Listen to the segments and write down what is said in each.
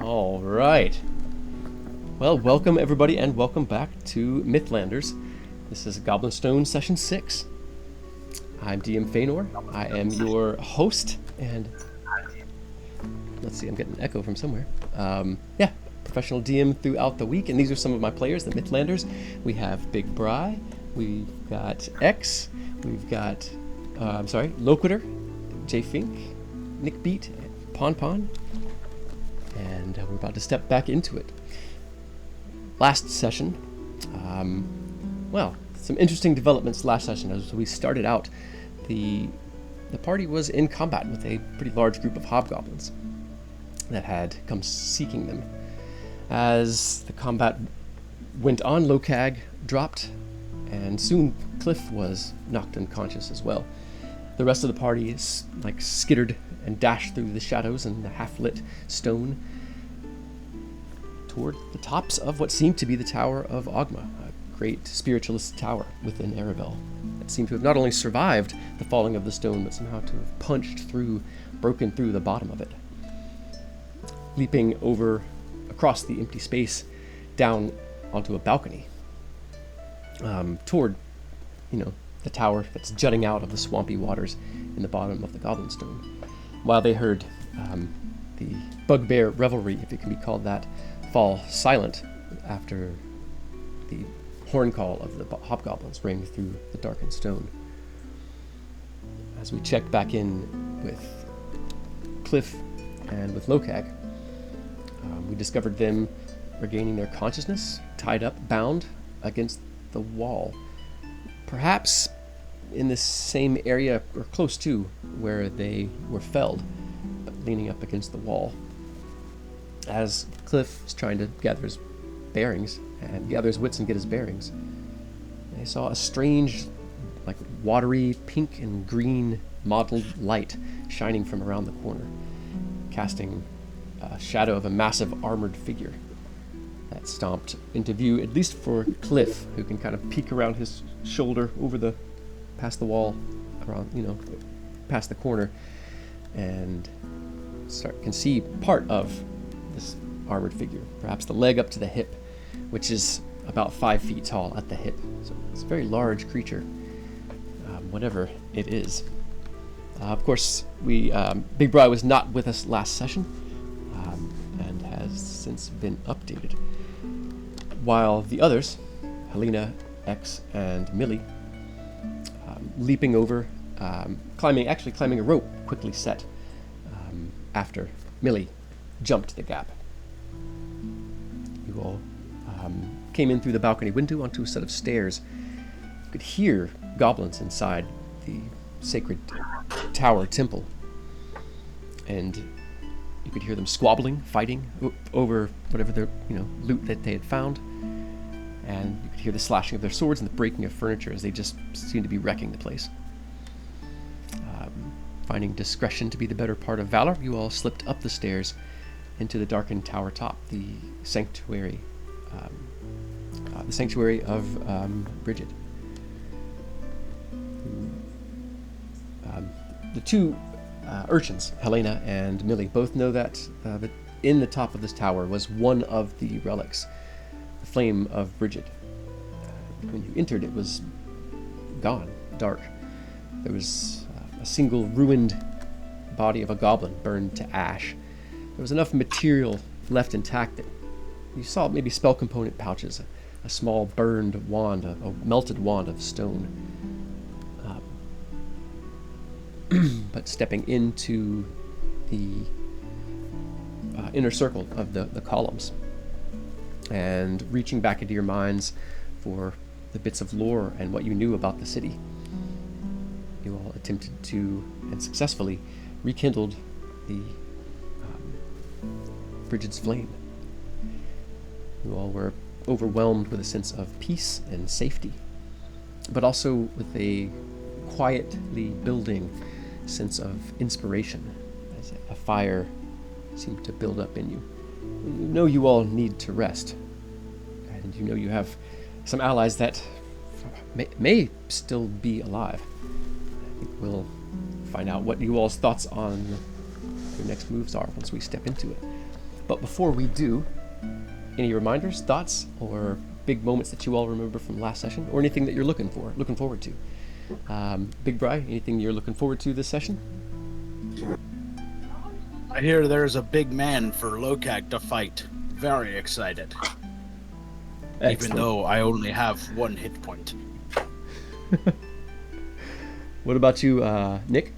All right. Well, welcome everybody, and welcome back to Mythlanders. This is Goblin Stone Session 6. I'm DM Feanor. I am your host, and let's see, I'm getting an echo from somewhere. Professional DM throughout the week, and these are some of my players, the Mythlanders. We have Big Bry, we've got X, we've got, Loquitur, J Fink, Nick Beat, Pon Pon, and we're about to step back into it. Last session, some interesting developments last session. As we started out, the party was in combat with a pretty large group of hobgoblins that had come seeking them. As the combat went on, Lokag dropped, and soon Cliff was knocked unconscious as well. The rest of the party skittered and dashed through the shadows and the half-lit stone toward the tops of what seemed to be the Tower of Ogma, a great spiritualist tower within Erebel that seemed to have not only survived the falling of the stone, but somehow to have broken through the bottom of it. Leaping across the empty space down onto a balcony toward, the tower that's jutting out of the swampy waters in the bottom of the Goblin Stone. While they heard the bugbear revelry, if it can be called that, fall silent after the horn call of the hobgoblins rang through the darkened stone. As we checked back in with Cliff and with Lokag, we discovered them regaining their consciousness, tied up, bound against the wall. Perhaps in the same area, or close to, where they were felled, but leaning up against the wall. As Cliff was trying to gather his bearings, and gather his wits and get his bearings, they saw a strange, watery pink and green mottled light shining from around the corner, casting a shadow of a massive armored figure that stomped into view, at least for Cliff, who can kind of peek around his shoulder past the wall, around, past the corner, and can see part of this armored figure, perhaps the leg up to the hip, which is about 5 feet tall at the hip. So it's a very large creature, whatever it is. Of course, Big Bry was not with us last session, and has since been updated. While the others, Helena, X, and Millie, leaping over, climbing a rope quickly set after Millie jumped the gap. You all came in through the balcony window onto a set of stairs. You could hear goblins inside the sacred tower temple, and you could hear them squabbling, fighting over whatever their loot that they had found, and you could hear the slashing of their swords and the breaking of furniture as they just seemed to be wrecking the place. Finding discretion to be the better part of valor, you all slipped up the stairs into the darkened tower top, the sanctuary of Bridget. The two urchins, Helena and Millie, both know that in the top of this tower was one of the relics, the flame of Bridget. When you entered, it was gone, dark. There was a single ruined body of a goblin burned to ash. There was enough material left intact that you saw maybe spell component pouches, a small burned wand, a melted wand of stone. But stepping into the inner circle of the columns and reaching back into your minds for the bits of lore and what you knew about the city, you all attempted to, and successfully, rekindled the Bridget's flame. You all were overwhelmed with a sense of peace and safety, but also with a quietly building sense of inspiration as a fire seemed to build up in you. You know you all need to rest, and you know you have some allies that may still be alive. I think we'll find out what you all's thoughts on your next moves are once we step into it. But before we do, any reminders, thoughts, or big moments that you all remember from last session, or anything that you're looking forward to? Big Bri, anything you're looking forward to this session? I hear there's a big man for Lokag to fight. Very excited. Excellent. Even though I only have 1 hit point. What about you, Nick?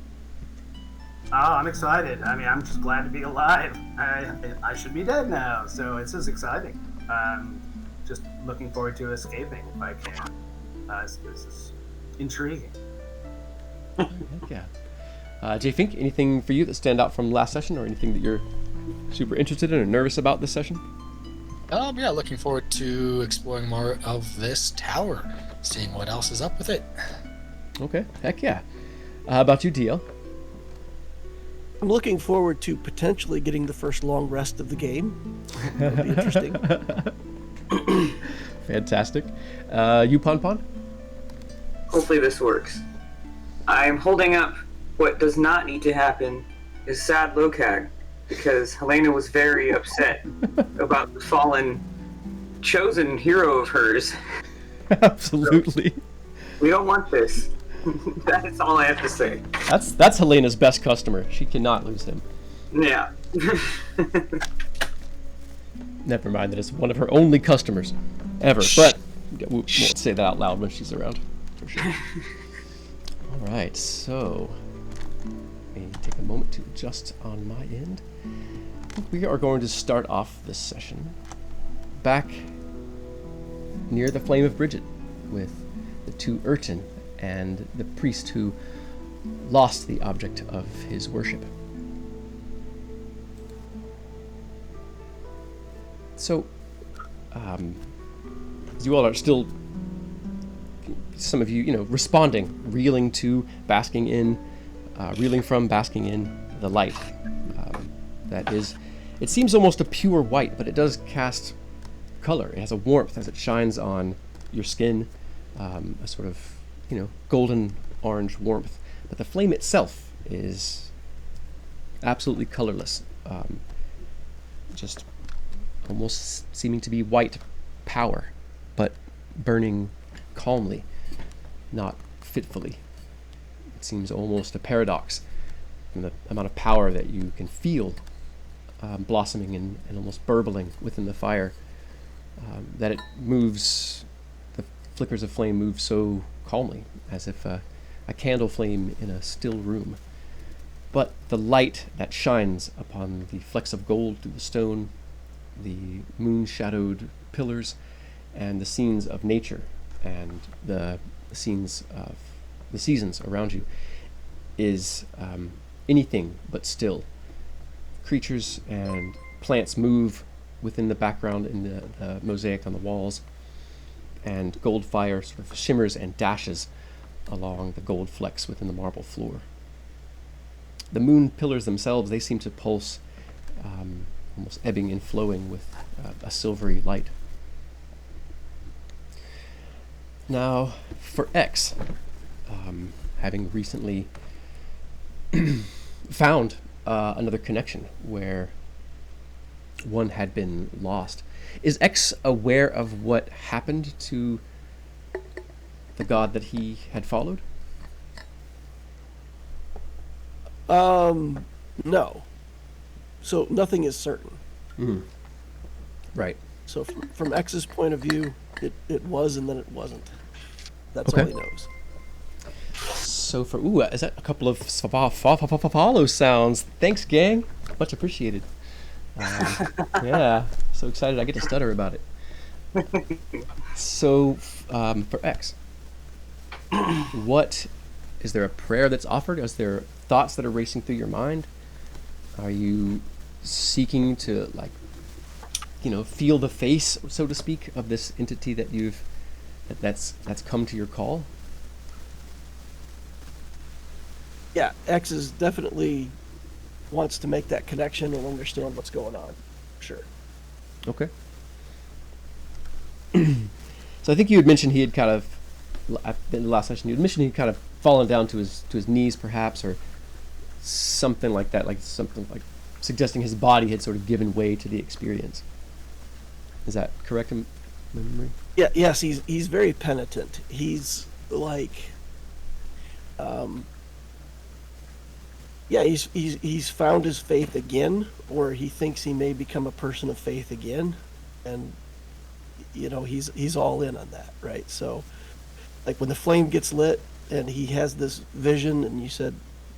Oh, I'm excited. I mean, I'm just glad to be alive. I should be dead now, so it's just exciting. Just looking forward to escaping if I can. This is intriguing. Yeah. Jay Fink, anything for you that stand out from last session, or anything that you're super interested in or nervous about this session? Yeah, looking forward to exploring more of this tower, seeing what else is up with it. Okay, heck yeah. How about you, DL? I'm looking forward to potentially getting the first long rest of the game. That'll be interesting. Fantastic. You, Pon Pon? Hopefully this works. I'm holding up what does not need to happen is sad Lokag, because Helena was very upset about the fallen chosen hero of hers. Absolutely. So, we don't want this. That's all I have to say. That's Helena's best customer. She cannot lose him. Yeah. Never mind that it's one of her only customers ever. But we won't say that out loud when she's around, for sure. All right, so let me take a moment to adjust on my end. I think we are going to start off this session back near the Flame of Bridget with the 2 Urchin and the priest who lost the object of his worship. So, you all are still, some of you, responding, reeling from, basking in the light. That is, it seems almost a pure white, but it does cast color. It has a warmth as it shines on your skin, a sort of, golden orange warmth. But the flame itself is absolutely colorless, just almost seeming to be white power, but burning calmly, not fitfully. It seems almost a paradox from the amount of power that you can feel blossoming and almost burbling within the fire, that it moves, the flickers of flame move so calmly, as if a candle flame in a still room. But the light that shines upon the flecks of gold through the stone, the moon-shadowed pillars, and the scenes of nature, and the scenes of the seasons around you, is anything but still. Creatures and plants move within the background in the mosaic on the walls, and gold fire sort of shimmers and dashes along the gold flecks within the marble floor. The moon pillars themselves, they seem to pulse, almost ebbing and flowing with a silvery light. Now, for X, having recently found another connection where one had been lost, is X aware of what happened to the god that he had followed? No. So nothing is certain. Mm. Right. So from X's point of view, it was and then it wasn't. That's Okay. all he knows. So for is that a couple of follow sounds? Thanks, gang. Much appreciated. Yeah, so excited I get to stutter about it. So for X, what is there a prayer that's offered? Is there thoughts that are racing through your mind? Are you seeking to feel the face, so to speak, of this entity that that's come to your call? Yeah, X is definitely wants to make that connection and understand what's going on. Sure. Okay. So I think you had mentioned he had kind of, in the last session, you had mentioned he'd kind of fallen down to his knees, perhaps, or something like that, like something like suggesting his body had sort of given way to the experience. Is that correct in memory? Yeah, yes, he's very penitent. He's like, yeah, he's found his faith again, or he thinks he may become a person of faith again, and he's all in on that, right? So, like when the flame gets lit and he has this vision, and you said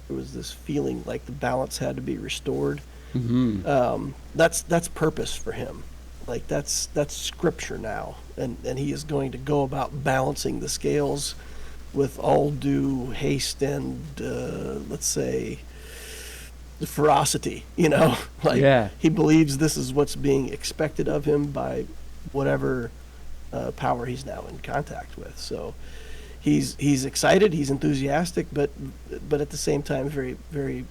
there was this feeling like the balance had to be restored. Mm-hmm. That's purpose for him. Like that's scripture now, and he is going to go about balancing the scales with all due haste and let's say the ferocity. Like Yeah. he believes this is what's being expected of him by whatever power he's now in contact with. So he's excited, he's enthusiastic, but at the same time very very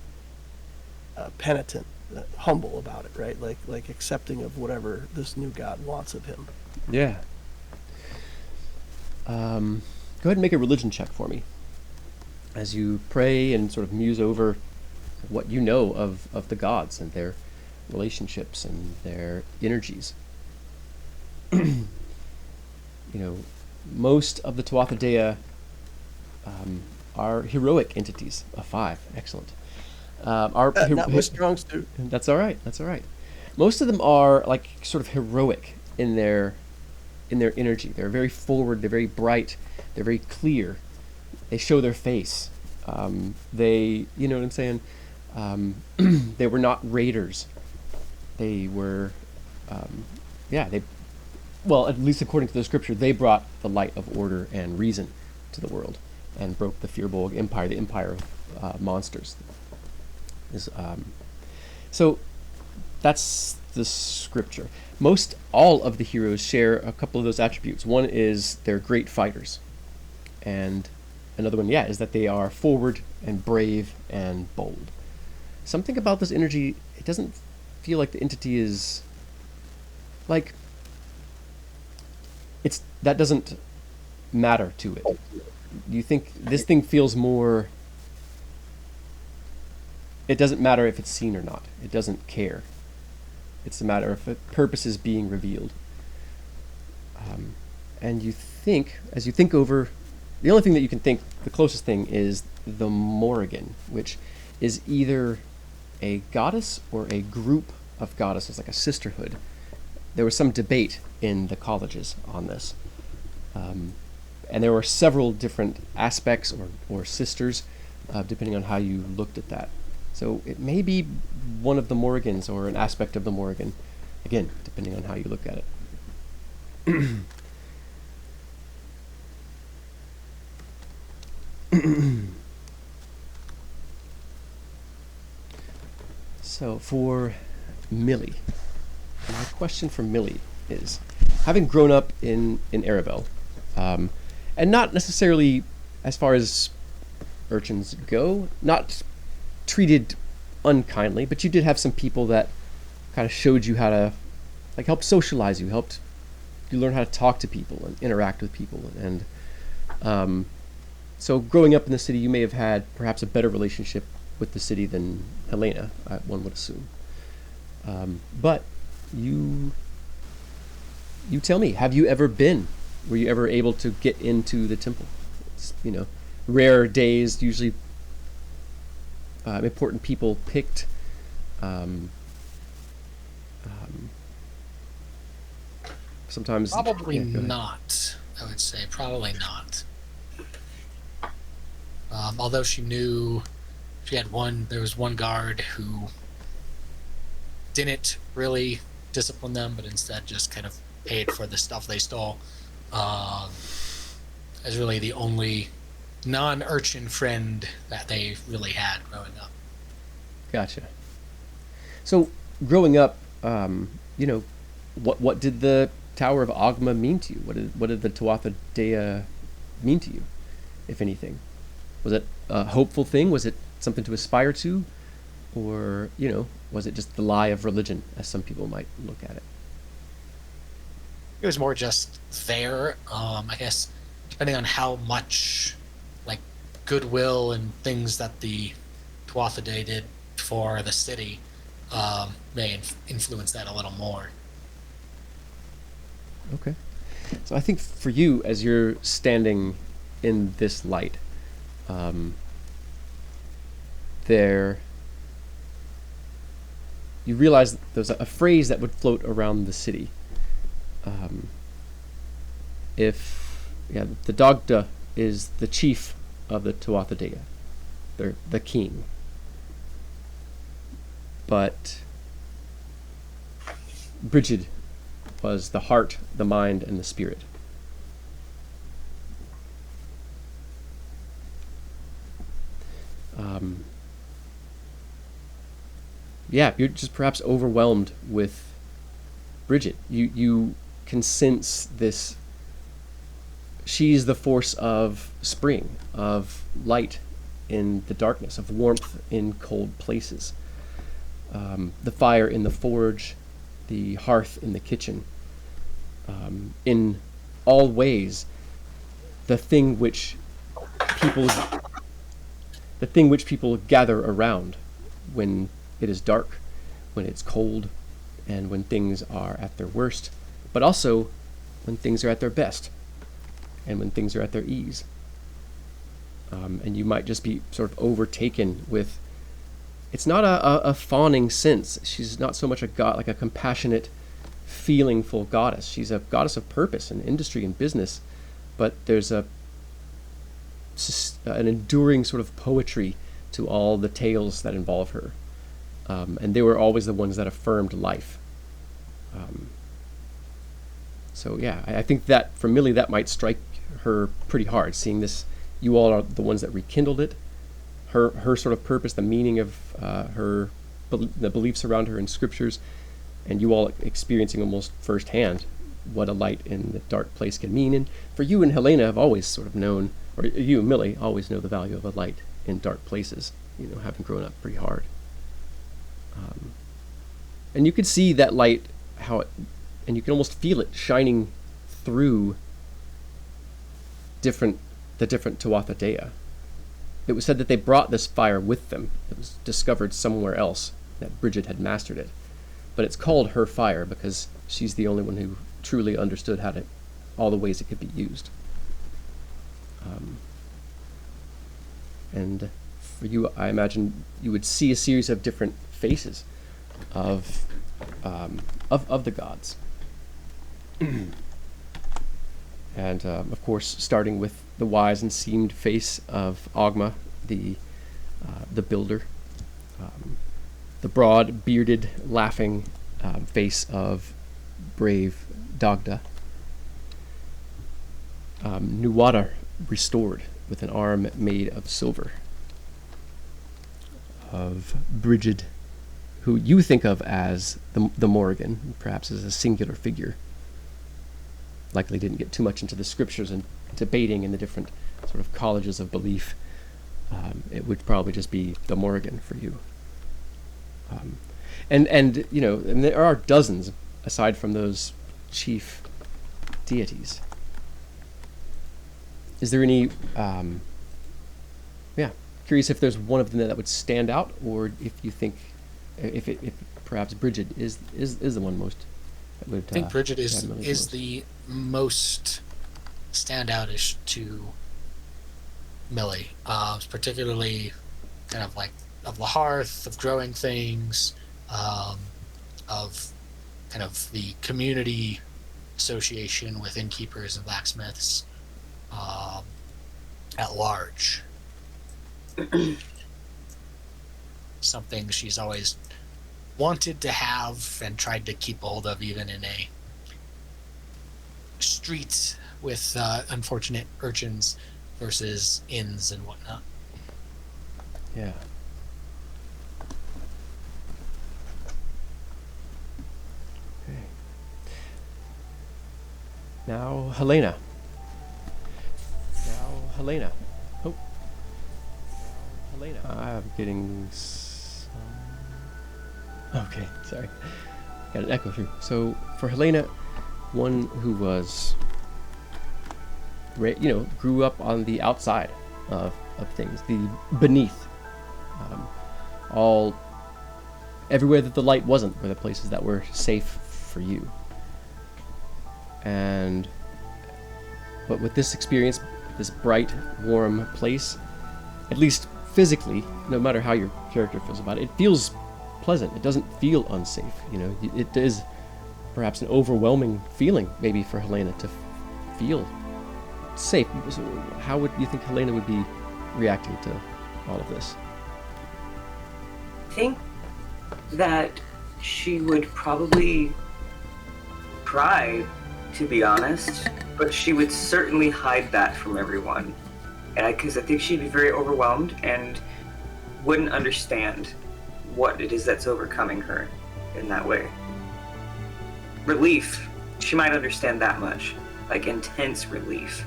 penitent. Humble about it, right? Like accepting of whatever this new God wants of him. Yeah. Go ahead and make a religion check for me as you pray and sort of muse over what you know of the gods and their relationships and their energies. Most of the Tuatha Dea are heroic entities. A 5, excellent. Not my strong suit. That's all right. That's all right. Most of them are like sort of heroic in their energy. They're very forward. They're very bright. They're very clear. They show their face. They, you know what I'm saying? They were not raiders. They were, well, at least according to the scripture, they brought the light of order and reason to the world and broke the Firbolg Empire, the empire of monsters. So that's the scripture. Most all of the heroes share a couple of those attributes. One is they're great fighters, and another one, is that they are forward and brave and bold. Something about this energy, it doesn't feel like the entity is like that doesn't matter to it. You think this thing feels more. It doesn't matter if it's seen or not. It doesn't care. It's a matter of purpose is being revealed. And you think, as you think over, the only thing that you can think, the closest thing is the Morrigan, which is either a goddess or a group of goddesses, like a sisterhood. There was some debate in the colleges on this. And there were several different aspects or sisters, depending on how you looked at that. So it may be one of the Morrigans or an aspect of the Morrigan, again, depending on how you look at it. So for Millie, my question for Millie is, having grown up in Arabelle, and not necessarily as far as urchins go, not treated unkindly, but you did have some people that kind of showed you how to help socialize you, helped you learn how to talk to people and interact with people. And so growing up in the city, you may have had perhaps a better relationship with the city than Helena, one would assume. But you tell me, were you ever able to get into the temple? It's, rare days, usually important people picked. Sometimes probably not. I would say probably not. Although she knew there was one guard who didn't really discipline them, but instead just kind of paid for the stuff they stole. As really the only non-urchin friend that they really had growing up. Gotcha. So growing up, what did the Tower of Ogma mean to you? What did the Tuatha Dea mean to you, if anything? Was it a hopeful thing? Was it something to aspire to? Or, was it just the lie of religion, as some people might look at it? It was more just there. I guess, depending on how much, goodwill and things that the Tuatha Dea did for the city, may influence that a little more. Okay. So I think for you, as you're standing in this light, there, you realize there's a phrase that would float around the city. The Dagda is the chief of the Tuatha Dea. They're the king. But Brigid was the heart, the mind, and the spirit. You're just perhaps overwhelmed with Bridget. You can sense this. She's the force of spring, of light in the darkness, of warmth in cold places. The fire in the forge, the hearth in the kitchen. In all ways, the thing which people gather around when it is dark, when it's cold, and when things are at their worst, but also when things are at their best, and when things are at their ease. And you might just be sort of overtaken with, it's not a fawning sense. She's not so much a god, like a compassionate, feelingful goddess. She's a goddess of purpose and industry and business, but there's an enduring sort of poetry to all the tales that involve her. And they were always the ones that affirmed life. I think that for Millie, that might strike her pretty hard, seeing this. You all are the ones that rekindled it. Her sort of purpose, the meaning of the beliefs around her in scriptures, and you all experiencing almost firsthand what a light in the dark place can mean. And for you and Helena have always sort of known, or you and Millie always know the value of a light in dark places, having grown up pretty hard. And you could see that light, and you can almost feel it shining through the different Tuatha Dea. It was said that they brought this fire with them. It was discovered somewhere else, that Bridget had mastered it. But it's called her fire because she's the only one who truly understood all the ways it could be used. And for you, I imagine you would see a series of different faces of the gods. And of course, starting with the wise and seamed face of Ogma, the builder, the broad, bearded, laughing face of brave Dagda, Nuwara restored with an arm made of silver, of Brigid, who you think of as the Morrigan, perhaps as a singular figure. Likely didn't get too much into the scriptures and debating in the different sort of colleges of belief. It would probably just be the Morrigan for you. And there are dozens aside from those chief deities. Is there any? Curious if there's one of them that would stand out, or if you think if perhaps Bridget is the one most. That would, I think Bridget is most. the most standoutish to Millie, particularly kind of like of the hearth, of growing things, of kind of the community association with innkeepers and blacksmiths at large. Something she's always wanted to have and tried to keep hold of, even in a street with unfortunate urchins versus inns and whatnot. Yeah. Okay. Now, Helena. Oh. Helena. I'm getting some... Okay, sorry. Got an echo through. So, for Helena, one who was... grew up on the outside of things, the beneath. everywhere that the light wasn't were the places that were safe for you. But with this experience, this bright, warm place, at least physically, no matter how your character feels about it, it feels pleasant. It doesn't feel unsafe. It is perhaps an overwhelming feeling, maybe, for Helena to feel safe. So how would you think Helena would be reacting to all of this? I think that she would probably cry, to be honest, but she would certainly hide that from everyone. Because I think she'd be very overwhelmed and wouldn't understand what it is that's overcoming her in that way. Relief, she might understand that much, like intense relief.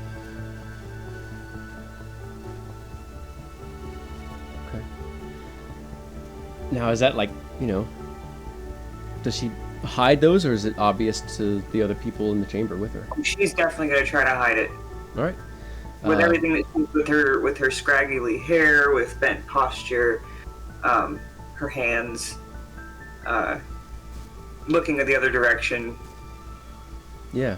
Okay. Now, is that like, does she hide those, or is it obvious to the other people in the chamber with her? She's definitely going to try to hide it. All right. With everything that she's with her scraggly hair, with bent posture, her hands, looking at the other direction. Yeah.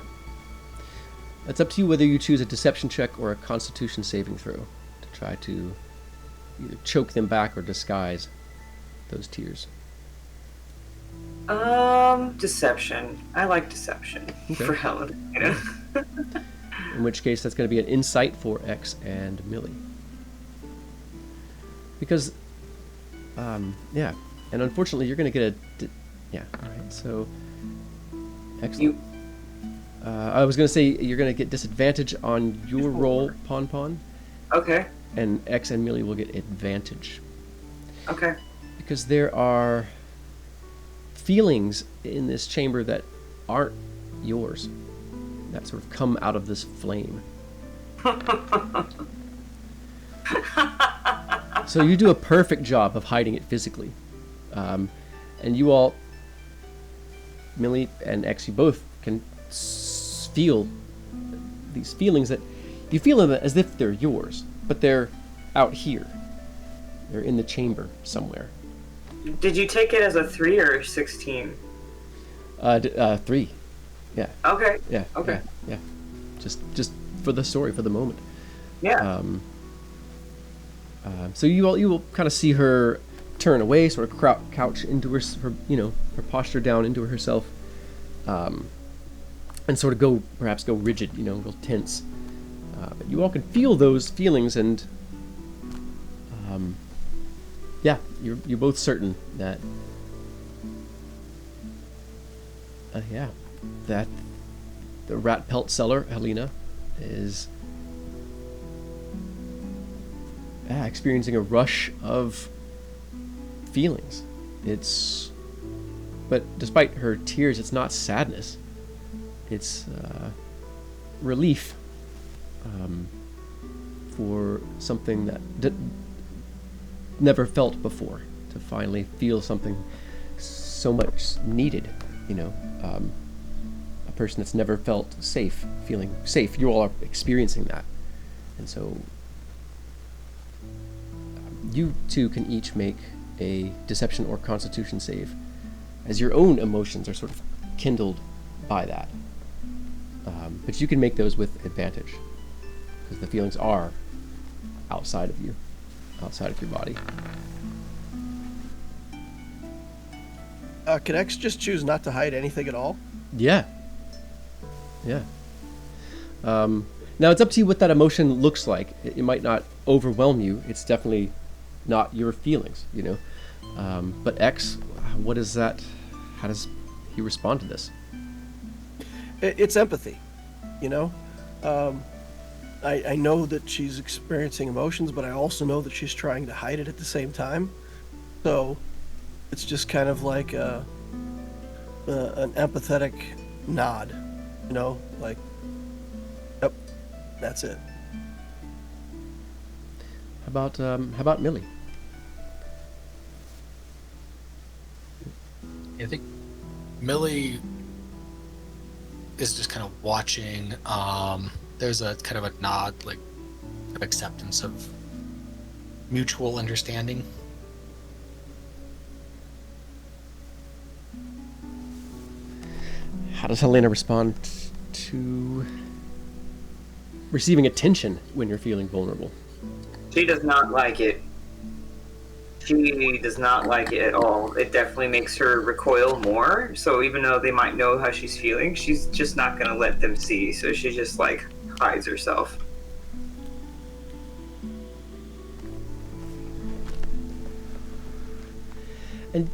It's up to you whether you choose a deception check or a constitution saving throw to try to either choke them back or disguise those tears. Deception. I like deception for Helen. In which case, that's going to be an insight for X and Millie. Because, yeah, and unfortunately, you're going to get yeah. All right. So, excellent. I was going to say you're going to get disadvantage on your roll, Pon. Okay. And X and Millie will get advantage. Okay. Because there are feelings in this chamber that aren't yours, that sort of come out of this flame. So you do a perfect job of hiding it physically. And you all, Millie and X, you both can feel these feelings that you feel them as if they're yours, but they're out here. They're in the chamber somewhere. Did you take it as a 3 or a 16? 3. Yeah. Okay. Yeah. Okay. Yeah. Just for the story, for the moment. Yeah. So you will kind of see her turn away, sort of couch into her posture down into herself, and sort of perhaps go rigid, real tense. But you all can feel those feelings, and yeah, you're both certain that that the rat pelt seller, Helena, is experiencing a rush of feelings. But despite her tears, it's not sadness. It's relief for something that never felt before, to finally feel something so much needed, a person that's never felt safe, feeling safe. You all are experiencing that. And so you two can each make a deception or constitution save, as your own emotions are sort of kindled by that. But you can make those with advantage, because the feelings are outside of you, outside of your body. Can X just choose not to hide anything at all? Yeah. Now it's up to you what that emotion looks like. It might not overwhelm you. It's definitely not your feelings, But X, what is that? How does he respond to this? It's empathy, I know that she's experiencing emotions, but I also know that she's trying to hide it at the same time. So it's just kind of like an empathetic nod, like, yep, that's it. How about Millie? I think Millie is just kind of watching. There's a kind of a nod, like of acceptance of mutual understanding. How does Helena respond to receiving attention when you're feeling vulnerable? She does not like it. She does not like it at all. It definitely makes her recoil more. So even though they might know how she's feeling, she's just not going to let them see. So she just like hides herself. And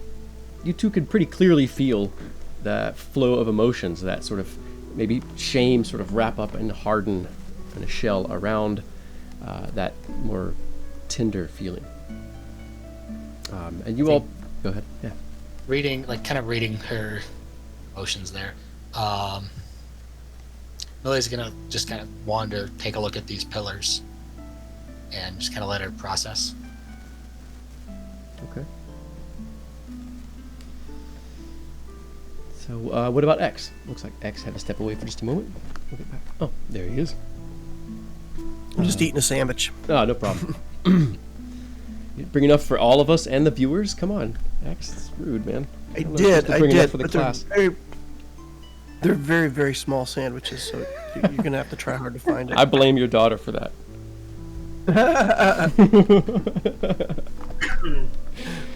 you two could pretty clearly feel the flow of emotions, that sort of maybe shame sort of wrap up and harden in a shell around that more tender feeling. And you all go ahead. Yeah. Kind of reading her emotions there. Millie's gonna just kind of want to take a look at these pillars and just kind of let her process. Okay. So what about X? Looks like X had to step away for just a moment. We'll get back. Oh, there he is. I'm just eating a sandwich. Oh, no problem. You bring enough for all of us and the viewers? Come on, X. It's rude, man. I don't know if did, bring enough but for the class. they're very, very small sandwiches, so you're gonna have to try hard to find it. I blame your daughter for that.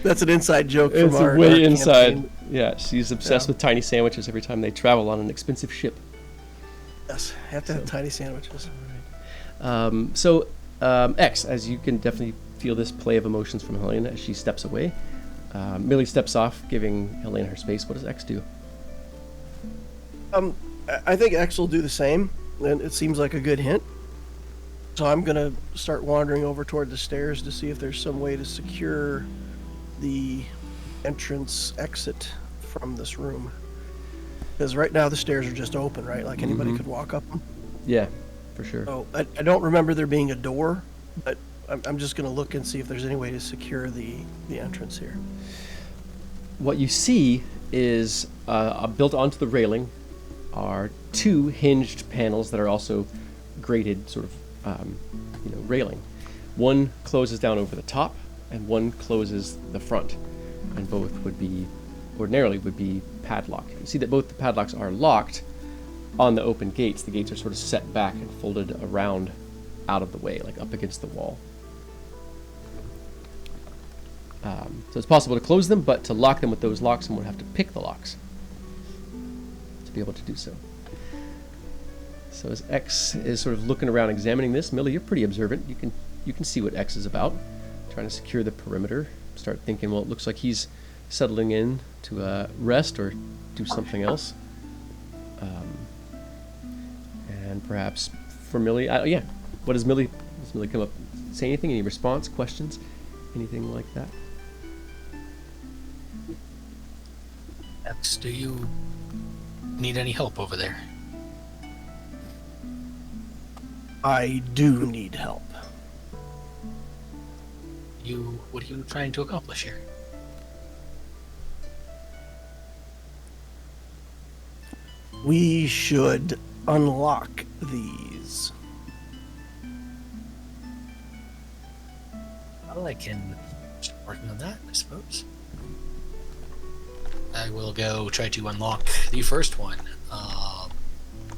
That's an inside joke from It's our way our inside. campaign. Yeah, she's obsessed Yeah. with tiny sandwiches every time they travel on an expensive ship. Yes, have to have tiny sandwiches. X, as you can definitely feel this play of emotions from Helena as she steps away. Millie steps off, giving Helena her space. What does X do? I think X will do the same, and it seems like a good hint. So I'm gonna start wandering over toward the stairs to see if there's some way to secure the entrance exit from this room. Because right now the stairs are just open, right? Like anybody could walk up them. Yeah, for sure. So I don't remember there being a door, but I'm just gonna look and see if there's any way to secure the entrance here. What you see is built onto the railing are two hinged panels that are also grated, sort of, railing. One closes down over the top, and one closes the front, and both ordinarily would be padlocked. You see that both the padlocks are locked on the open gates. The gates are sort of set back and folded around out of the way, like up against the wall. So it's possible to close them, but to lock them with those locks, someone would have to pick the locks to be able to do so. So as X is sort of looking around, examining this, Millie, you're pretty observant. You can see what X is about, trying to secure the perimeter. Start thinking, well, it looks like he's settling in to rest or do something else. And perhaps for Millie, what does Millie come up, say anything? Any response, questions, anything like that? X, do you need any help over there? I do need help. What are you trying to accomplish here? We should unlock these. Well, I can start working on that, I suppose. I will go try to unlock the first one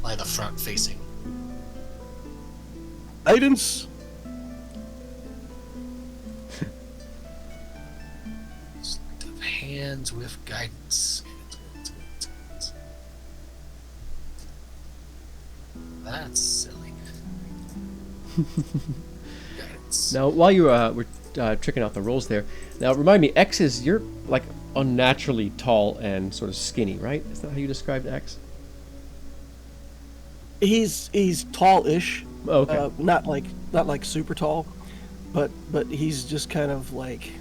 by the front facing. Items. Select of hands with guidance. That's silly. Guidance. Now, while you were tricking out the rolls there, now remind me, X is, you're like unnaturally tall and sort of skinny, right? Is that how you described X? He's tall-ish. Oh, okay. Not like super tall, but he's just kind of like,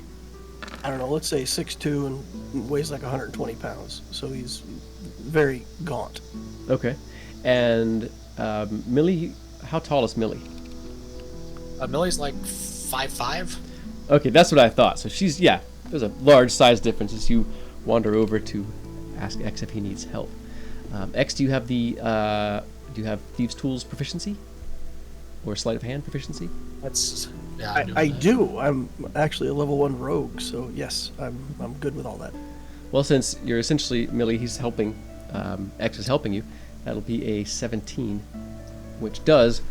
I don't know, let's say 6'2" and weighs like 120 pounds. So he's very gaunt. Okay. And Millie, how tall is Millie? Millie's like 5'5". Okay, that's what I thought. So there's a large size difference as you wander over to ask X if he needs help. X, do you have Thieves' Tools proficiency? Or sleight of hand proficiency? I do. I'm actually a level 1 rogue, so yes, I'm good with all that. Well, since you're essentially Millie, he's helping X is helping you. That'll be a 17, which does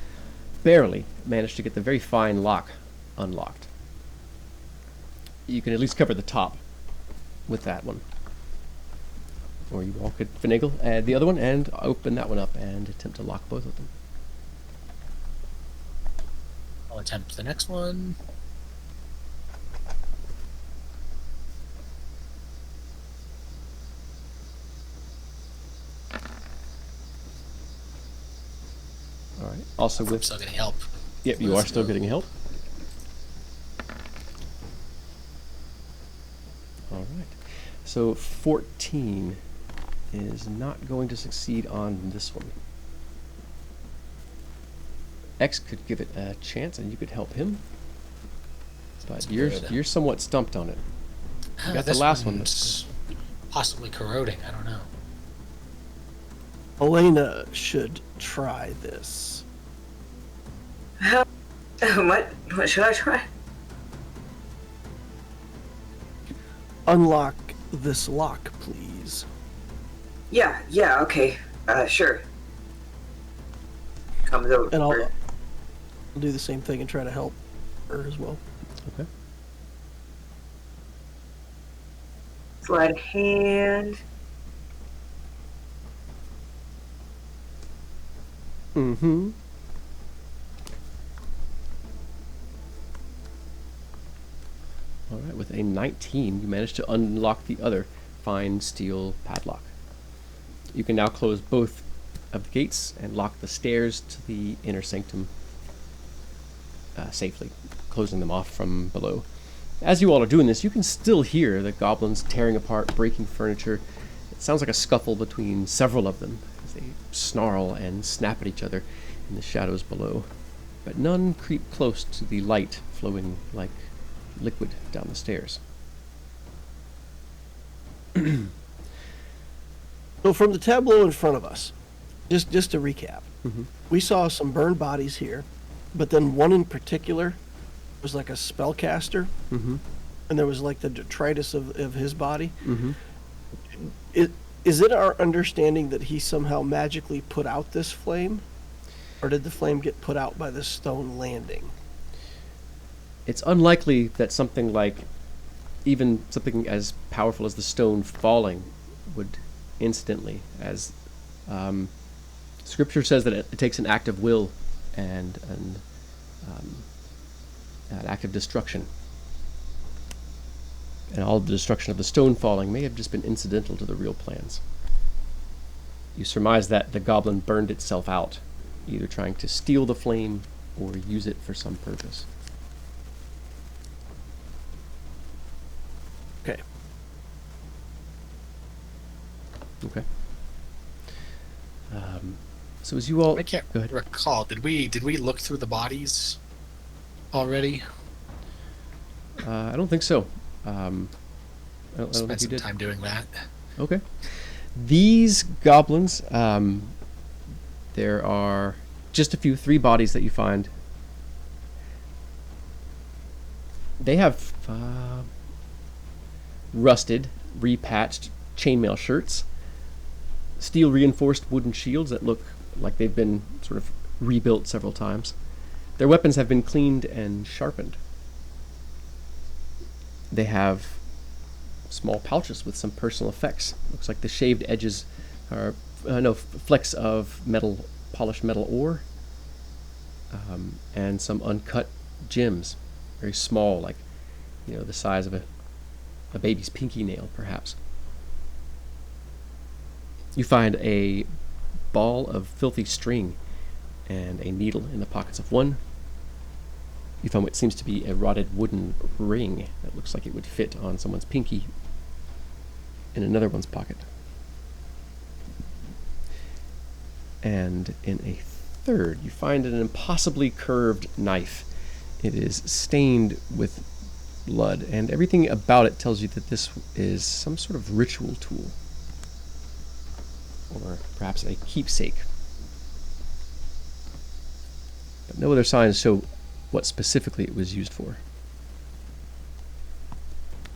barely manage to get the very fine lock unlocked. You can at least cover the top with that one. Or you all could finagle the other one and open that one up and attempt to lock both of them. I'll attempt the next one. All right. Also I'm with still getting help. yep, you are still getting help. All right. So 14 is not going to succeed on this one. X could give it a chance, and you could help him. But you're somewhat stumped on it. You got the This last one. one's possibly corroding. I don't know. Elena should try this. What should I try? Unlock this lock, please. Yeah, okay. Sure. Comes over. And I'll do the same thing and try to help her as well. Okay. Sleight of hand. Mm-hmm. All right, with a 19, you manage to unlock the other fine steel padlock. You can now close both of the gates and lock the stairs to the inner sanctum safely, closing them off from below. As you all are doing this, you can still hear the goblins tearing apart, breaking furniture. It sounds like a scuffle between several of them as they snarl and snap at each other in the shadows below. But none creep close to the light flowing like liquid down the stairs. So from the tableau in front of us, just to recap, Mhm. we saw some burned bodies here, but then one in particular was like a spellcaster, Mm-hmm. and there was like the detritus of his body. Mm-hmm. Is it our understanding that he somehow magically put out this flame? Or did the flame get put out by the stone landing? It's unlikely that something like, even something as powerful as the stone falling would instantly, as Scripture says that it takes an act of will and an act of destruction. And all the destruction of the stone falling may have just been incidental to the real plans. You surmise that the goblin burned itself out, either trying to steal the flame or use it for some purpose. Okay. Okay. So as you all I can't go ahead. recall. Did we look through the bodies already? I don't think so. I don't think Spent you some did. time doing that. Okay. These goblins, there are just a few, 3 bodies that you find. They have rusted, repatched chainmail shirts, steel reinforced wooden shields that look like they've been sort of rebuilt several times. Their weapons have been cleaned and sharpened. They have small pouches with some personal effects. Looks like the shaved edges are flecks of metal, polished metal ore, and some uncut gems, very small, like the size of a baby's pinky nail, perhaps. You find a ball of filthy string and a needle in the pockets of one. You find what seems to be a rotted wooden ring that looks like it would fit on someone's pinky in another one's pocket. And in a third, you find an impossibly curved knife. It is stained with blood, and everything about it tells you that this is some sort of ritual tool, or perhaps a keepsake. But no other signs show what specifically it was used for,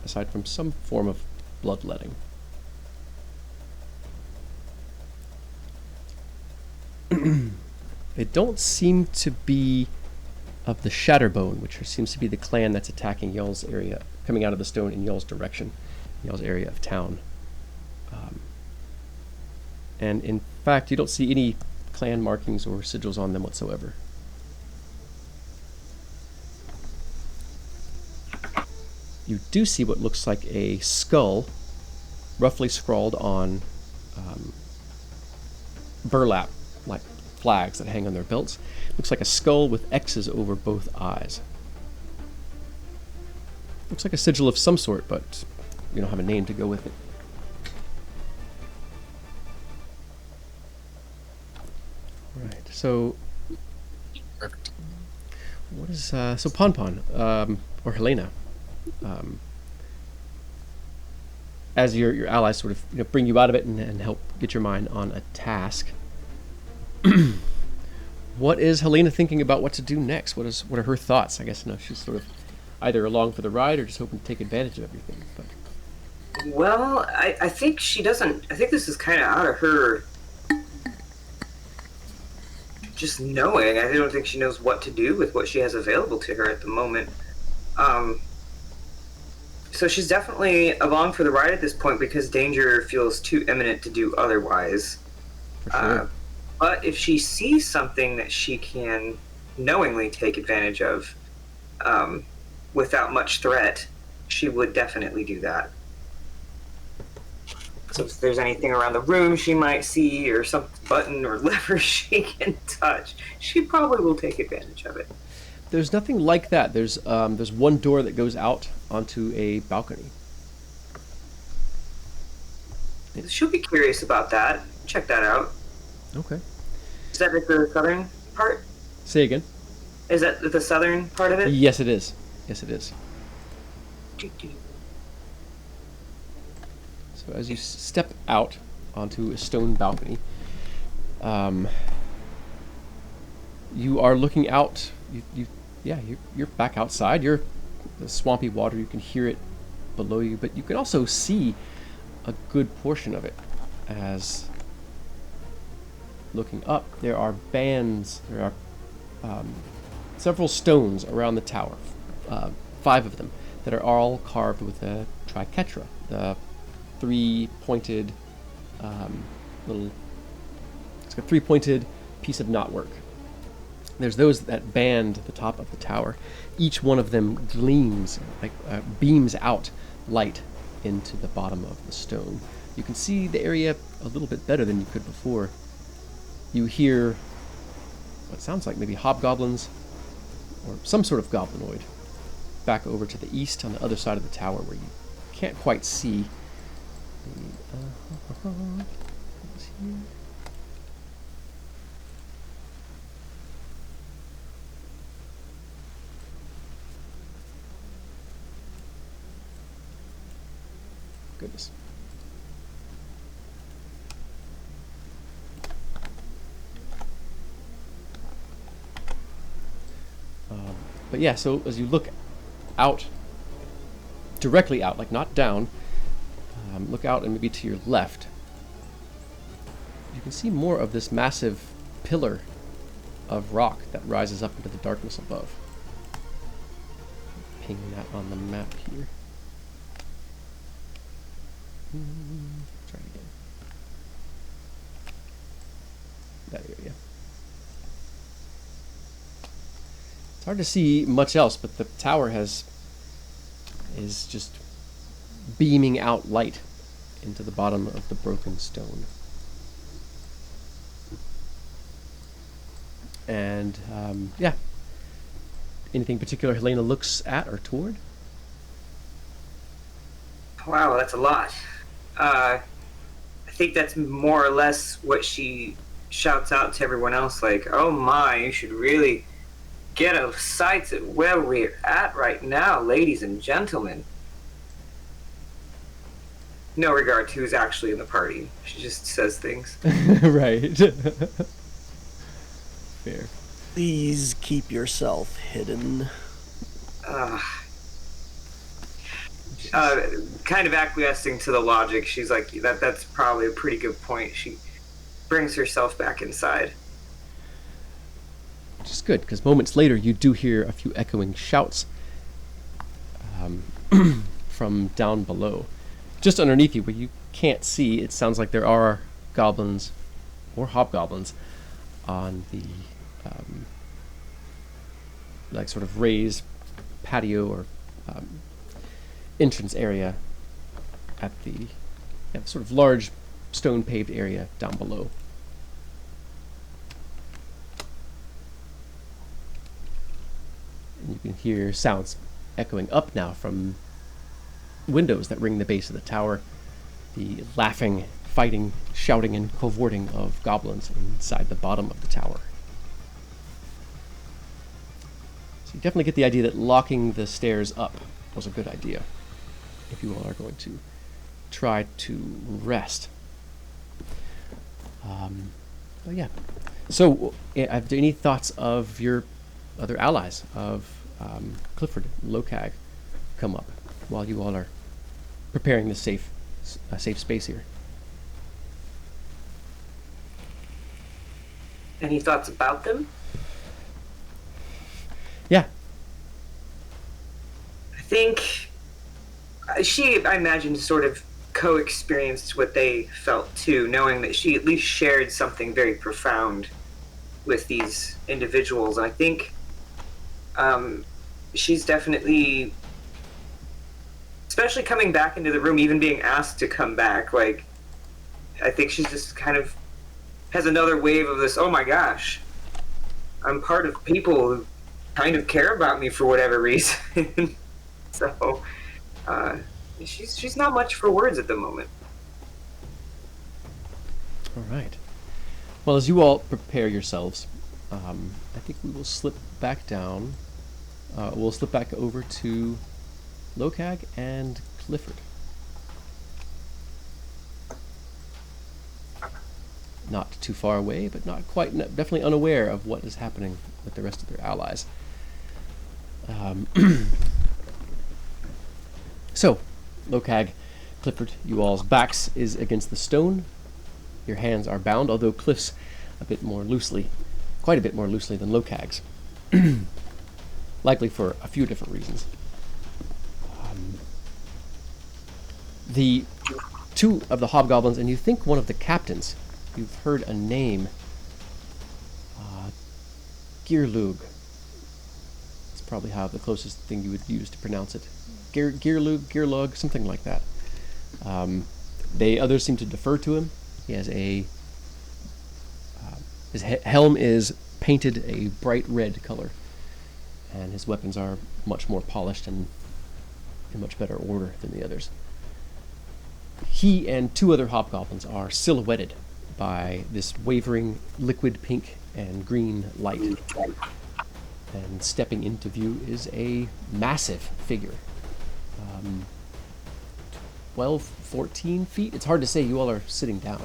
aside from some form of bloodletting. They don't seem to be of the Shatterbone, which seems to be the clan that's attacking y'all's area, coming out of the stone in y'all's direction, y'all's area of town. And in fact, you don't see any clan markings or sigils on them whatsoever. You do see what looks like a skull, roughly scrawled on burlap, like flags that hang on their belts. Looks like a skull with X's over both eyes. Looks like a sigil of some sort, but you don't have a name to go with it. Right. So, Perfect. what is so Ponpon or Helena? As your allies sort of bring you out of it and help get your mind on a task. What is Helena thinking about what to do next? What are her thoughts? I guess she's sort of either along for the ride or just hoping to take advantage of everything. But Well, I think she doesn't. I think this is kind of out of her just knowing. I don't think she knows what to do with what she has available to her at the moment. So she's definitely along for the ride at this point because danger feels too imminent to do otherwise. for sure. But if she sees something that she can knowingly take advantage of without much threat, she would definitely do that. So if there's anything around the room she might see or some button or lever she can touch, she probably will take advantage of it. There's nothing like that. There's one door that goes out onto a balcony. She'll be curious about that. Check that out. Okay. Is that at the southern part? Say again. Is that the southern part of it? Yes, it is. Yes, it is. So as you step out onto a stone balcony, you are looking out. You're back outside. You're the swampy water. You can hear it below you, but you can also see a good portion of it. As looking up, there are bands. There are several stones around the tower, 5 of them, that are all carved with a triquetra, the 3-pointed it's a 3-pointed piece of knotwork. There's those that band the top of the tower. Each one of them gleams, beams out light into the bottom of the stone. You can see the area a little bit better than you could before. You hear what sounds like maybe hobgoblins or some sort of goblinoid back over to the east on the other side of the tower where you can't quite see. Goodness. But yeah, so as you look out, directly out, like not down, look out and maybe to your left, you can see more of this massive pillar of rock that rises up into the darkness above. Ping that on the map here. Try it again. That area. It's hard to see much else, but the tower is just beaming out light into the bottom of the broken stone. And yeah, anything particular Helena looks at or toward? Wow, that's a lot. I think that's more or less what she shouts out to everyone else, like, oh my, you should really get a sight at where we're at right now, ladies and gentlemen. No regard to who's actually in the party. She just says things. Right. Fair. Please keep yourself hidden. Kind of acquiescing to the logic, she's like, that's probably a pretty good point. She brings herself back inside. which is good, because moments later you do hear a few echoing shouts from down below. Just underneath you, where you can't see, it sounds like there are goblins or hobgoblins on the like sort of raised patio or entrance area at the sort of large stone paved area down below. And you can hear sounds echoing up now from windows that ring the base of the tower, the laughing, fighting, shouting, and cavorting of goblins inside the bottom of the tower. So you definitely get the idea that locking the stairs up was a good idea if you all are going to try to rest. But yeah. So, have there any thoughts of your other allies, of Clifford, Lokag, come up while you all are preparing the safe space here? Any thoughts about them? Yeah. I think I imagine, sort of co-experienced what they felt too, knowing that she at least shared something very profound with these individuals. And I think she's definitely, especially coming back into the room, even being asked to come back, like, I think she's just kind of has another wave of this, oh my gosh, I'm part of people who kind of care about me for whatever reason. So she's not much for words at the moment. All right. Well, as you all prepare yourselves, I think we will slip back down. We'll slip back over to Lokag and Clifford. Not too far away, but not quite, definitely unaware of what is happening with the rest of their allies. So, Lokag, Clifford, you all's backs is against the stone. Your hands are bound, although Cliff's quite a bit more loosely than Lokag's. Likely for a few different reasons. The two of the hobgoblins, and you think one of the captains, you've heard a name, Gearlug. It's probably how the closest thing you would use to pronounce it. Gearlug, something like that. Others seem to defer to him. He has his helm is painted a bright red color, and his weapons are much more polished and in much better order than the others. He and two other hobgoblins are silhouetted by this wavering liquid pink and green light. And stepping into view is a massive figure. 12, 14 feet? It's hard to say, you all are sitting down.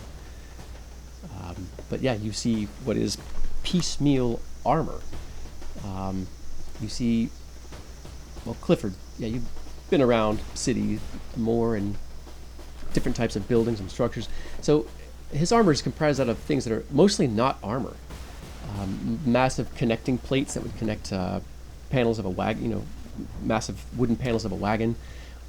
But yeah, you see what is piecemeal armor. You see, well, Clifford, yeah, you've been around city more and different types of buildings and structures. So his armor is comprised out of things that are mostly not armor. Massive connecting plates that would connect panels of a wagon, massive wooden panels of a wagon,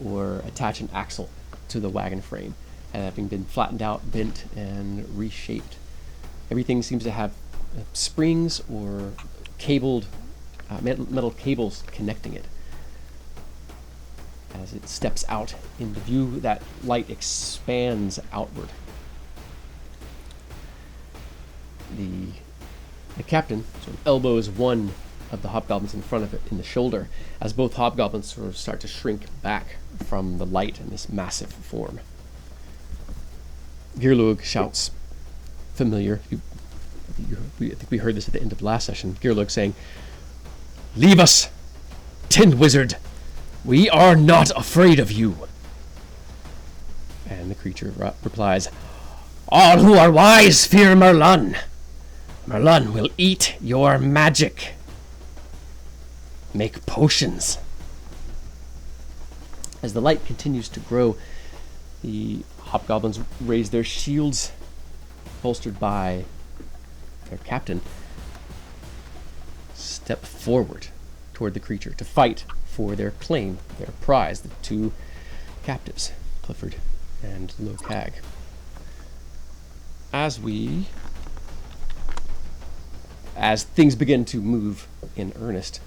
or attach an axle to the wagon frame, and having been flattened out, bent, and reshaped. Everything seems to have springs or cabled metal cables connecting it. As it steps out into view, that light expands outward. The captain sort of elbows one of the hobgoblins in front of it in the shoulder, as both hobgoblins sort of start to shrink back from the light in this massive form. Gearlug shouts, familiar. I think we heard this at the end of last session. Gearlug saying, "Leave us, Tin Wizard! We are not afraid of you!" And the creature replies, "All who are wise fear Merlun. Merlun will eat your magic. Make potions." As the light continues to grow, the hobgoblins raise their shields, bolstered by their captain. step forward toward the creature to fight for their claim, their prize, the two captives, Clifford and Lokag. As things begin to move in earnest,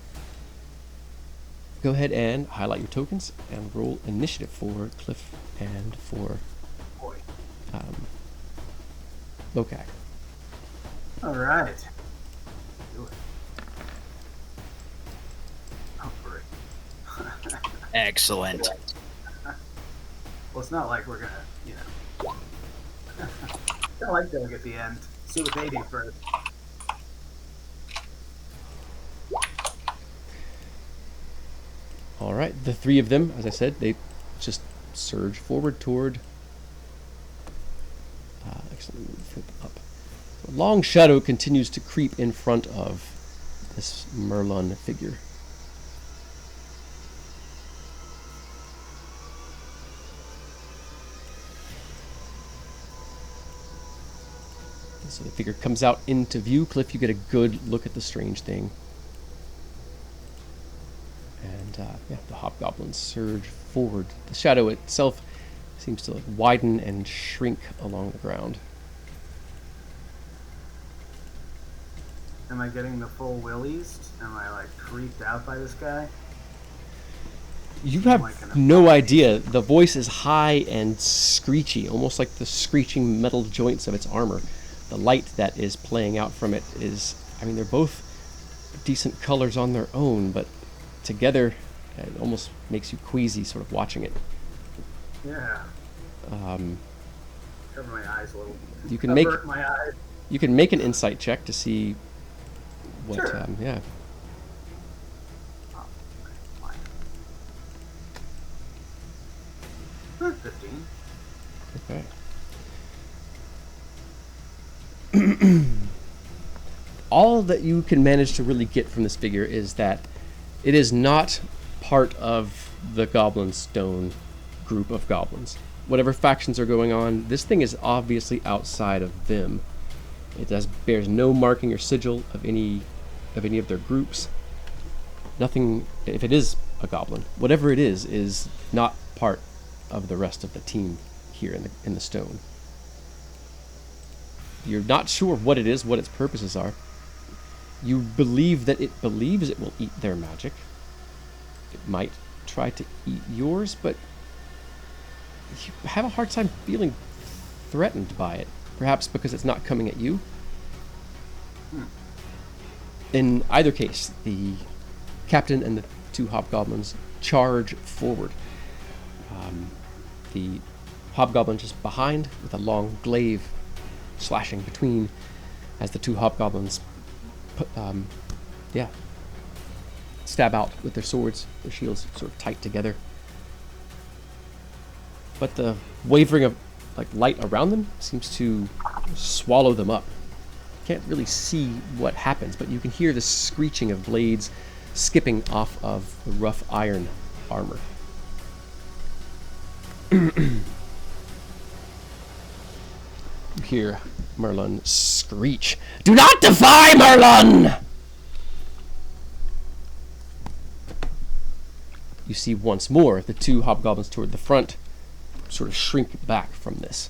go ahead and highlight your tokens and roll initiative for Cliff and for Boy. Lokag. All right. Do it. Oh, great. Excellent. Well, it's not like we're gonna, I like going at the end. See what they do first. All right, the three of them, as I said, they just surge forward toward. Actually, flip up. A long shadow continues to creep in front of this Merlin figure. So the figure comes out into view. Cliff, you get a good look at the strange thing. And the hobgoblins surge forward. The shadow itself seems to widen and shrink along the ground. Am I getting the full willies? Am I creeped out by this guy? You have no idea. The voice is high and screechy, almost like the screeching metal joints of its armor. The light that is playing out from it is, they're both decent colors on their own, but together it almost makes you queasy sort of watching it. Yeah. Cover my eyes a little. You can make my eyes. You can make an insight check to see what. Sure. Yeah. Oh, okay, fine. 15. Okay. All that you can manage to really get from this figure is that it is not part of the Goblin Stone group of goblins. Whatever factions are going on, this thing is obviously outside of them. It bears no marking or sigil of any of their groups. Nothing. If it is a goblin, whatever it is not part of the rest of the team here in the stone. You're not sure what it is, what its purposes are. You believe that it believes it will eat their magic. It might try to eat yours, but you have a hard time feeling threatened by it. Perhaps because it's not coming at you. In either case, the captain and the two hobgoblins charge forward. The hobgoblin just behind with a long glaive slashing between as the two hobgoblins stab out with their swords, their shields sort of tight together. But the wavering of light around them seems to swallow them up. Can't really see what happens, but you can hear the screeching of blades skipping off of the rough iron armor. You hear Merlin screech, "Do not defy Merlin!" You see once more the two hobgoblins toward the front sort of shrink back from this.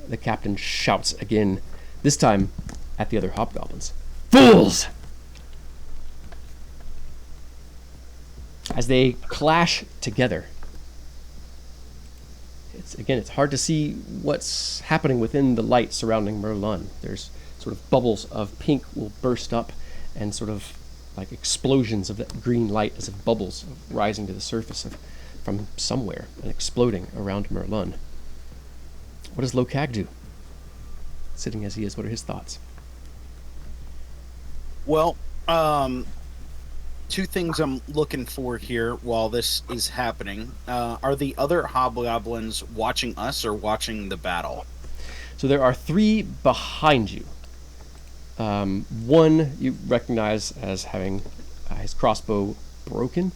The captain shouts again, this time at the other hobgoblins. "Fools!" As they clash together. It's hard to see what's happening within the light surrounding Merlin. There's sort of bubbles of pink will burst up and sort of like explosions of that green light as if bubbles rising to the surface from somewhere and exploding around Merlin. What does Lokag do? Sitting as he is, what are his thoughts? Well, two things I'm looking for here while this is happening. Are the other hobgoblins watching us or watching the battle? So there are three behind you. One you recognize as having his crossbow broken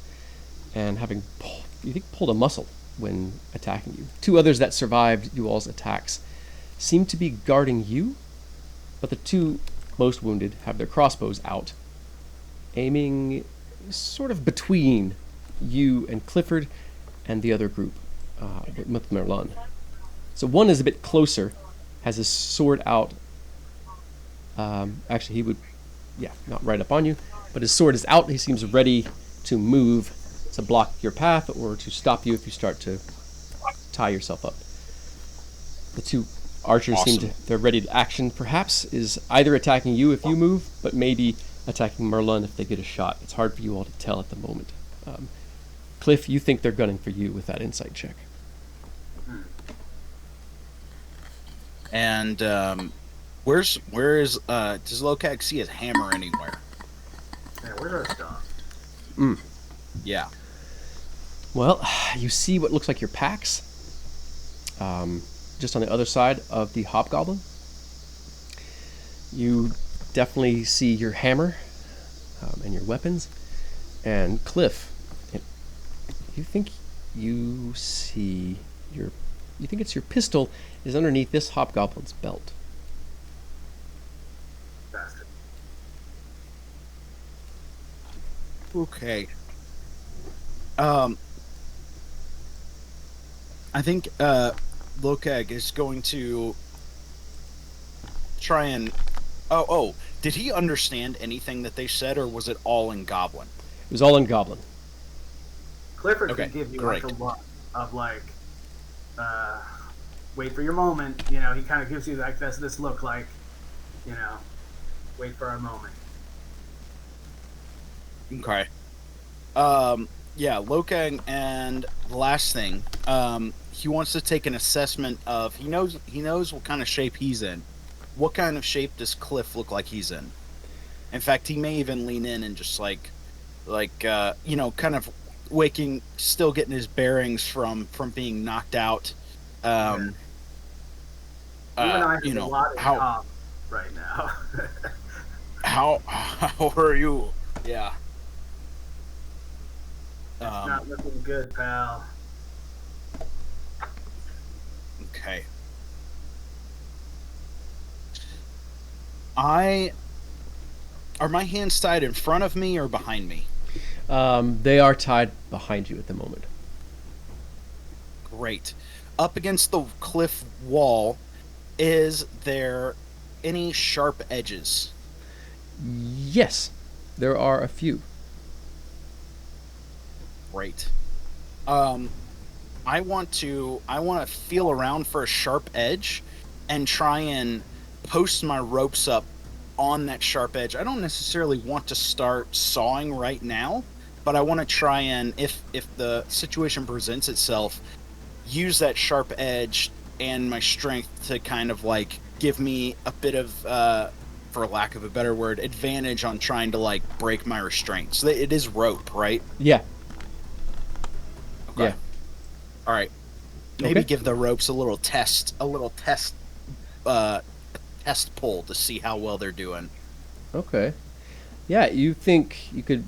and having, pulled a muscle when attacking you. Two others that survived you all's attacks seem to be guarding you, but the two most wounded have their crossbows out aiming sort of between you and Clifford and the other group with Merlin. So one is a bit closer, has his sword out. Actually, he would, not right up on you, but his sword is out. He seems ready to move to block your path or to stop you if you start to tie yourself up. The two archers they're ready to action, perhaps, is either attacking you if you move, but maybe attacking Merlin if they get a shot. It's hard for you all to tell at the moment. Cliff, you think they're gunning for you with that insight check. And where is does Lokag see his hammer anywhere? Yeah, where's our stuff? Yeah. Well, you see what looks like your packs, just on the other side of the hobgoblin. You definitely see your hammer and your weapons. And Cliff, you think you see you think it's your pistol is underneath this hobgoblin's belt. Bastard. Okay. I think Lokag is going to try and. Oh! Did he understand anything that they said, or was it all in Goblin? It was all in Goblin. Clifford Okay, can give you great. like a look of like, wait for your moment. You know, he kind of gives you like this look like, you know, wait for our moment. Okay. Yeah, Lokag, and the last thing, he wants to take an assessment of he knows what kind of shape he's in. What kind of shape does Cliff look like he's in? In fact, he may even lean in and just like kind of still getting his bearings from being knocked out. You and I have a lot in common right now. how are you? Yeah. It's not looking good, pal. Okay. Are my hands tied in front of me or behind me? They are tied behind you at the moment. Great. Up against the cliff wall, is there any sharp edges? Yes, there are a few. Great. I want to feel around for a sharp edge and try and post my ropes up on that sharp edge. I don't necessarily want to start sawing right now, but I want to try and, if the situation presents itself, use that sharp edge and my strength to kind of like give me a bit of, for lack of a better word, advantage on trying to like break my restraints. It is rope, right? Yeah. Okay. Yeah. All right. Maybe Okay. give the ropes a little test pull to see how well they're doing. Okay. Yeah, you think you could...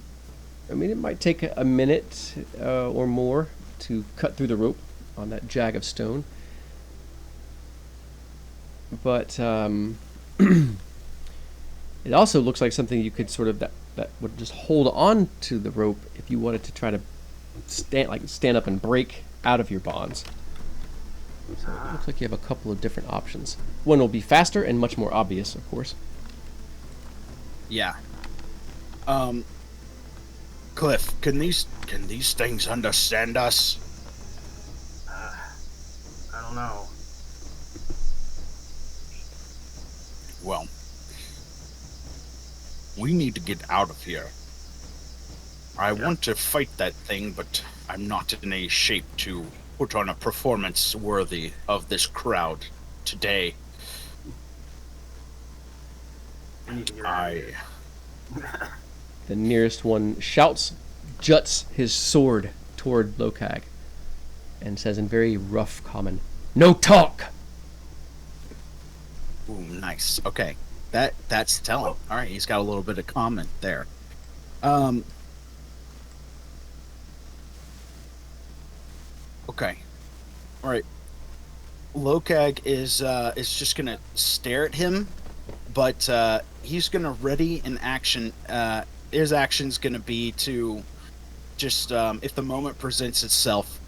I mean, it might take a minute or more to cut through the rope on that jag of stone. But it also looks like something you could sort of... that would just hold on to the rope if you wanted to try to stand up and break out of your bonds. So it looks like you have a couple of different options. One will be faster and much more obvious, of course. Yeah. Cliff, can these things understand us? I don't know. Well, we need to get out of here. I want to fight that thing, but I'm not in a shape to put on a performance worthy of this crowd today. We need to get out of here. The nearest one shouts, juts his sword toward Lokag, and says in very rough common, "No talk!" Ooh, nice. Okay. That's telling. All right, he's got a little bit of comment there. Okay. All right. Lokag is just gonna stare at him, but he's gonna ready in action his action's going to be to just, if the moment presents itself,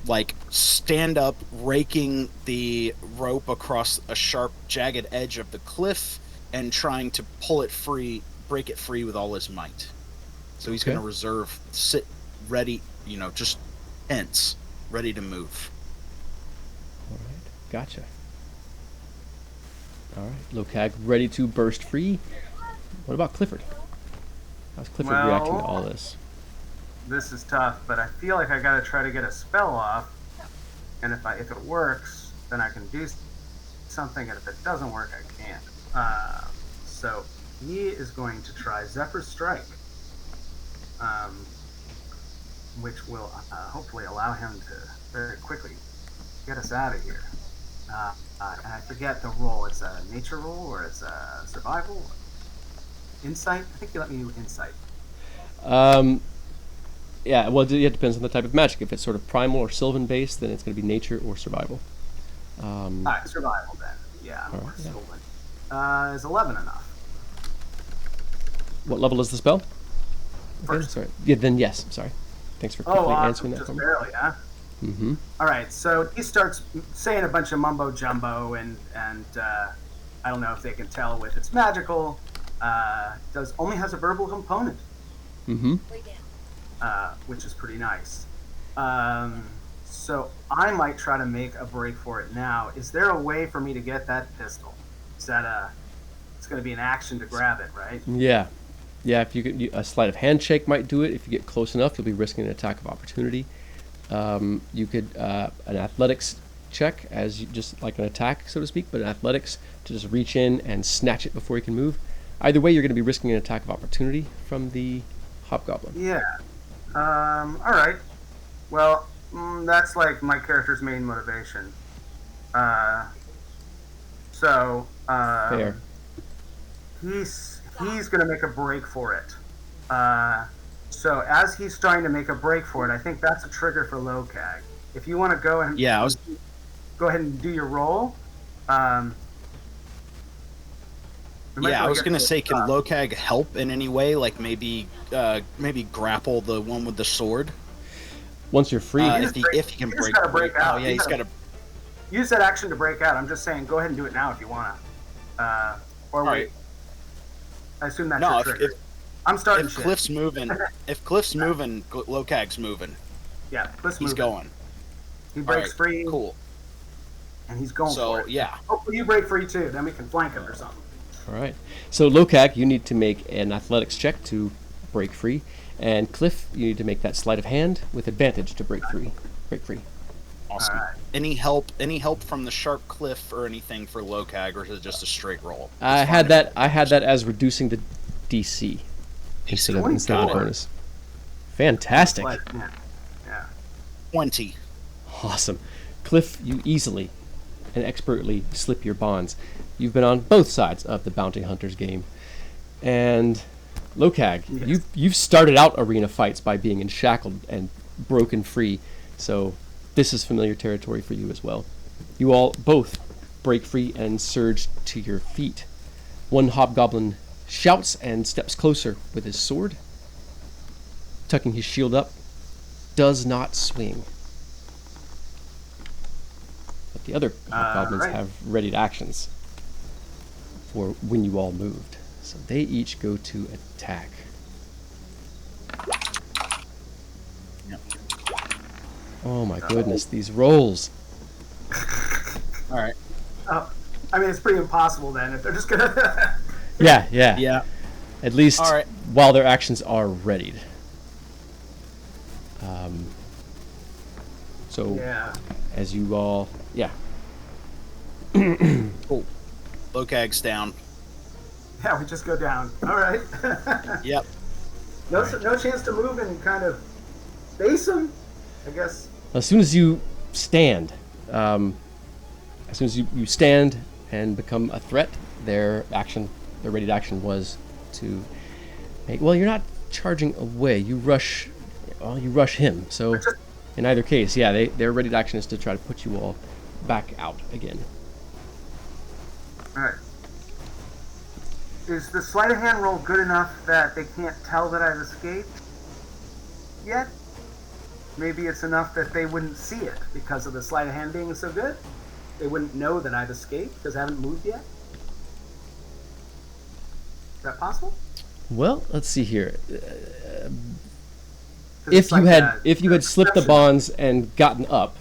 like stand up, raking the rope across a sharp, jagged edge of the cliff, and trying to pull it free, break it free with all his might. So he's going to reserve, sit ready, just tense, ready to move. All right, gotcha. All right, Lokag ready to burst free. What about Clifford? How's Clifford reacting to all this? This is tough, but I feel like I gotta try to get a spell off, and if it works, then I can do something, and if it doesn't work, I can't. So he is going to try Zephyr Strike, which will hopefully allow him to very quickly get us out of here. And I forget the roll. It's a nature roll, or it's a survival? Insight? I think you let me do insight. Yeah, well, it depends on the type of magic. If it's sort of primal or sylvan based, then it's going to be nature or survival. Alright, survival then. Yeah, All or right, yeah. Sylvan. Is 11 enough? What level is the spell? Okay, First. sorry. Yeah, then yes. Sorry. Thanks for quickly answering that just for me. barely, huh? Mm-hmm. All right, so he starts saying a bunch of mumbo jumbo, and I don't know if they can tell with it's magical. Only has a verbal component, Mm-hmm. which is pretty nice. So I might try to make a break for it now. Is there a way for me to get that pistol? Is that it's going to be an action to grab it, right? Yeah. Yeah, if you could, a sleight of handshake might do it. If you get close enough, you'll be risking an attack of opportunity. You could an athletics check just like an attack, so to speak, but an athletics to just reach in and snatch it before you can move. Either way, you're going to be risking an attack of opportunity from the hobgoblin. Yeah. All right. Well, that's like my character's main motivation. Fair. He's going to make a break for it. So as he's trying to make a break for it, I think that's a trigger for Lokag. If you want to go and go ahead and do your roll. I was gonna say, can Lokag help in any way? Like maybe grapple the one with the sword. Once you're free, if he can break out. Oh yeah, he's got to use that action to break out. I'm just saying, go ahead and do it now if you wanna. Or wait. Right. I assume that's your trigger. I'm starting. If Cliff's moving, Lokag's moving. Yeah, Cliff's moving. He's going. He breaks free. Cool. And he's going for it. Yeah. Hopefully you break free too. Then we can flank him or something. all right. So Lokag, you need to make an athletics check to break free, and Cliff, you need to make that sleight of hand with advantage to break free. Awesome. All right. Any help from the sharp cliff or anything for Lokag, or is it just a straight roll? I had that as reducing the DC instead of the bonus. Fantastic. Yeah. 20. Awesome. Cliff, you easily and expertly slip your bonds. You've been on both sides of the bounty hunters game. And Lokag, Yes. you've started out arena fights by being enshackled and broken free. So this is familiar territory for you as well. You all both break free and surge to your feet. One hobgoblin shouts and steps closer with his sword, tucking his shield up, does not swing. But the other hobgoblins have readied actions for when you all moved. So they each go to attack. Yep. Oh my goodness, these rolls. All right. I mean, it's pretty impossible then if they're just gonna. Yeah. Yeah. At least All right. while their actions are readied. So Yeah. as you all, Cool. Lokag's down. Yeah, we just go down. All right. Yep. No chance to move and kind of face him, I guess. as soon as you stand, you stand and become a threat, their readied action was to make. Well, you're not charging away. You rush him. So in either case, their readied action is to try to put you all back out again. All right. Is the sleight of hand roll good enough that they can't tell that I've escaped yet? Maybe it's enough that they wouldn't see it because of the sleight of hand being so good. They wouldn't know that I've escaped because I haven't moved yet. Is that possible? Well, let's see here. 'Cause If it's you like had a- if you had slipped the perception. bonds and gotten up,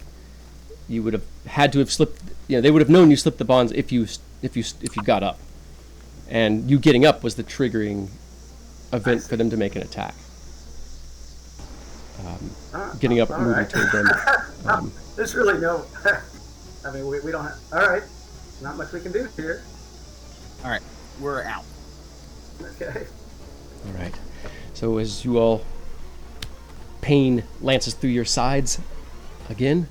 you would have had to have slipped. You know, they would have known you slipped the bonds if you got up, and you getting up was the triggering event for them to make an attack. Getting up and moving alright. toward them. There's really no. I mean, we don't have. All right, not much we can do here. All right, we're out. Okay. All right. So as you all, pain lances through your sides again.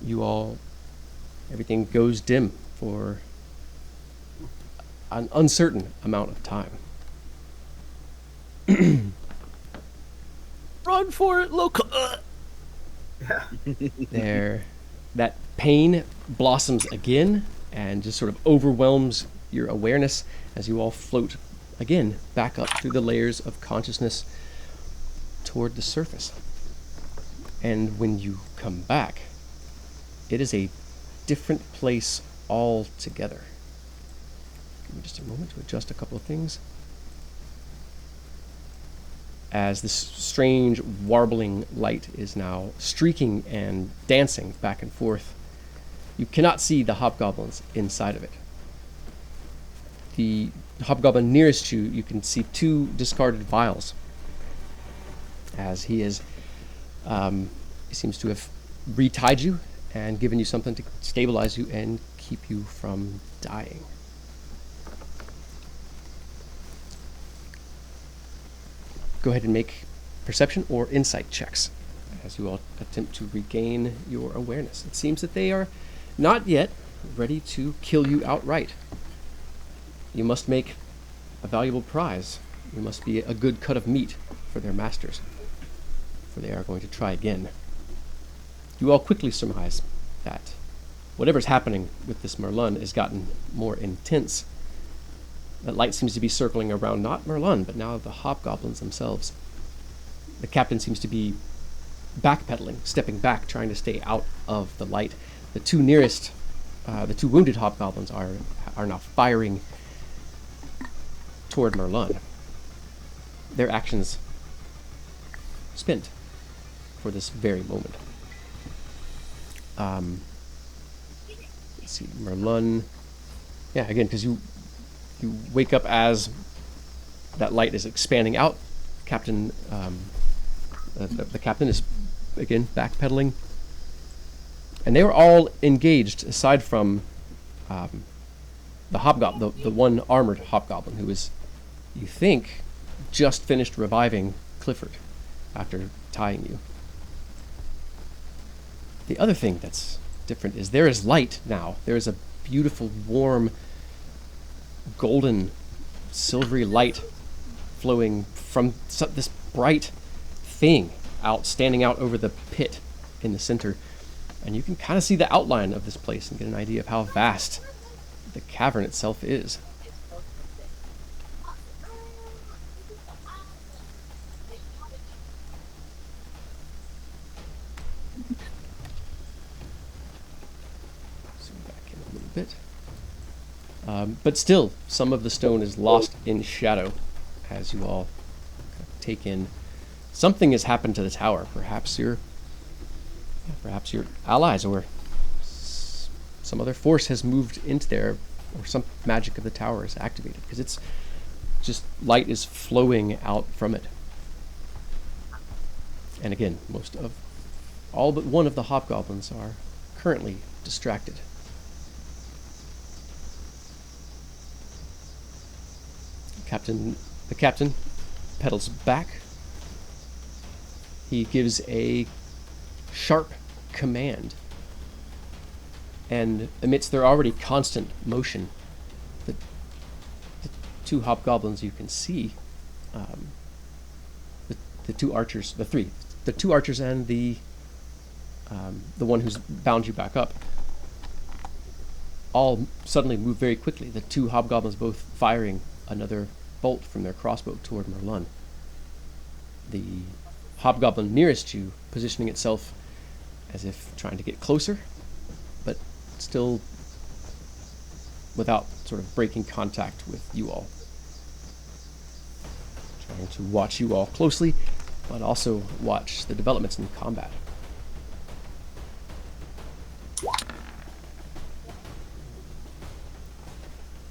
You all, everything goes dim for an uncertain amount of time. Run for it, local. Yeah. There, that pain blossoms again and just sort of overwhelms your awareness as you all float again back up through the layers of consciousness toward the surface. And when you come back, it is a different place altogether. Give me just a moment to adjust a couple of things. As this strange warbling light is now streaking and dancing back and forth, you cannot see the hobgoblins inside of it. The hobgoblin nearest you, you can see 2 discarded vials, as he is, he seems to have retied you and given you something to stabilize you and keep you from dying. Go ahead and make perception or insight checks as you all attempt to regain your awareness. It seems that they are not yet ready to kill you outright. You must make a valuable prize. You must be a good cut of meat for their masters, for they are going to try again. You all quickly surmise that whatever's happening with this Merlun has gotten more intense. That light seems to be circling around not Merlun, but now the hobgoblins themselves. The captain seems to be backpedaling, stepping back, trying to stay out of the light. The 2 nearest, the 2 wounded hobgoblins are now firing toward Merlun. Their actions spent for this very moment. Let's see, Merlun. Yeah, again, because you wake up as that light is expanding out. Captain, the captain is again backpedaling, and they were all engaged aside from the hobgoblin, the one armored hobgoblin who is, you think, just finished reviving Clifford after tying you. The other thing that's different is there is light now. There is a beautiful, warm, golden, silvery light flowing from this bright thing standing out over the pit in the center. And you can kind of see the outline of this place and get an idea of how vast the cavern itself is. Zoom back in a little bit. But still, some of the stone is lost in shadow as you all take in. Something has happened to the tower. Perhaps your allies or some other force has moved into there, or some magic of the tower is activated, because it's just light is flowing out from it. And again, all but one of the hobgoblins are currently distracted. The captain pedals back. He gives a sharp command, and amidst their already constant motion, the 2 hobgoblins you can see, the 2 archers, the 2 archers and the one who's bound you back up, all suddenly move very quickly. The two hobgoblins both firing another bolt from their crossbow toward Merlun. The hobgoblin nearest you positioning itself as if trying to get closer, but still without sort of breaking contact with you all. Trying to watch you all closely, but also watch the developments in combat.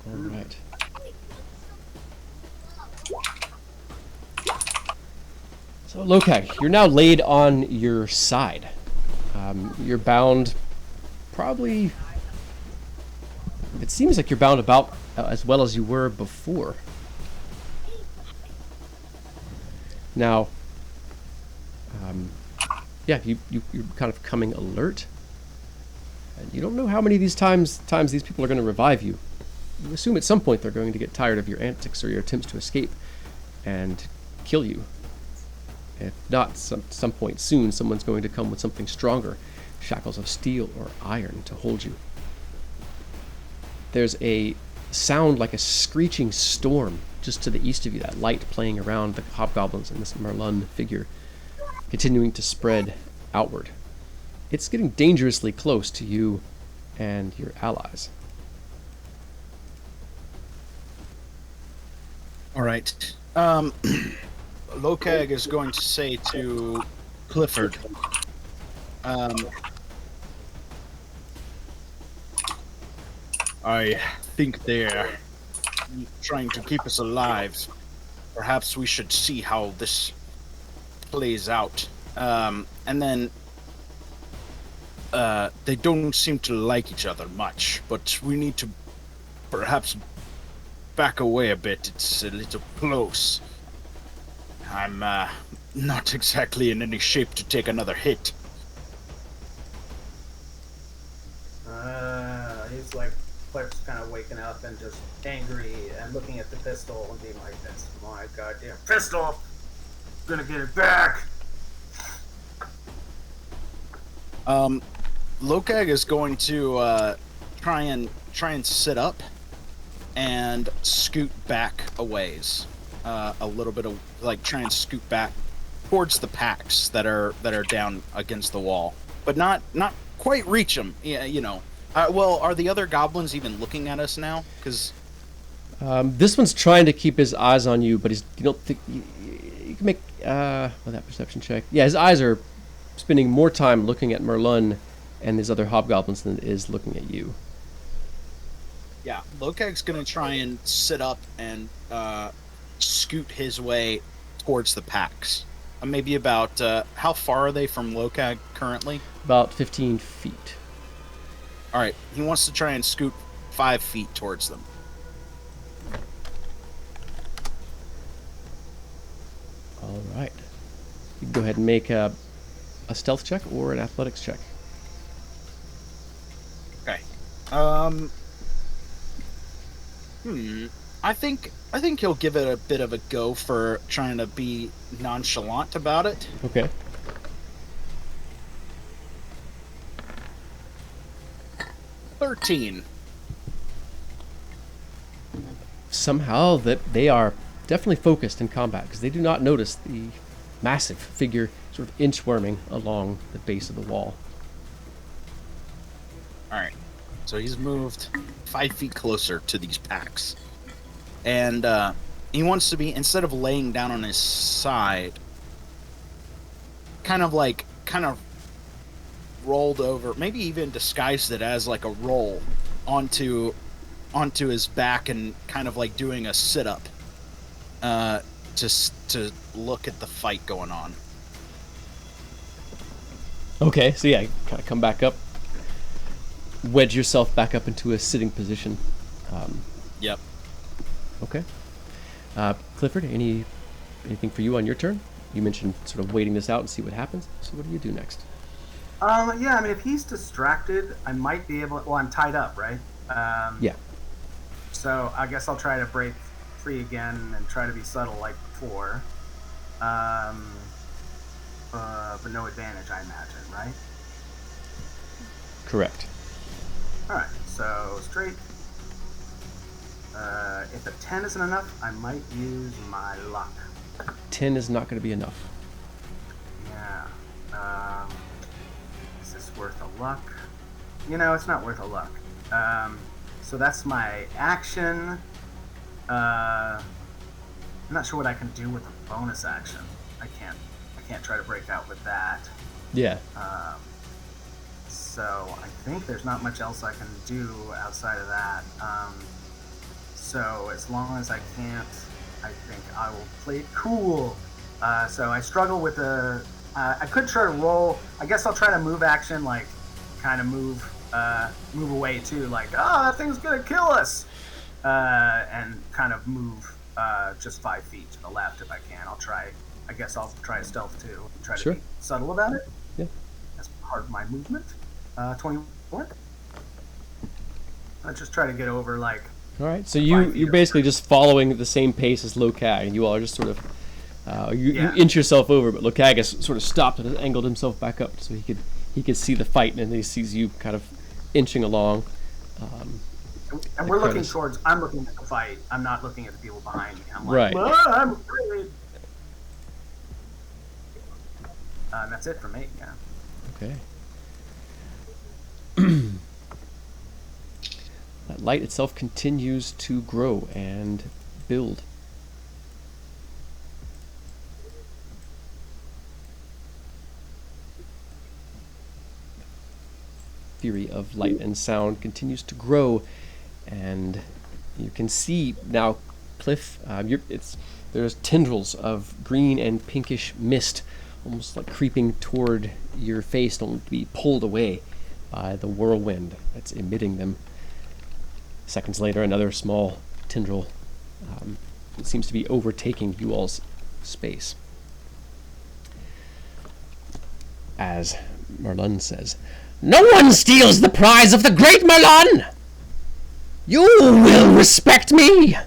All right. So, Lokag, you're now laid on your side. You're bound probably... It seems like you're bound about as well as you were before. Now, yeah, you're kind of coming alert. And you don't know how many of these times these people are going to revive you. You assume at some point they're going to get tired of your antics or your attempts to escape and kill you. If not, some point soon, someone's going to come with something stronger, shackles of steel or iron to hold you. There's a sound like a screeching storm just to the east of you, that light playing around the hobgoblins and this Merlun figure, continuing to spread outward. It's getting dangerously close to you and your allies. All right. Lokag is going to say to Clifford, I think they're trying to keep us alive. Perhaps we should see how this plays out. And then they don't seem to like each other much, but we need to perhaps back away a bit. It's a little close. I'm not exactly in any shape to take another hit. He's like, Cliff's kind of waking up and just angry and looking at the pistol and being like, "That's my goddamn pistol! I'm gonna get it back!" Lokag is going to try and sit up and scoot back a ways, a little bit of like try and scoot back towards the packs that are down against the wall, but not quite reach them. Yeah, you know. Well, are the other goblins even looking at us now? Because this one's trying to keep his eyes on you, but you don't think you can make that perception check. Yeah, his eyes are spending more time looking at Merlun and his other hobgoblins than it is looking at you. yeah, Lokag's gonna try and sit up and scoot his way towards the packs. Maybe about how far are they from Lokag currently? About 15 feet. All right, he wants to try and scoot 5 feet towards them. All right. You can go ahead and make a stealth check or an athletics check. Okay. I think he'll give it a bit of a go for trying to be nonchalant about it. Okay. $13. Somehow that they are definitely focused in combat because they do not notice the massive figure sort of inchworming along the base of the wall. All right. So he's moved 5 feet closer to these packs. And he wants to be, instead of laying down on his side, kind of rolled over, maybe even disguised it as like a roll onto his back and kind of like doing a sit-up to look at the fight going on. Okay, so yeah, kind of come back up, wedge yourself back up into a sitting position. Yep. Okay. Clifford, anything for you on your turn? You mentioned sort of waiting this out and see what happens. So what do you do next? Yeah, I mean, if he's distracted, I might be able. Well, I'm tied up, right? Yeah. So I guess I'll try to break free again and try to be subtle like before. But no advantage, I imagine, right? Correct. All right. So straight. If a 10 isn't enough, I might use my luck. 10 is not going to be enough. Yeah. Is this worth a luck? You know, it's not worth a luck. So that's my action. I'm not sure what I can do with a bonus action. I can't try to break out with that. Yeah. So I think there's not much else I can do outside of that. So as long as I can't, I think I will play it cool. So I struggle with the. I could try to roll. I guess I'll try to move action, like kind of move away too, like that thing's gonna kill us, and kind of move just 5 feet to the left if I can. I guess I'll try stealth too. Try to be subtle about it. Yeah. As part of my movement. 24. I just try to get over like. All right. So you're basically just following the same pace as Lokag, and you all are just sort of you inch yourself over, but Lokag has sort of stopped and has angled himself back up so he could see the fight, and then he sees you kind of inching along. And we're looking towards. I'm looking at the fight. I'm not looking at the people behind me. I'm like, right. I'm afraid. That's it for me. Yeah. Okay. That light itself continues to grow and build. Fury of light and sound continues to grow, and you can see now, Cliff, there's tendrils of green and pinkish mist, almost like creeping toward your face, don't be pulled away by the whirlwind that's emitting them. Seconds later, another small tendril seems to be overtaking you all's space. As Merlin says, "No one steals the prize of the great Merlin! You will respect me,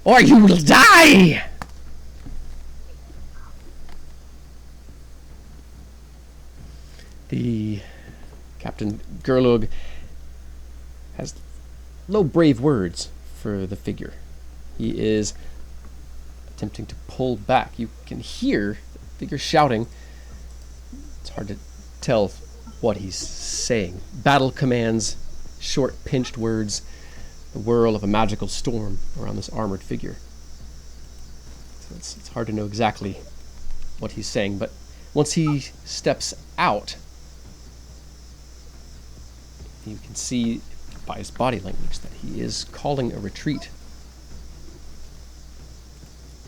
or you will die!" The Captain Gerlug has no brave words for the figure. He is attempting to pull back. You can hear the figure shouting. It's hard to tell what he's saying. Battle commands, short, pinched words, the whirl of a magical storm around this armored figure. So it's hard to know exactly what he's saying, but once he steps out, you can see by his body language that he is calling a retreat,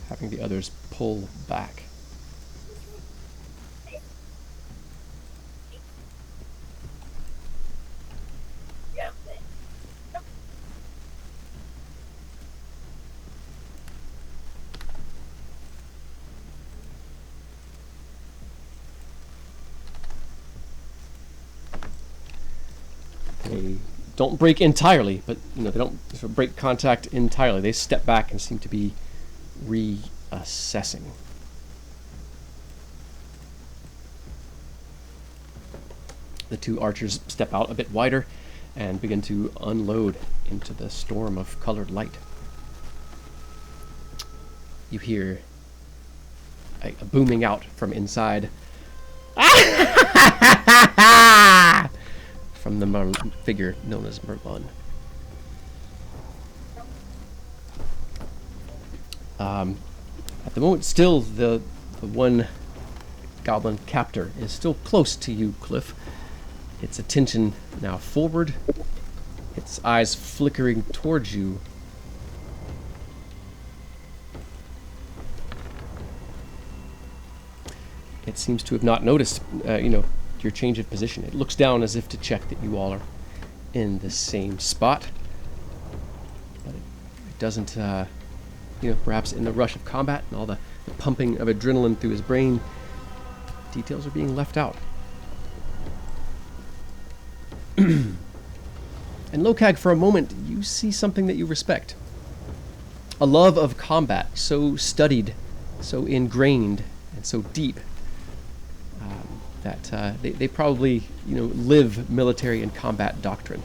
having the others pull back. They don't break entirely, but they don't sort of break contact entirely. They step back and seem to be reassessing. The two archers step out a bit wider and begin to unload into the storm of colored light. You hear a booming out from inside. From the figure known as Merlin. At the moment, still the one goblin captor is still close to you, Cliff. Its attention now forward, its eyes flickering towards you. It seems to have not noticed, your change of position. It looks down as if to check that you all are in the same spot. But it doesn't, perhaps in the rush of combat and all the pumping of adrenaline through his brain, details are being left out. And Lokag, for a moment, you see something that you respect. A love of combat, so studied, so ingrained, and so deep, that they probably live military and combat doctrine.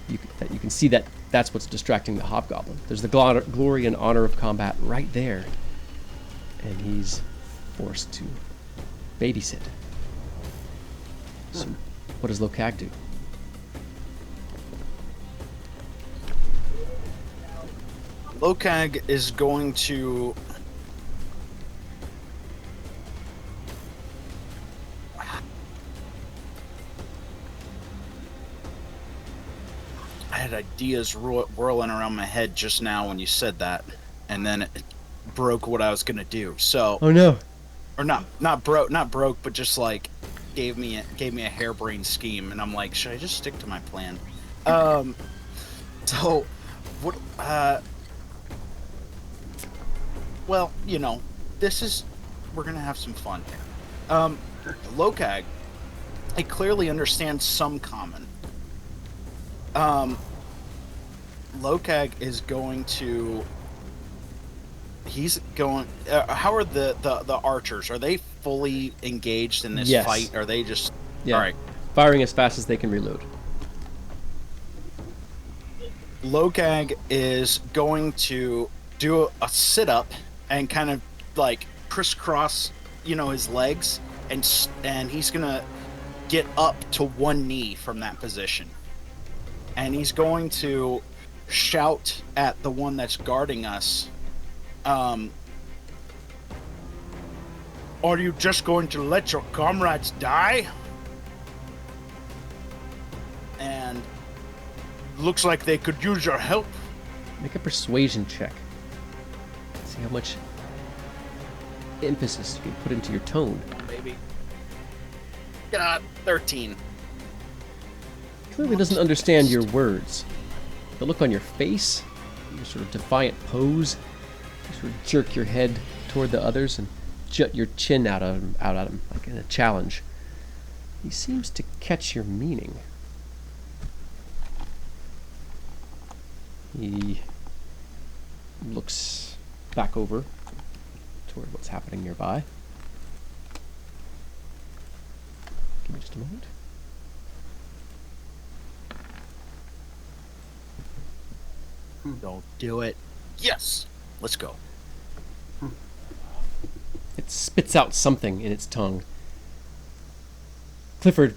you can see that that's what's distracting the hobgoblin. There's the glory and honor of combat right there, and he's forced to babysit. So, what does Lokag do? Lokag is going to... I had ideas whirling around my head just now when you said that, and then it broke what I was gonna do. So, Oh no! or not broke, but just like gave me a harebrained scheme, and I'm like, should I just stick to my plan? So, what? Well, you know, we're gonna have some fun here. Lokag, I clearly understand some common. Lokag is going to. He's going. How are the archers? Are they fully engaged in this Yes. fight? Are they just? Yeah. All right. Firing as fast as they can reload. Lokag is going to do a sit-up and kind of like crisscross, his legs, and he's gonna get up to one knee from that position, and he's going to shout at the one that's guarding us. Are you just going to let your comrades die? And looks like they could use your help. Make a persuasion check. See how much emphasis you can put into your tone. Maybe. 13. Clearly doesn't understand your words. The look on your face, your sort of defiant pose, you sort of jerk your head toward the others and jut your chin out at him like in a challenge. He seems to catch your meaning. He looks back over toward what's happening nearby. Give me just a moment. Don't do it. Yes. Let's go. It spits out something in its tongue. Clifford,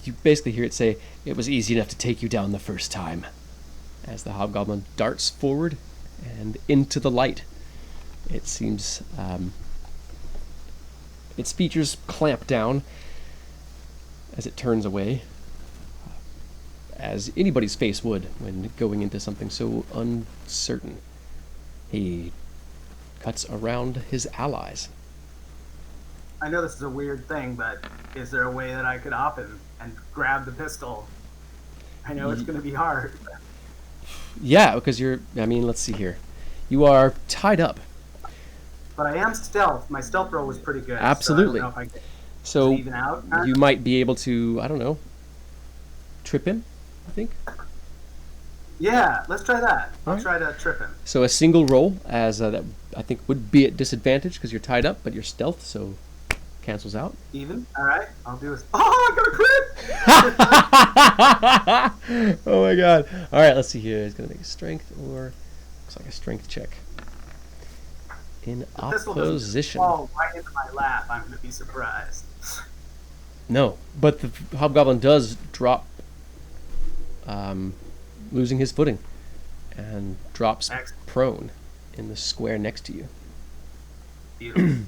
you basically hear it say, "It was easy enough to take you down the first time," as the hobgoblin darts forward and into the light. It seems its features clamp down as it turns away, as anybody's face would when going into something so uncertain. He cuts around his allies. I know this is a weird thing, but is there a way that I could hop him and grab the pistol? I know it's going to be hard. Yeah, because let's see here. You are tied up. But I am stealth. My stealth roll was pretty good. Absolutely. So I don't know if I can So even out. you might be able to, I don't know, trip him, I think. Yeah, let's try that. I'll Alright. try to trip him. So a single roll, as that I think would be at disadvantage because you're tied up, but you're stealth, so cancels out. Even? Alright, I'll do this. Oh, I got a crit! Oh my god. Alright, let's see here. He's going to make a strength or looks like a strength check. In The pistol doesn't opposition. fall right into my lap. I'm going to be surprised. No, but the hobgoblin does drop, losing his footing, and drops Excellent. prone in the square next to you. Beautiful.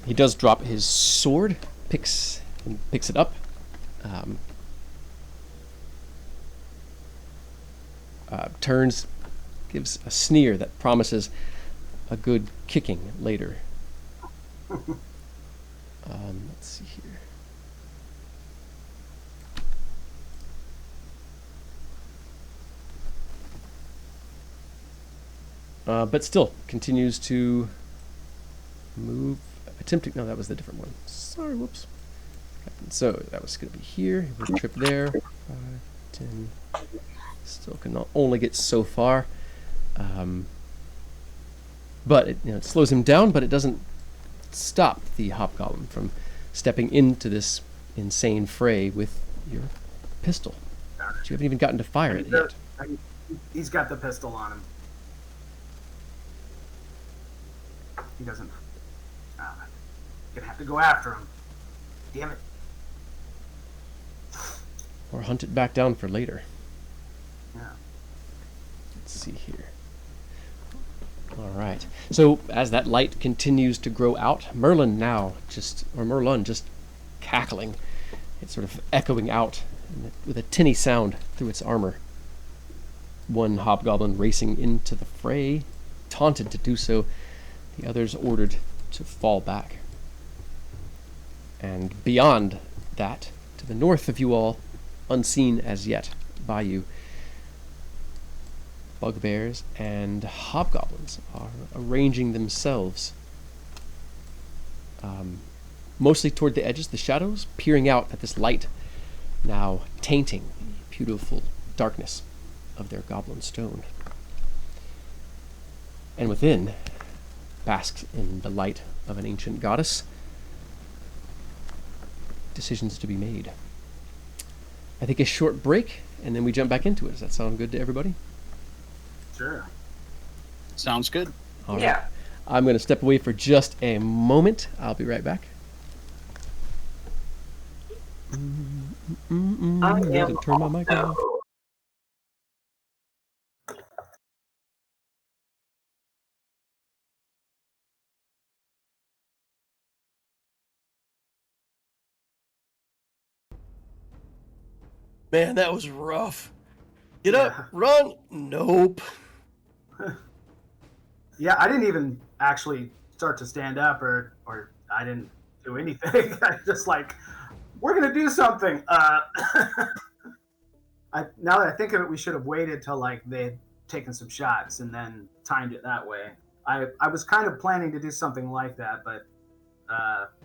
He does drop his sword, picks it up, turns, gives a sneer that promises a good kicking later. Let's see here. But still continues to move, attempting. No, that was the different one. Sorry, whoops. So that was going to be here. We'll trip there. 5, 10. Still can only get so far. But it slows him down, but it doesn't stop the hobgoblin from stepping into this insane fray with your pistol. Darn But you haven't even gotten to fire it it. yet. He's got the pistol on him. He doesn't. Gonna have to go after him. Damn it. Or hunt it back down for later. Yeah. Let's see here. All right. So as that light continues to grow out, Merlin just cackling. It's sort of echoing out with a tinny sound through its armor. One hobgoblin racing into the fray, taunted to do so, the others ordered to fall back. And beyond that, to the north of you all, unseen as yet by you, bugbears and hobgoblins are arranging themselves mostly toward the edges, the shadows, peering out at this light, now tainting the beautiful darkness of their goblin stone. And within, basks in the light of an ancient goddess, decisions to be made. I think a short break, and then we jump back into it. Does that sound good to everybody? Sure. Sounds good. All right. Yeah. I'm going to step away for just a moment. I'll be right back. I Need to turn my mic off. Man, that was rough. Get Yeah. up, run. Nope. Yeah, I didn't even actually start to stand up, or I didn't do anything. I just like, we're gonna do something. Now that I think of it, we should have waited till like they'd taken some shots and then timed it that way. I was kind of planning to do something like that, but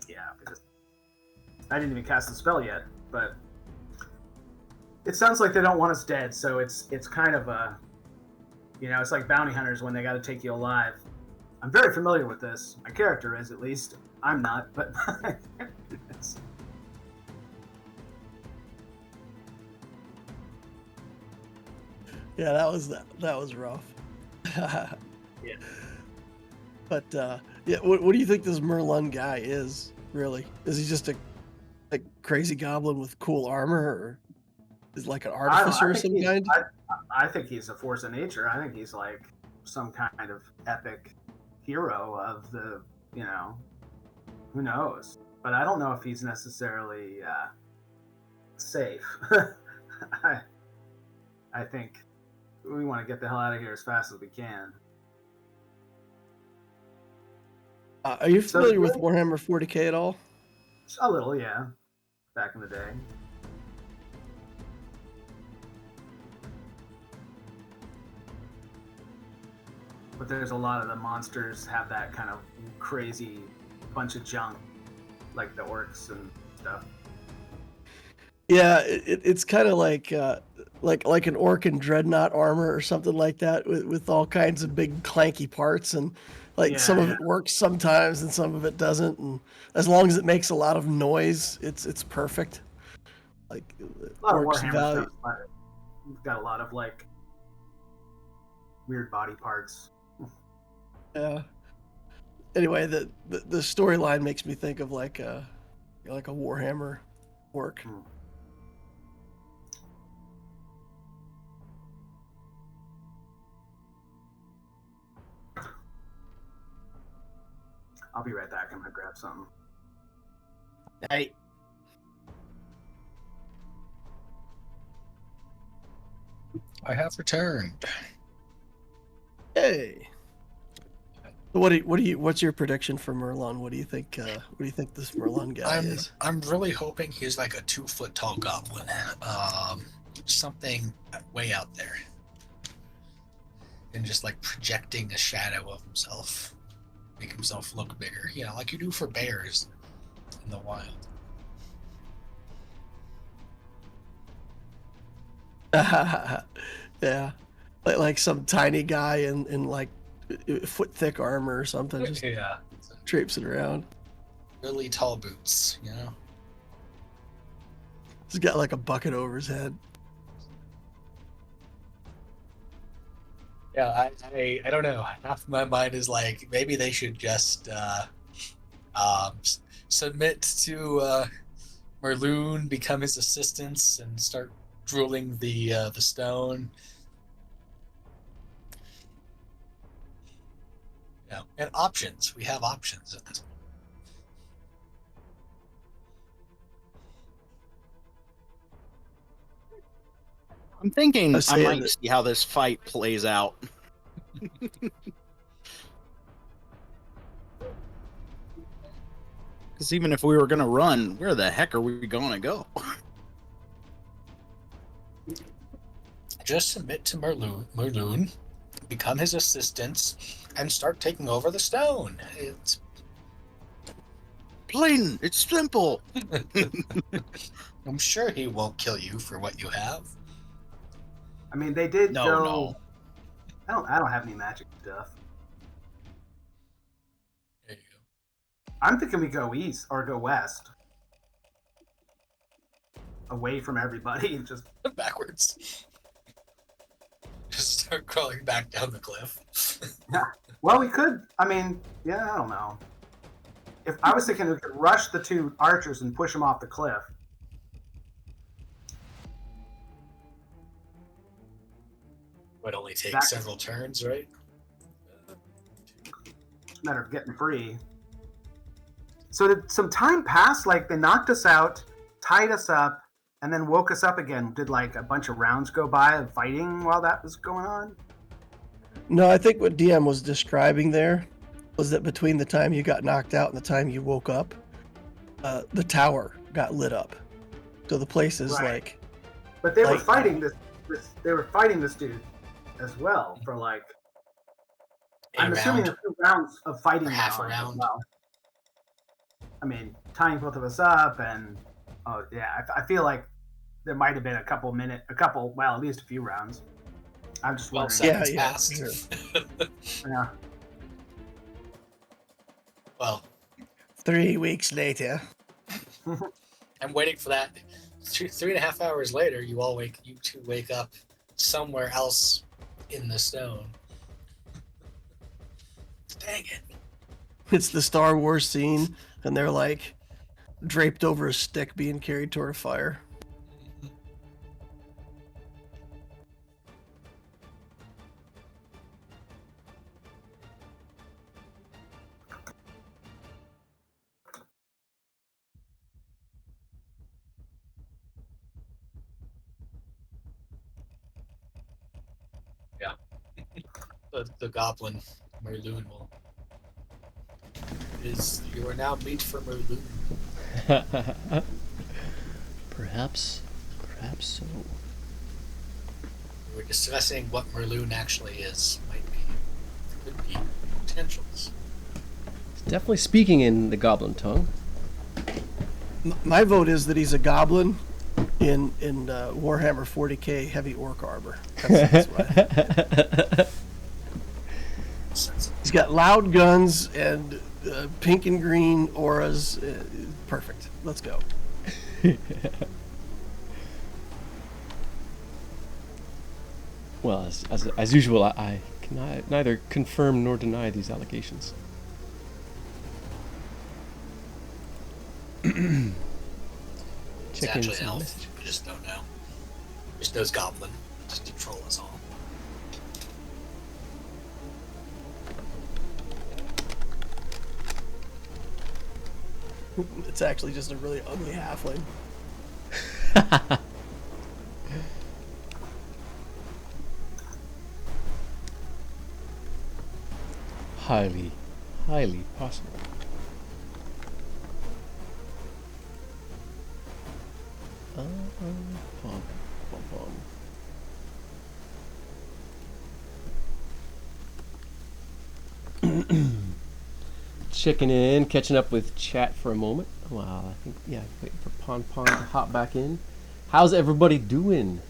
yeah, because I didn't even cast the spell yet. But it sounds like they don't want us dead, so it's kind of a, it's like bounty hunters when they got to take you alive. I'm very familiar with this. My character is, at least. I'm not, but my character is. Yeah, that was rough. Yeah. But yeah, what do you think this Merlin guy is, really? Is he just a crazy goblin with cool armor, or is like an artificer of some kind? I think he's a force of nature. I think he's like some kind of epic hero of the, who knows? But I don't know if he's necessarily safe. I think we want to get the hell out of here as fast as we can. Are you familiar with Warhammer 40K at all? A little, yeah. Back in the day. But there's a lot of the monsters have that kind of crazy bunch of junk, like the orcs and stuff. Yeah, it's kind of like an orc in dreadnought armor or something like that, with all kinds of big clanky parts, and some of it works sometimes and some of it doesn't, and as long as it makes a lot of noise, it's perfect. Like A lot of orcs Warhammer value. stuff. But we've got a lot of like weird body parts. Yeah. Anyway, the storyline makes me think of like a Warhammer orc. I'll be right back. I'm gonna grab something. Hey. I have returned. Hey. So what's your prediction for Merlin? What do you think this Merlin guy is? I'm really hoping he's like a 2-foot tall goblin. Something way out there. And just like projecting a shadow of himself. Make himself look bigger. Like you do for bears in the wild. Yeah. Like some tiny guy in like foot thick armor or something, just Yeah. traipsing around. Really tall boots, He's got like a bucket over his head. Yeah, I don't know. Half of my mind is like maybe they should just submit to Merloon, become his assistants, and start drooling the stone. Yeah, and options. We have options at this. I'm thinking was I saying might that- see how this fight plays out. Because even if we were gonna run, where the heck are we gonna go? Just submit to Merloon, become his assistants, and start taking over the stone. It's Plain, it's simple. I'm sure he won't kill you for what you have. I mean, they did No, go. no. I don't have any magic stuff. There you go. I'm thinking we go east or go west, away from everybody, and just Backwards. Just start crawling back down the cliff. well, we could. I mean, yeah, I don't know. If I was thinking we could rush the two archers and push them off the cliff. Would only take That- several turns, right? It's a matter of getting free. So did some time pass? Like they knocked us out, tied us up, and then woke us up again. Did like a bunch of rounds go by of fighting while that was going on? No, I think what DM was describing there was that between the time you got knocked out and the time you woke up, the tower got lit up. So the place is Right. like, But they were Like- fighting this. They were fighting this dude as well for like. I'm assuming a few rounds of fighting. Or half a went on as round. well. I mean, tying both of us up, and oh yeah, I feel like there might have been a couple, well, at least a few rounds. I'm just 12 wondering. seconds Yeah, passed. sure. Yeah. Well, 3 weeks later. I'm waiting for that. 3.5 hours later, you two wake up somewhere else in the stone. Dang it. It's the Star Wars scene, and they're like draped over a stick being carried toward a fire. The goblin, Merloon, you are now meat for Merloon. Perhaps so. We were discussing what Merloon actually is. Could be potentials. It's definitely speaking in the goblin tongue. My vote is that he's a goblin in Warhammer 40k heavy orc armor. That's why. He's got loud guns and pink and green auras. Perfect. Let's go. Well, as usual, I can neither confirm nor deny these allegations. It's Check in actually some an elf. message. We just don't know. Just knows goblin. Just to troll us all. It's actually just a really ugly halfling. Highly possible. Pom, pom, pom. Checking in, catching up with chat for a moment. Wow, I think, yeah, waiting for Pon Pon to hop back in. How's everybody doing?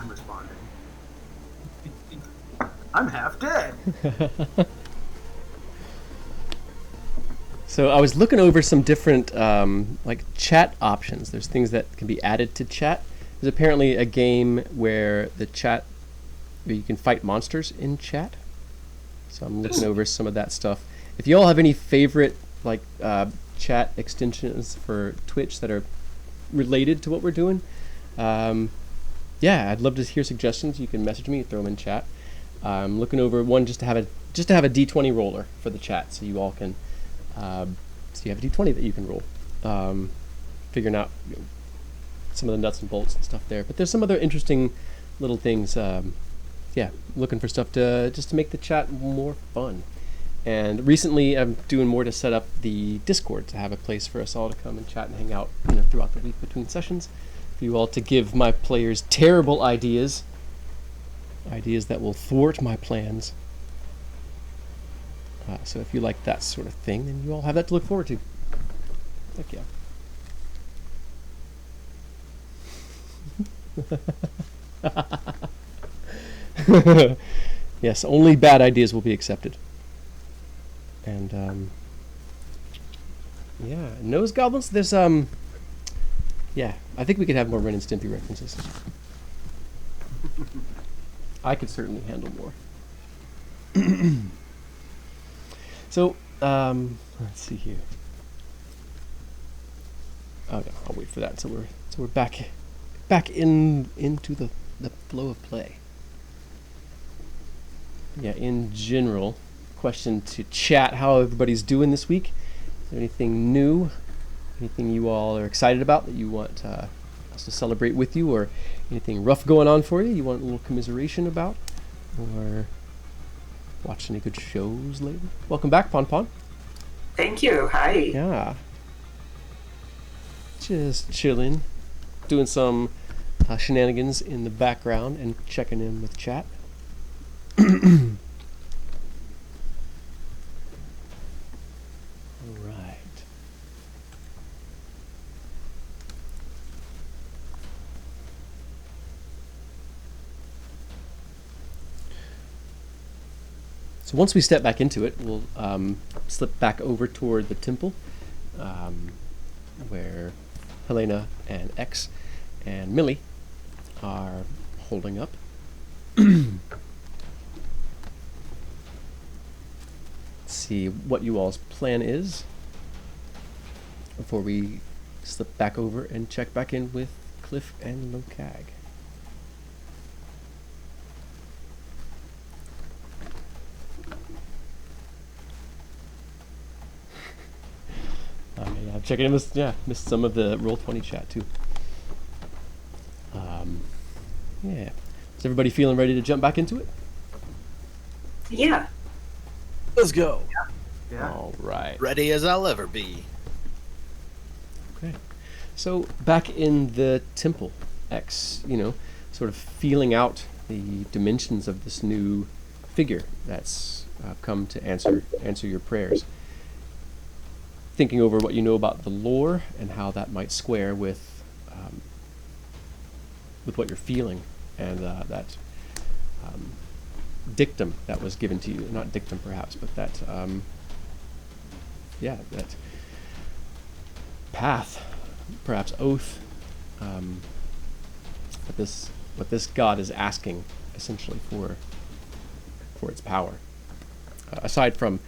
I'm responding. I'm half dead. So I was looking over some different like chat options. There's things that can be added to chat. There's apparently a game where where you can fight monsters in chat. So I'm looking over some of that stuff. If you all have any favorite like chat extensions for Twitch that are related to what we're doing, yeah, I'd love to hear suggestions. You can message me, throw them in chat. I'm looking over one just to have a D20 roller for the chat, so you all can. So you have a D20 that you can roll, figuring out some of the nuts and bolts and stuff there. But there's some other interesting little things. Yeah, looking for stuff just to make the chat more fun. And recently, I'm doing more to set up the Discord to have a place for us all to come and chat and hang out, throughout the week between sessions. For you all to give my players terrible ideas that will thwart my plans. So if you like that sort of thing, then you all have that to look forward to. Heck yeah. Yes, only bad ideas will be accepted. And yeah, nose goblins. There's yeah, I think we could have more Ren and Stimpy references. I could certainly handle more. So, let's see here. Oh no, I'll wait for that until we're back into the flow of play. Yeah, in general, question to chat: how everybody's doing this week? Is there anything new? Anything you all are excited about that you want us to celebrate with you, or anything rough going on for you? You want a little commiseration about, or watched any good shows lately? Welcome back, Pon Pon. Thank you. Hi. Yeah. Just chilling, doing some shenanigans in the background and checking in with chat. All right. So once we step back into it, we'll slip back over toward the temple, where Helena and X and Millie are holding up. See what you all's plan is before we slip back over and check back in with Cliff and Locag. Yeah, I'm checking in with, missed some of the Roll20 chat too. Yeah. Is everybody feeling ready to jump back into it? Yeah. Let's go. Yeah. All right. Ready as I'll ever be. Okay. So back in the temple, X, sort of feeling out the dimensions of this new figure that's come to answer your prayers. Thinking over what you know about the lore and how that might square with what you're feeling, and that dictum that was given to you. Not dictum, perhaps, but that that path, perhaps oath, what this god is asking essentially for its power. Aside from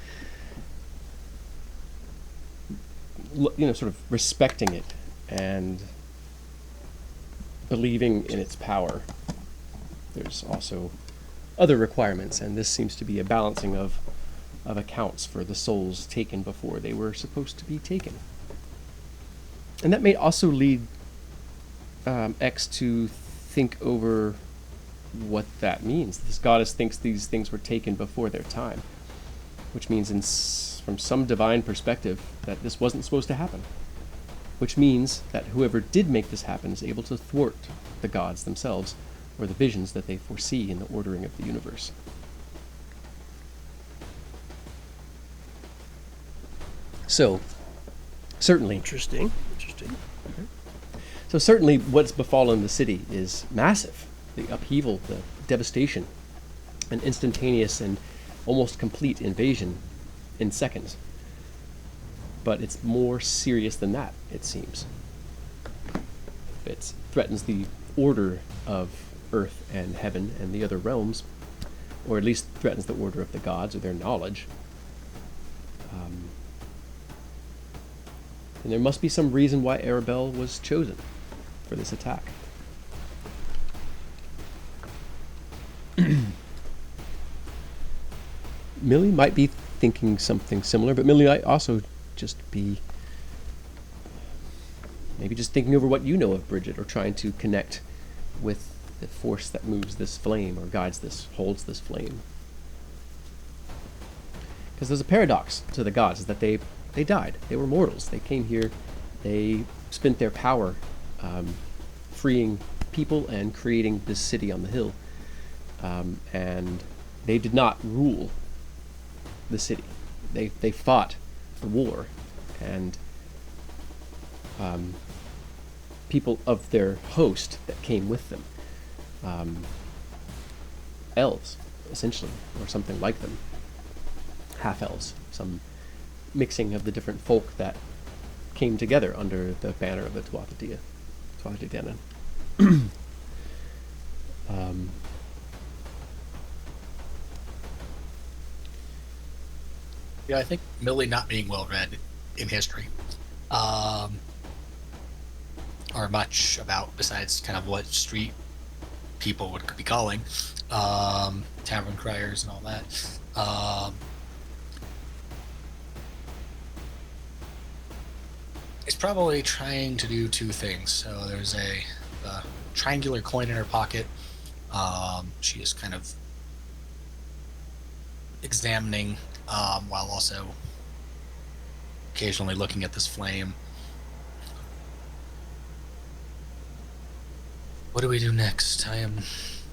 sort of respecting it and believing in its power, there's also other requirements, and this seems to be a balancing of accounts for the souls taken before they were supposed to be taken. And that may also lead X to think over what that means. This goddess thinks these things were taken before their time, which means from some divine perspective that this wasn't supposed to happen, which means that whoever did make this happen is able to thwart the gods themselves or the visions that they foresee in the ordering of the universe. So, certainly... Interesting. So certainly what's befallen the city is massive. the upheaval, the devastation, an instantaneous and almost complete invasion in seconds. But it's more serious than that, it seems. It threatens the order of earth and heaven and the other realms, or at least threatens the order of the gods or their knowledge. And there must be some reason why Arabelle was chosen for this attack. Millie might be thinking something similar, but Millie might also just be maybe just thinking over what you know of Bridget, or trying to connect with the force that moves this flame, or guides this, holds this flame. Because there's a paradox to the gods, is that they died. They were mortals. They came here. They spent their power freeing people and creating this city on the hill. And they did not rule the city. They fought the war, and people of their host that came with them, elves, essentially, or something like them, half-elves, some mixing of the different folk that came together under the banner of the Tuatha Dé Danann. Yeah, I think Millie not being well read in history, or much about besides kind of what street people would be calling tavern criers and all that. It's probably trying to do two things. So there's a triangular coin in her pocket. She is kind of examining while also occasionally looking at this flame. What do we do next? I am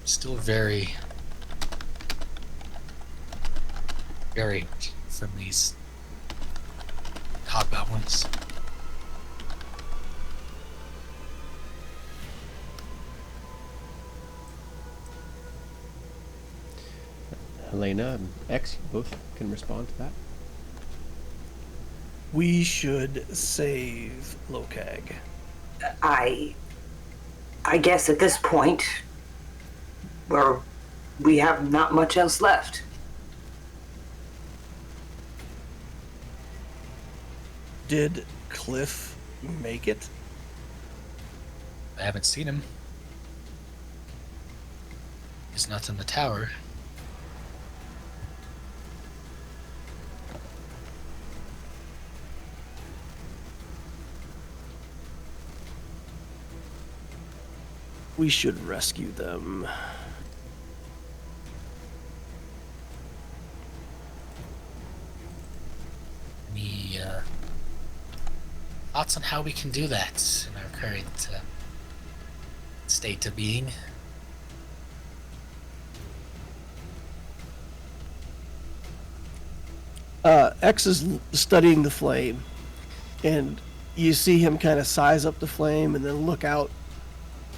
still very from these hobgoblins. Helena and X, you both can respond to that. We should save Lokag. I guess at this point, we have not much else left. Did Cliff make it? I haven't seen him. He's not in the tower. We should rescue them. Any thoughts on how we can do that in our current state of being? X is studying the flame, and you see him kind of size up the flame and then look out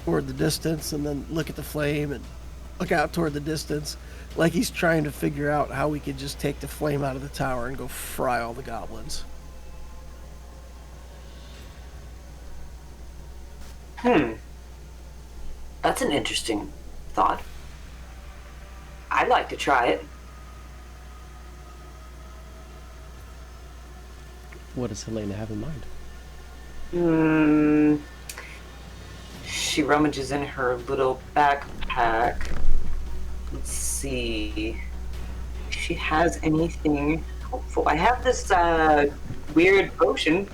toward the distance, and then look at the flame and look out toward the distance, like he's trying to figure out how we could just take the flame out of the tower and go fry all the goblins. That's an interesting thought. I'd like to try it. What does Helena have in mind? She rummages in her little backpack. Let's see if she has anything helpful. I have this weird potion.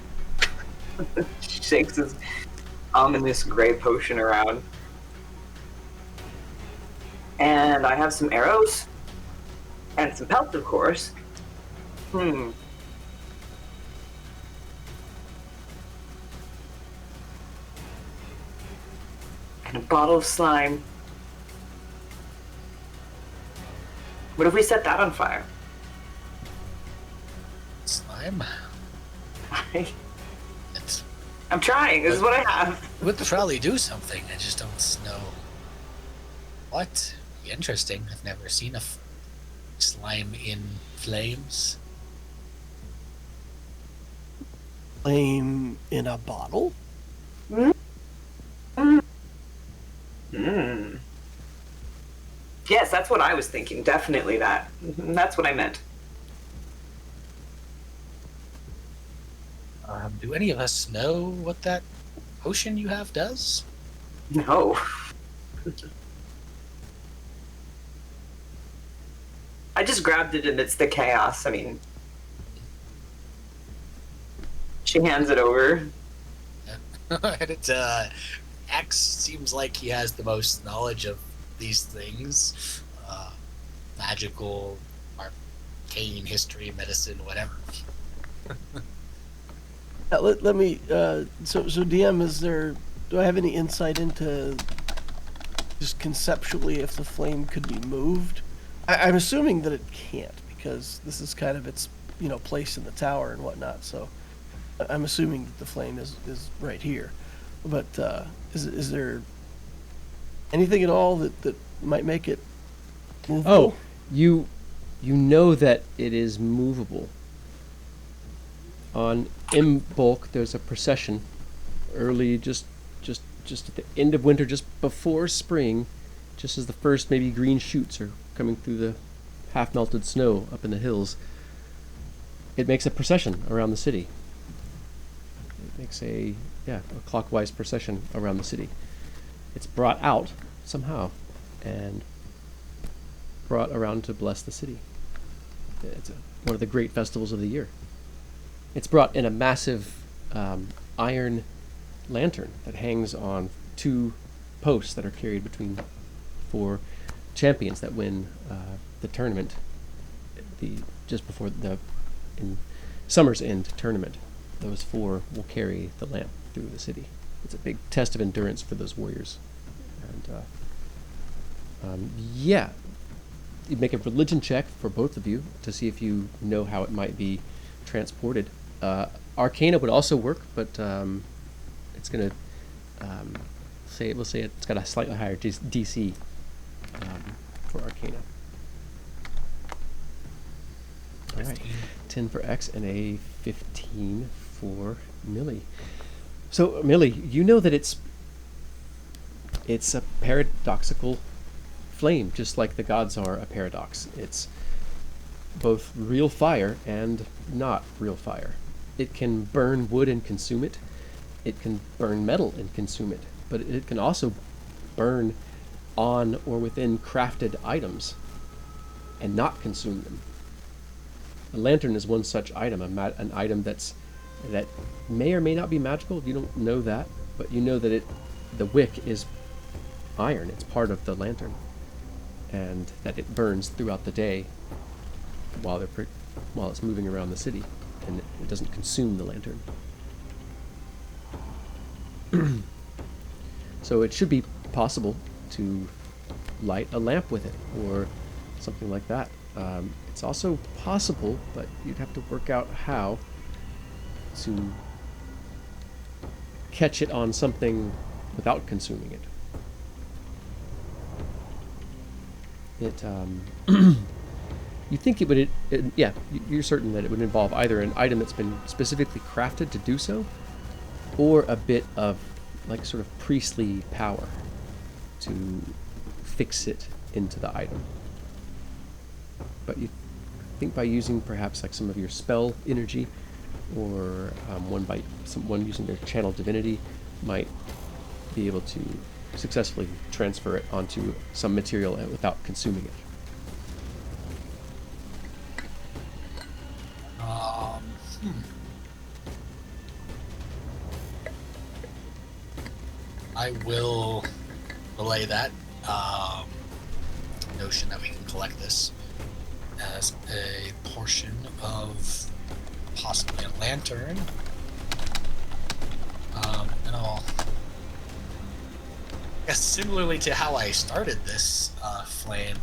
She shakes this ominous gray potion around. And I have some arrows. And some pelts, of course. And a bottle of slime. What if we set that on fire? Slime? It's, I'm trying. This is what I have. would probably do something. I just don't know What? Interesting. I've never seen a slime in flames. Flame in a bottle? Yes, that's what I was thinking. Definitely that. That's what I meant. Do any of us know what that potion you have does? No. I just grabbed it amidst the chaos. I mean, she hands it over. And it's X seems like he has the most knowledge of these things, magical, arcane, history, medicine, whatever. Let me. So DM, do I have any insight into just conceptually if the flame could be moved? I'm assuming that it can't because this is kind of its place in the tower and whatnot. So I'm assuming that the flame is right here. But is there anything at all that might make it movable? Oh, you know that it is movable. On Imbolc, there's a procession early, just at the end of winter, just before spring, just as the first maybe green shoots are coming through the half-melted snow up in the hills. It makes a procession around the city. It makes a clockwise procession around the city. It's brought out somehow and brought around to bless the city. It's one of the great festivals of the year. It's brought in a massive iron lantern that hangs on 2 posts that are carried between 4 champions that win the tournament. Just before the Summer's End tournament, those 4 will carry the lamp through the city. It's a big test of endurance for those warriors. And you make a religion check for both of you to see if you know how it might be transported. Arcana would also work, but it's going to we'll say it's got a slightly higher DC for Arcana. All right, 10 for X and a 15 for Millie. So Millie, you know that it's a paradoxical flame, just like the gods are a paradox. It's both real fire and not real fire. It can burn wood and consume it. It can burn metal and consume it. But it can also burn on or within crafted items and not consume them. A lantern is one such item, an item that may or may not be magical. You don't know that, but you know that the wick is iron. It's part of the lantern, and that it burns throughout the day while it's moving around the city, and it doesn't consume the lantern. So it should be possible to light a lamp with it, or something like that. It's also possible, but you'd have to work out how to catch it on something without consuming it. You think it would, you're certain that it would involve either an item that's been specifically crafted to do so, or a bit of like sort of priestly power to fix it into the item. But you think by using perhaps like some of your spell energy, or one using their channel divinity might be able to successfully transfer it onto some material without consuming it. I will relay that notion that we can collect this as a portion of possibly a lantern. And I'll, I guess similarly to how I started this flame,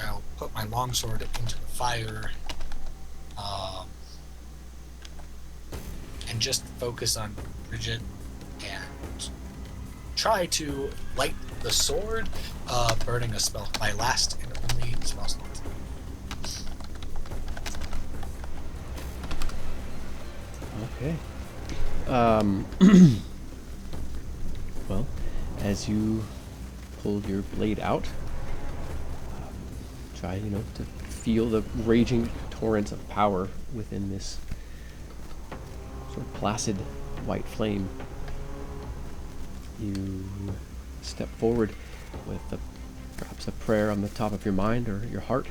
I'll put my longsword into the fire, and just focus on Bridget and try to light the sword, burning a spell, my last and only spell slot. Okay. Well, as you pull your blade out, try, to feel the raging torrents of power within this sort of placid white flame. You step forward with perhaps a prayer on the top of your mind or your heart.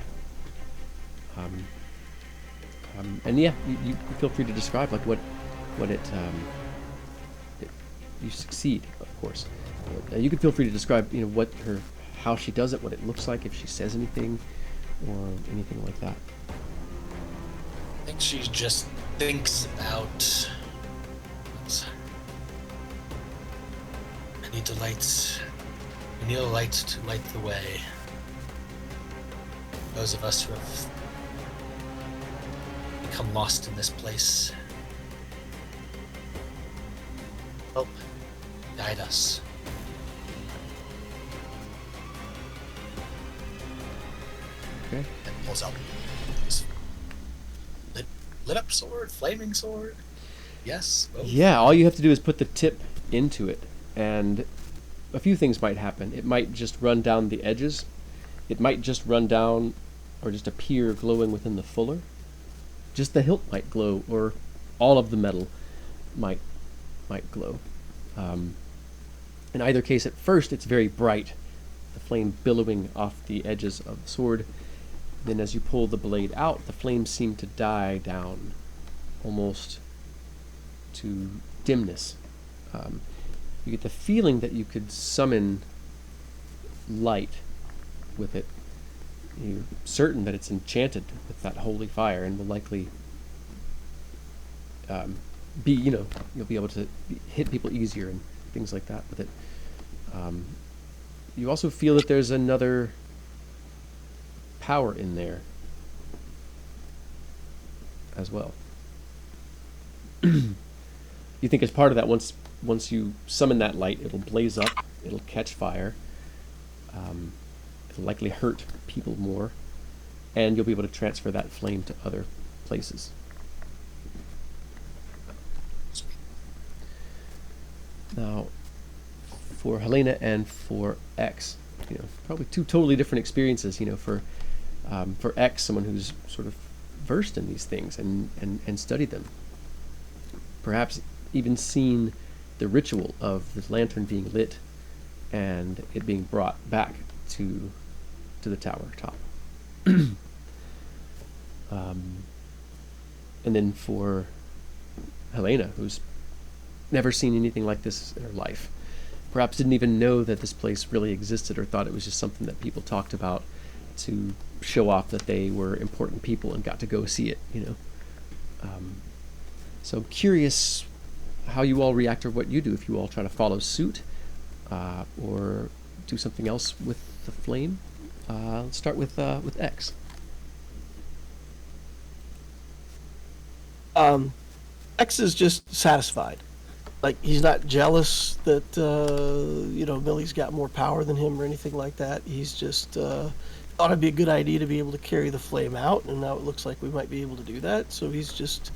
And yeah, you feel free to describe like what you succeed, of course. You could feel free to describe, how she does it, what it looks like, if she says anything, or anything like that. I think she just thinks about. I need the lights. We need a light to light the way. Those of us who have become lost in this place. Help guide us. Okay. And pulls out this lit up sword, flaming sword. Yes. Both. Yeah, all you have to do is put the tip into it, and a few things might happen. It might just run down the edges. It might just run down or just appear glowing within the fuller. Just the hilt might glow, or all of the metal might glow. In either case, at first it's very bright, the flame billowing off the edges of the sword. Then as you pull the blade out, the flames seem to die down, almost to dimness. You get the feeling that you could summon light with it. You're certain that it's enchanted with that holy fire and will likely be, you'll be able to hit people easier and things like that with it. You also feel that there's another power in there as well. You think as part of that, once you summon that light, it'll blaze up, it'll catch fire, it'll likely hurt people more, and you'll be able to transfer that flame to other places. Now, for Helena and for X, probably two totally different experiences. For X, someone who's sort of versed in these things and studied them, perhaps even seen the ritual of the lantern being lit and it being brought back to the tower top. And then for Helena, who's never seen anything like this in her life, perhaps didn't even know that this place really existed, or thought it was just something that people talked about to show off that they were important people and got to go see it, So I'm curious how you all react, or what you do, if you all try to follow suit or do something else with the flame. Let's start with X. X is just satisfied. Like, he's not jealous that Millie's got more power than him or anything like that. He's just thought it'd be a good idea to be able to carry the flame out, and now it looks like we might be able to do that. So he's just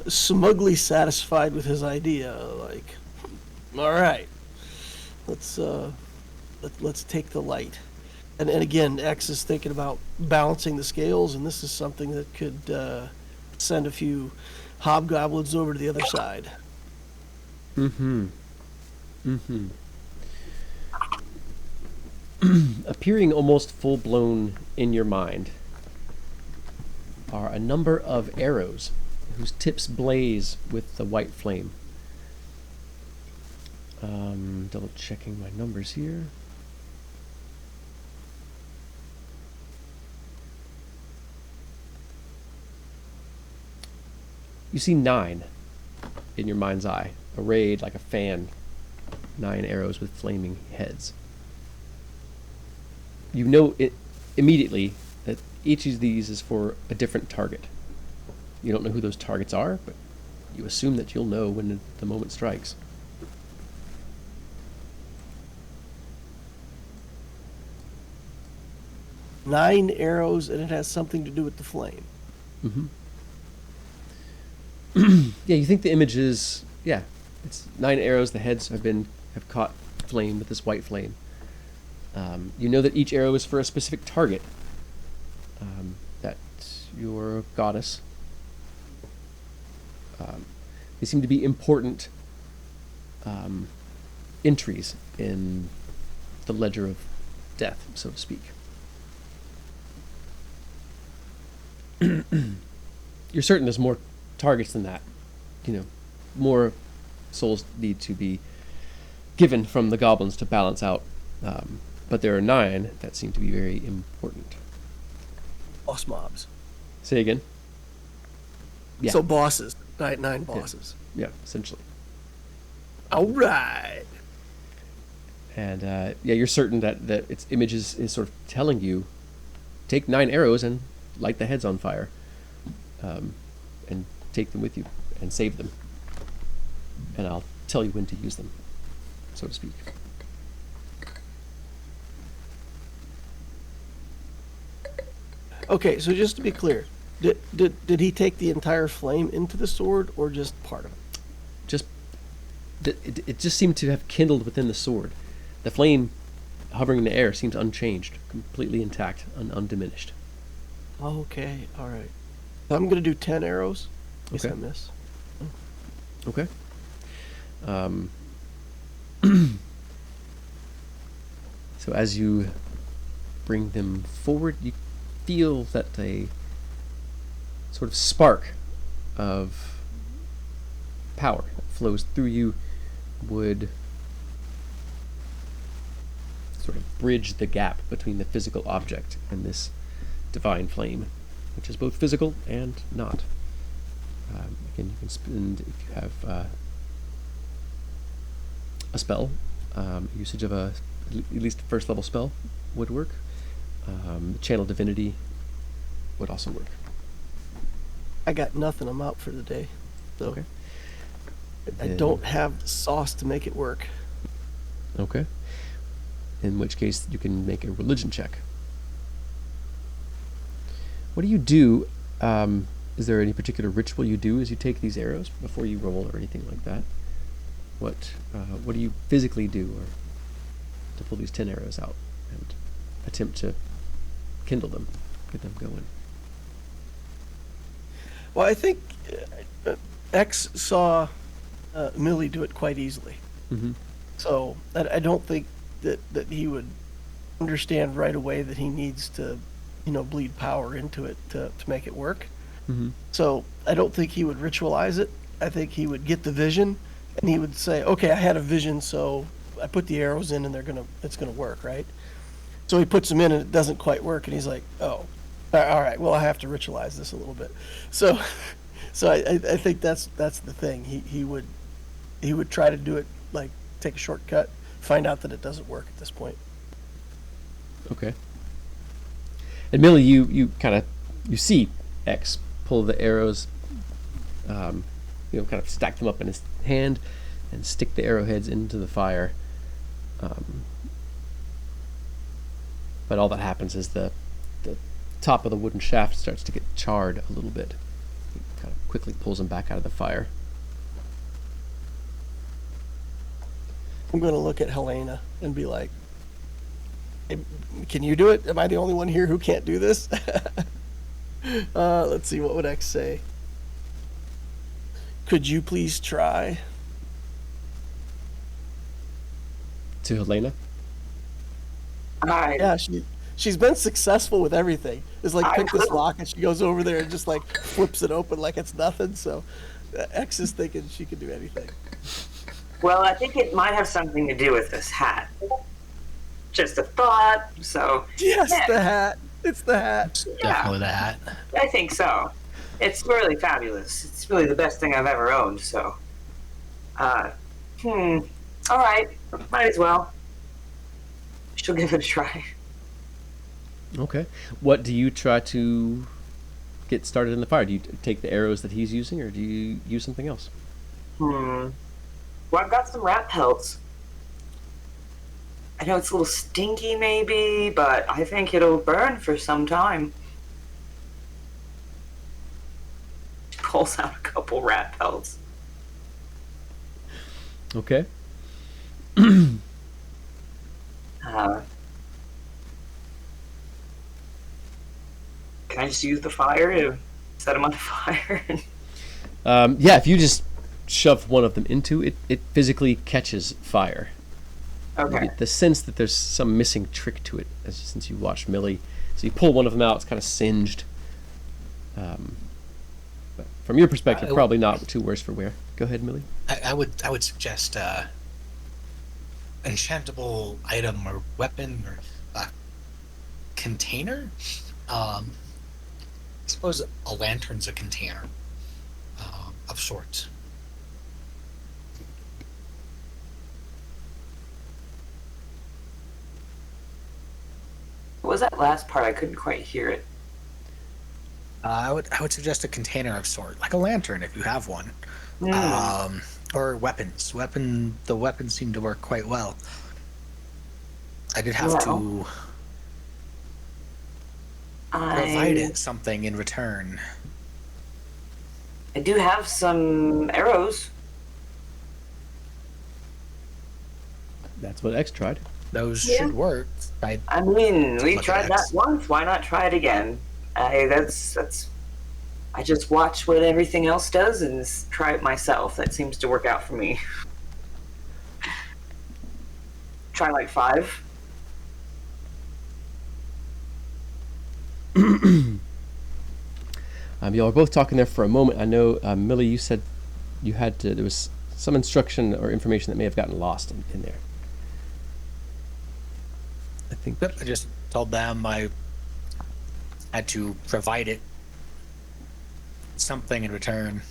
smugly satisfied with his idea. Like, all right, let's take the light. And again, X is thinking about balancing the scales, and this is something that could send a few hobgoblins over to the other side. Appearing almost full-blown in your mind are a number of arrows whose tips blaze with the white flame. Double checking my numbers here. You see 9 in your mind's eye, arrayed like a fan, 9 arrows with flaming heads. You know it immediately that each of these is for a different target. You don't know who those targets are, but you assume that you'll know when the moment strikes. 9 arrows, and it has something to do with the flame. Yeah, you think the image is, yeah, it's 9 arrows. The heads have caught flame with this white flame. You know that each arrow is for a specific target. That your goddess. They seem to be important entries in the ledger of death, so to speak. You're certain there's more targets than that. More souls need to be given from the goblins to balance out. But there are 9 that seem to be very important. Boss mobs. Say again? Yeah. So bosses. 9 bosses. Yeah, essentially. All right. And yeah, you're certain that its image is sort of telling you, take 9 arrows and light the heads on fire, and take them with you and save them. And I'll tell you when to use them, so to speak. Okay, so just to be clear, did he take the entire flame into the sword or just part of it? It just seemed to have kindled within the sword. The flame hovering in the air seems unchanged, completely intact, undiminished. Okay, all right. So I'm going to do 10 arrows. In case Okay. I miss. Okay. So as you bring them forward, you feel that a sort of spark of power that flows through you would sort of bridge the gap between the physical object and this divine flame, which is both physical and not. Again, you can spend, if you have a spell, usage of at least first level spell would work. Channel Divinity would also work. I got nothing. I'm out for the day. So Okay. I don't have the sauce to make it work. Okay. In which case, you can make a religion check. What do you do? Is there any particular ritual you do as you take these arrows before you roll or anything like that? What do you physically do or to pull these 10 arrows out and attempt to kindle them, get them going? Well, I think X saw Millie do it quite easily. Mm-hmm. So I don't think that he would understand right away that he needs to, bleed power into it to make it work. Mm-hmm. So I don't think he would ritualize it. I think he would get the vision, and he would say, "Okay, I had a vision, so I put the arrows in, and it's gonna work, right?" So he puts them in, and it doesn't quite work, and he's like, "Oh, all right. Well, I have to ritualize this a little bit." So I think that's the thing. He would try to do it, like take a shortcut, find out that it doesn't work at this point. Okay. And Millie, you see X pull the arrows, kind of stack them up in his hand and stick the arrowheads into the fire. But all that happens is the top of the wooden shaft starts to get charred a little bit. He kind of quickly pulls them back out of the fire. I'm going to look at Helena and be like, "Hey, can you do it? Am I the only one here who can't do this?" Let's see, what would X say? "Could you please try?" To Helena? Yeah, she's been successful with everything. It's like, pick this lock, and she goes over there and just like flips it open like it's nothing. So X is thinking she can do anything. Well, I think it might have something to do with this hat. Just a thought. So Yes, yeah. the hat. It's the hat. Definitely the hat. I think so. It's really fabulous. It's really the best thing I've ever owned. So, all right, might as well. She'll give it a try. Okay. What do you try to get started in the fire? Do you take the arrows that he's using, or do you use something else? Well, I've got some rat pelts. I know it's a little stinky maybe, but I think it'll burn for some time. She pulls out a couple rat pelts. Okay. Uh, can I just use the fire to set them on fire? Yeah, if you just shove one of them into it, it physically catches fire. You Okay. get the sense that there's some missing trick to it, since you watched Millie. So you pull one of them out; it's kind of singed. But from your perspective, probably not too worse for wear. Go ahead, Millie. I would suggest enchantable item or weapon or container. I suppose a lantern's a container of sorts. What was that last part? I couldn't quite hear it. I would suggest a container of sort, like a lantern if you have one. Hmm. Or weapons. The weapons seem to work quite well. I did have to provide it something in return. I do have some arrows. That's what X tried. Those Yeah. should work. I mean, we Look at tried that X. once. Why not try it again? That's. I just watch what everything else does and try it myself. That seems to work out for me. Try like 5. Y'all are both talking there for a moment. I know, Millie, you said you had to. There was some instruction or information that may have gotten lost in there. I think. Yep, I just told them I had to provide it something in return.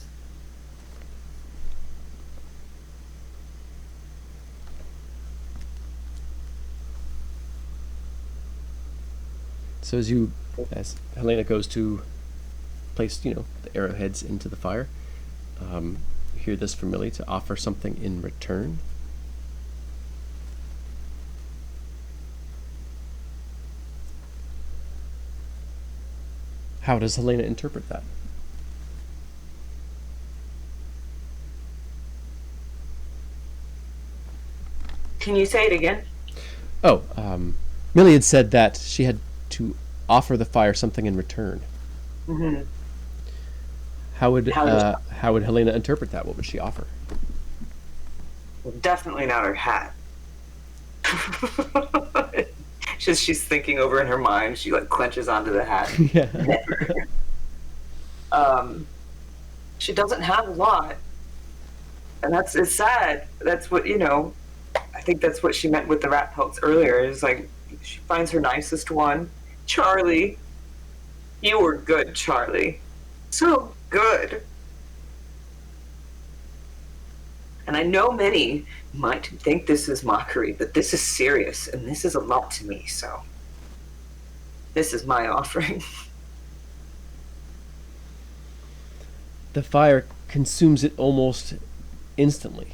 So as Helena goes to place, the arrowheads into the fire, you hear this from Millie to offer something in return. How does Helena interpret that? Can you say it again? Oh, Millie had said that she had to offer the fire something in return. Mm-hmm. How would Helena interpret that? What would she offer? Definitely not her hat. She's thinking over in her mind. She like clenches onto the hat. Yeah. She doesn't have a lot, and it's sad. That's what I think that's what she meant with the rat pelts earlier. Is like she finds her nicest one, Charlie. You were good, Charlie. So good. And I know many might think this is mockery, but this is serious, and this is a lot to me, so this is my offering. The fire consumes it almost instantly.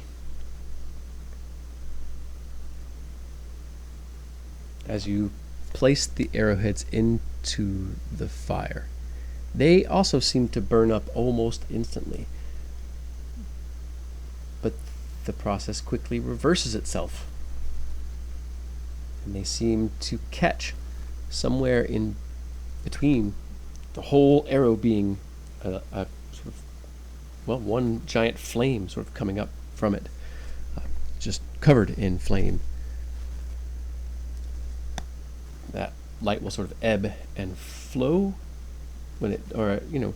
As you place the arrowheads into the fire, they also seem to burn up almost instantly. But the process quickly reverses itself, and they seem to catch somewhere in between, the whole arrow being a sort of, one giant flame sort of coming up from it, just covered in flame. That light will sort of ebb and flow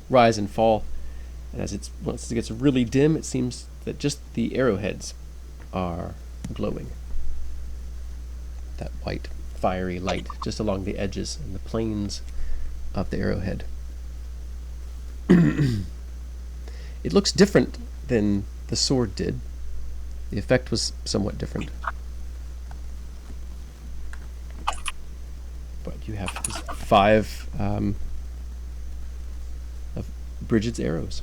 rise and fall. And once it gets really dim, it seems that just the arrowheads are glowing. That white, fiery light just along the edges and the planes of the arrowhead. It looks different than the sword did. The effect was somewhat different. But you have 5 of Bridget's arrows.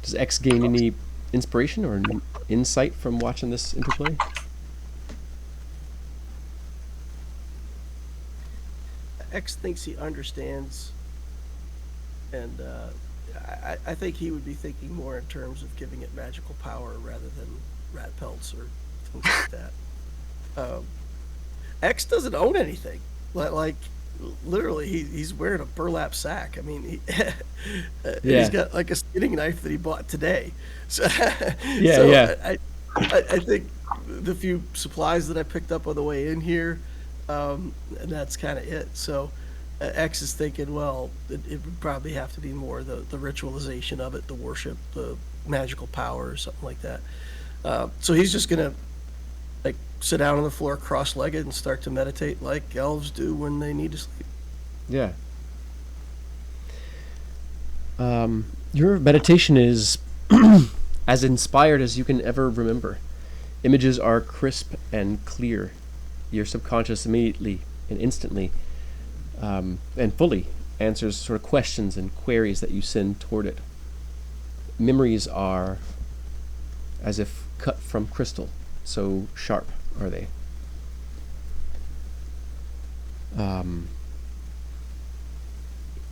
Does X gain any inspiration or insight from watching this interplay? X thinks he understands, and I think he would be thinking more in terms of giving it magical power rather than rat pelts or things like that. X doesn't own anything. Like literally, he's wearing a burlap sack. I mean, he's got like a skinning knife that he bought today. So, I think the few supplies that I picked up on the way in here, and that's kind of it. So X is thinking, well, it would probably have to be more the ritualization of it, the worship, the magical power, or something like that. So he's just gonna like sit down on the floor cross-legged and start to meditate like elves do when they need to sleep. Yeah. Your meditation is as inspired as you can ever remember. Images are crisp and clear. Your subconscious immediately and instantly and fully answers sort of questions and queries that you send toward it. Memories are as if cut from crystal, so sharp are they.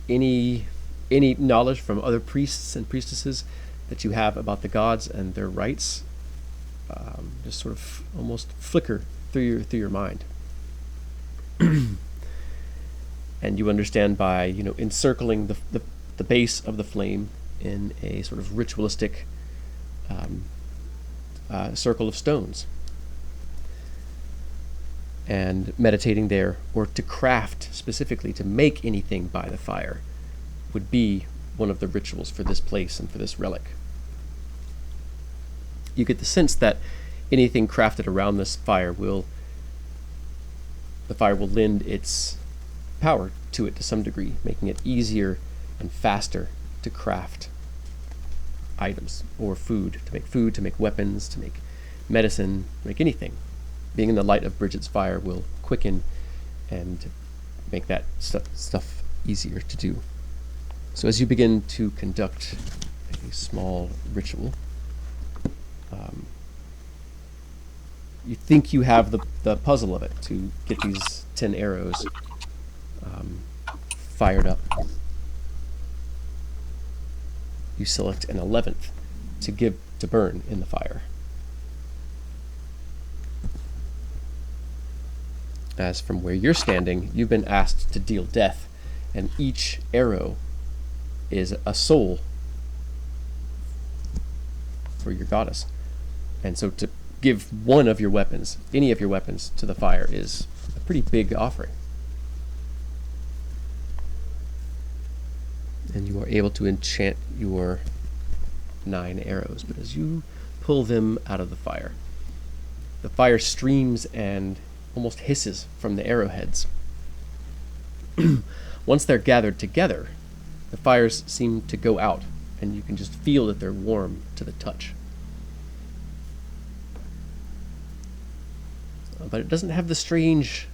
Any knowledge from other priests and priestesses that you have about the gods and their rites just sort of almost flicker through your mind. And you understand by encircling the base of the flame in a sort of ritualistic circle of stones, and meditating there, or to craft specifically, to make anything by the fire, would be one of the rituals for this place and for this relic. You get the sense that anything crafted around this fire will lend its power to it to some degree, making it easier and faster to craft items or food, to make weapons, to make medicine, make anything. Being in the light of Bridget's fire will quicken and make that stuff easier to do. So as you begin to conduct a small ritual, you think you have the puzzle of it, to get these 10 arrows fired up. You select an 11th to burn in the fire. As from where you're standing, you've been asked to deal death, and each arrow is a soul for your goddess. And so to give one of your weapons, any of your weapons, to the fire is a pretty big offering. And you are able to enchant your 9 arrows. But as you pull them out of the fire streams and almost hisses from the arrowheads. Once they're gathered together, the fires seem to go out, and you can just feel that they're warm to the touch. But it doesn't have the strange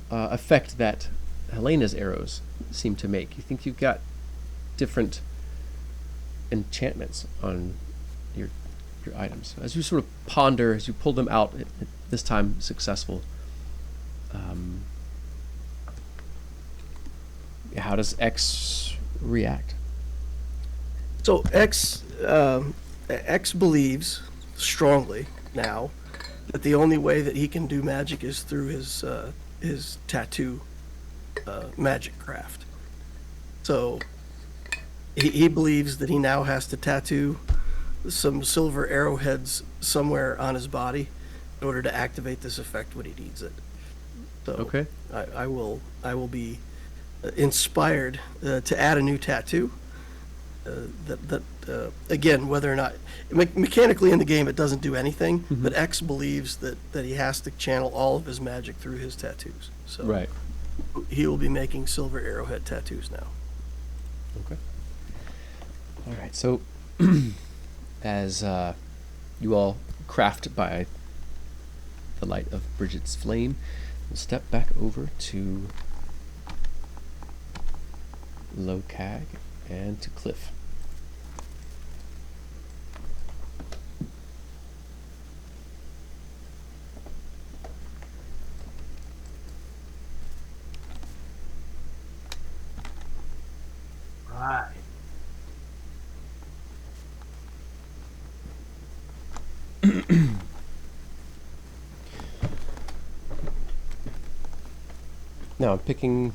effect that Helena's arrows seem to make. You think you've got different enchantments on your items. As you sort of ponder, as you pull them out, this time successful, how does X react? So X believes strongly now that the only way that he can do magic is through his tattoo magic craft. So he believes that he now has to tattoo some silver arrowheads somewhere on his body in order to activate this effect when he needs it. So Okay. I will be inspired to add a new tattoo. Again, whether or not mechanically in the game it doesn't do anything, but X believes that he has to channel all of his magic through his tattoos. So Right. he will be making silver arrowhead tattoos now. Okay. All right. So, as you all craft by the light of Bridget's flame, we'll step back over to Locag and to Cliff. Right. Now I'm picking.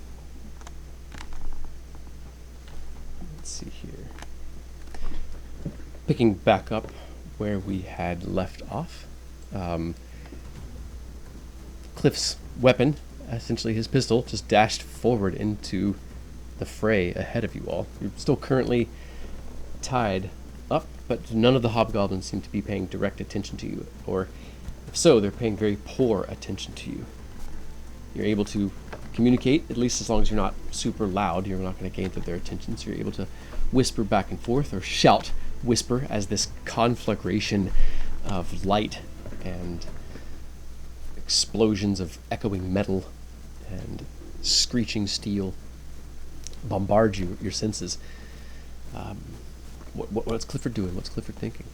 Let's see here. Picking back up where we had left off. Cliff's weapon, essentially his pistol, just dashed forward into the fray ahead of you all. You're still currently tied up, but none of the hobgoblins seem to be paying direct attention to you, or if so, they're paying very poor attention to you. You're able to communicate, at least as long as you're not super loud. You're not going to gain their attention, so you're able to whisper back and forth, or shout, whisper, as this conflagration of light and explosions of echoing metal and screeching steel bombard your senses. What's Clifford doing? What's Clifford thinking?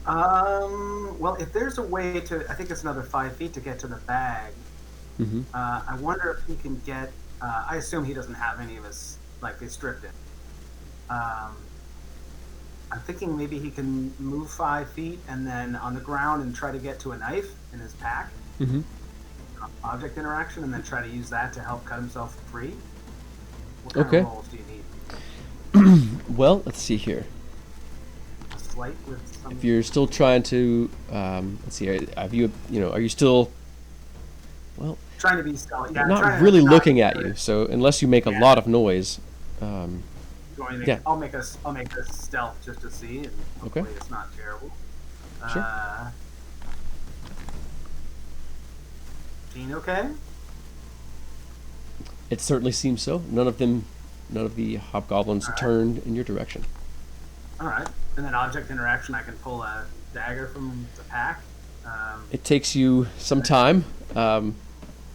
Well, if there's a way to, I think it's another 5 feet to get to the bag. Mm-hmm. I wonder if he can get. I assume he doesn't have any of his, like, they stripped it. I'm thinking maybe he can move 5 feet and then on the ground and try to get to a knife in his pack. Mm-hmm. Object interaction, and then try to use that to help cut himself free. What kind Okay. of rolls do you need? Well, let's see here. A slight with some. If you're still trying to, let's see, are you still, well, Trying to be stealthy. Yeah, not trying to really not looking be at hurt. you, so unless you make a Yeah. lot of noise, Going to- Yeah. I'll make a stealth just to see, and Okay. hopefully it's not terrible. Sure. Gene, okay? it certainly seems so. None of the hobgoblins Alright. turned in your direction. All right. And then object interaction, I can pull a dagger from the pack. It takes you some time, so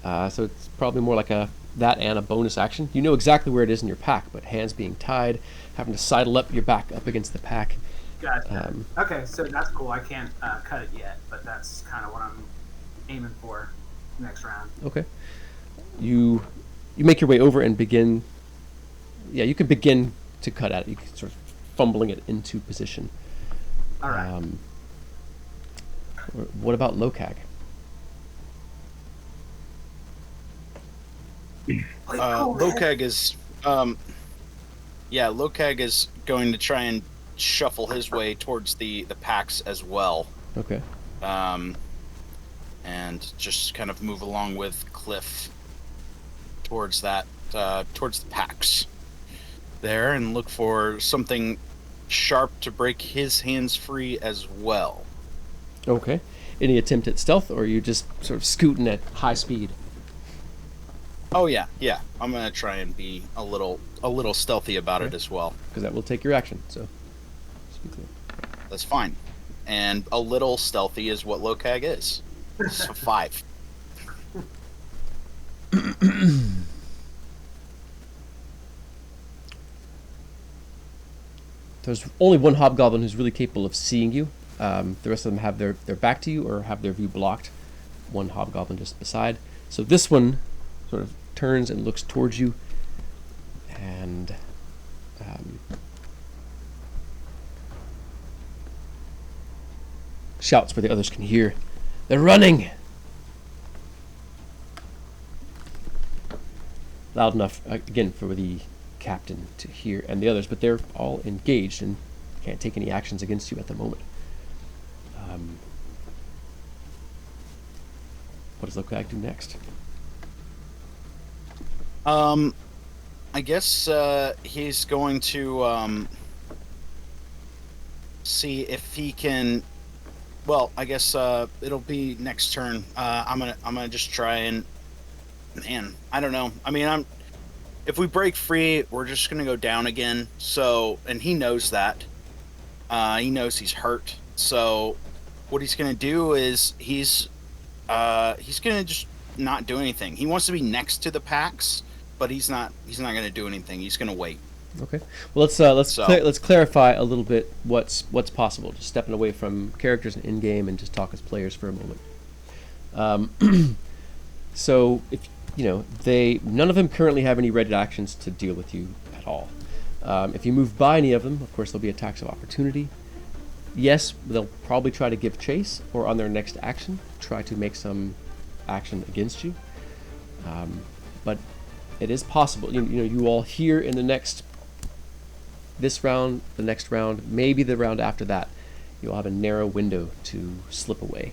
it's probably more like that and a bonus action. You know exactly where it is in your pack, but hands being tied, having to sidle up your back up against the pack. Gotcha. Okay, so that's cool. I can't cut it yet, but that's kind of what I'm aiming for next round. Okay. You make your way over and begin. Yeah, you can begin to cut at it. You can sort of fumbling it into position. All right. What about Lokag? Lokag is, Lokag is going to try and shuffle his way towards the packs as well, Okay. and just kind of move along with Cliff towards towards the packs there, and look for something sharp to break his hands free as well. Okay. Any attempt at stealth, or are you just sort of scooting at high speed? Oh yeah. I'm gonna try and be a little stealthy about it as well. Because that will take your action. So. Just be clear. That's fine. And a little stealthy is what Lokag is. So 5. There's only one hobgoblin who's really capable of seeing you. The rest of them have their back to you or have their view blocked. One hobgoblin just beside. So this one sort of turns and looks towards you, and shouts where the others can hear. They're running! Loud enough, again, for the captain to hear and the others, but they're all engaged and can't take any actions against you at the moment. What does Lokag do next? I guess he's going to see if he can. Well, I guess it'll be next turn. I'm gonna just try and. Man, I don't know. I mean, if we break free, we're just gonna go down again. So, and he knows that. He knows he's hurt. So, what he's gonna do is he's gonna just not do anything. He wants to be next to the packs, but he's not gonna do anything. He's gonna wait. Okay. Well, let's clarify a little bit what's possible. Just stepping away from characters and in game and just talk as players for a moment. So if none of them currently have any ready actions to deal with you at all. If you move by any of them, of course, there'll be attacks of opportunity. Yes, they'll probably try to give chase, or on their next action, try to make some action against you. But it is possible. You all here in this round, the next round, maybe the round after that, you'll have a narrow window to slip away.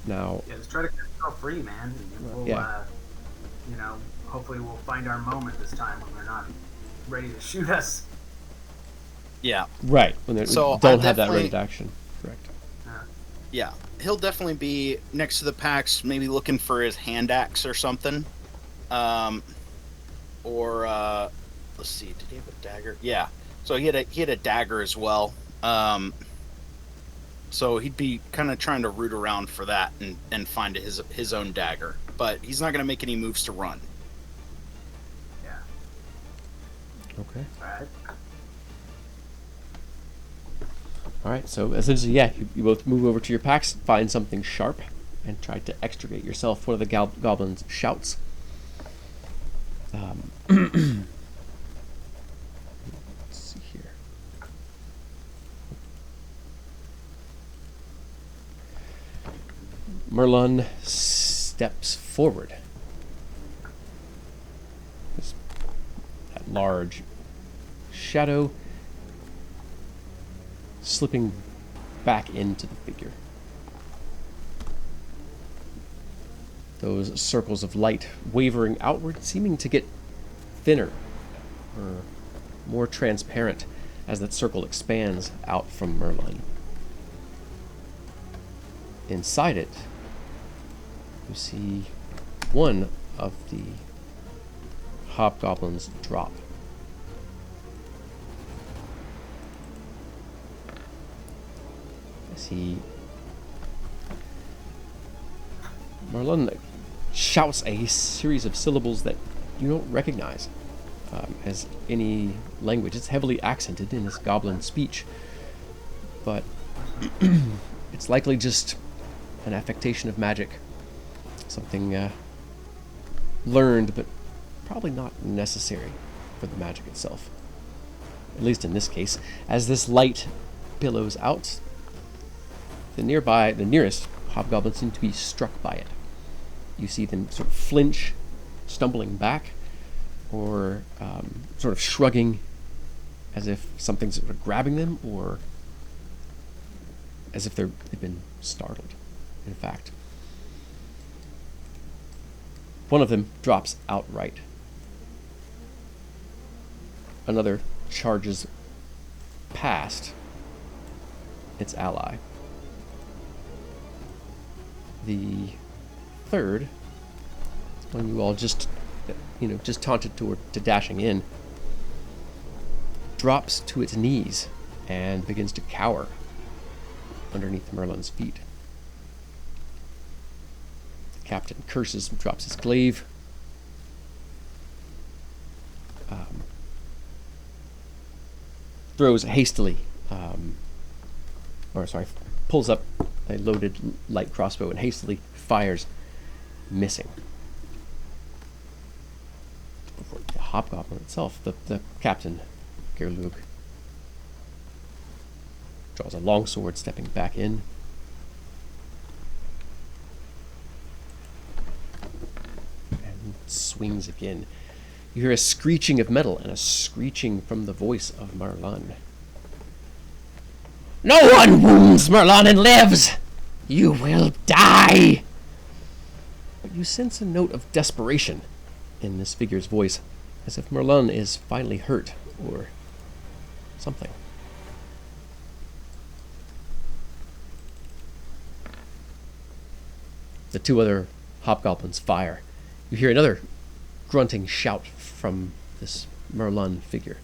Now, Yeah, just try to get yourself free, man. And we'll, hopefully we'll find our moment this time when they're not ready to shoot us. Yeah. right, when they So don't I'll have that definitely- ready to action. Correct. Yeah. He'll definitely be next to the packs, maybe looking for his hand axe or something. Let's see, did he have a dagger? Yeah. So he had a dagger as well. So he'd be kind of trying to root around for that and find his own dagger. But he's not going to make any moves to run. Yeah. Okay. Alright. All right, so essentially, yeah, you both move over to your packs, find something sharp, and try to extricate yourself. One of the goblins shouts. Let's see here. Merlin steps forward. That large shadow slipping back into the figure. Those circles of light wavering outward, seeming to get thinner or more transparent as that circle expands out from Merlin. Inside it, you see one of the hobgoblins drop. Merlin shouts a series of syllables that you don't recognize as any language. It's heavily accented in his goblin speech, but it's likely just an affectation of magic, something learned but probably not necessary for the magic itself. At least in this case, as this light billows out, the nearest hobgoblins seem to be struck by it. You see them sort of flinch, stumbling back, or sort of shrugging as if something's sort of grabbing them, or as if they've been startled, in fact. One of them drops outright. Another charges past its ally. The third, when you all just taunted to dashing in, drops to its knees and begins to cower underneath Merlin's feet. The captain curses and drops his glaive. Throws hastily, pulls up a loaded light crossbow and hastily fires, missing. Before the hobgoblin itself, the captain, Gerlug, draws a long sword, stepping back in. And swings again. You hear a screeching of metal and a screeching from the voice of Merlin. No one wounds Merlin and lives! You will die! But you sense a note of desperation in this figure's voice, as if Merlin is finally hurt, or something. The two other hobgoblins fire. You hear another grunting shout from this Merlin figure.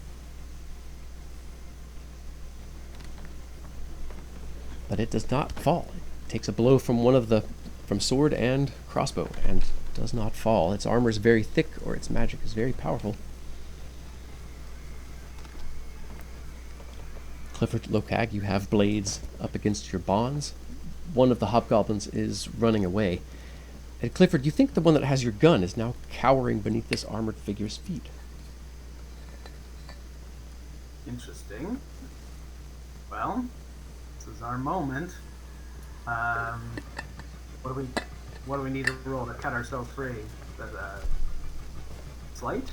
But it does not fall. It takes a blow from from sword and crossbow and does not fall. Its armor is very thick, or its magic is very powerful. Clifford Lokag, you have blades up against your bonds. One of the hobgoblins is running away. And Clifford, you think the one that has your gun is now cowering beneath this armored figure's feet. Interesting. Well, this is our moment. What do we need to roll to cut ourselves free? Sleight?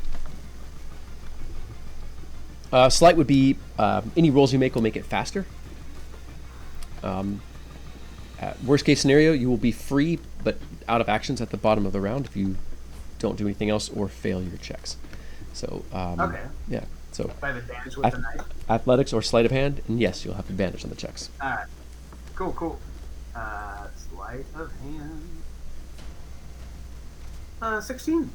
Sleight would be any rolls you make will make it faster. Worst case scenario, you will be free, but out of actions at the bottom of the round if you don't do anything else or fail your checks. So, Okay. yeah. So, I have advantage with the knife. athletics or sleight of hand, and yes, you'll have advantage on the checks. Alright. Cool. Sleight of hand. 16.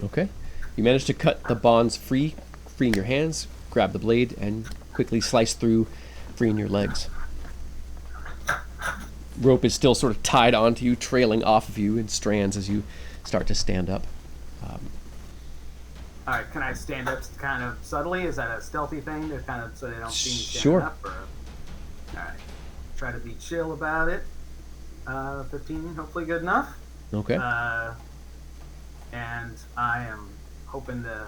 Okay. You manage to cut the bonds free, freeing your hands, grab the blade, and quickly slice through, freeing your legs. Rope is still sort of tied onto you, trailing off of you in strands as you start to stand up. Alright, can I stand up kind of subtly? Is that a stealthy thing to kind of so they don't see me standing Sure. up? Alright. Try to be chill about it. 15, hopefully good enough. Okay. And I am hoping to...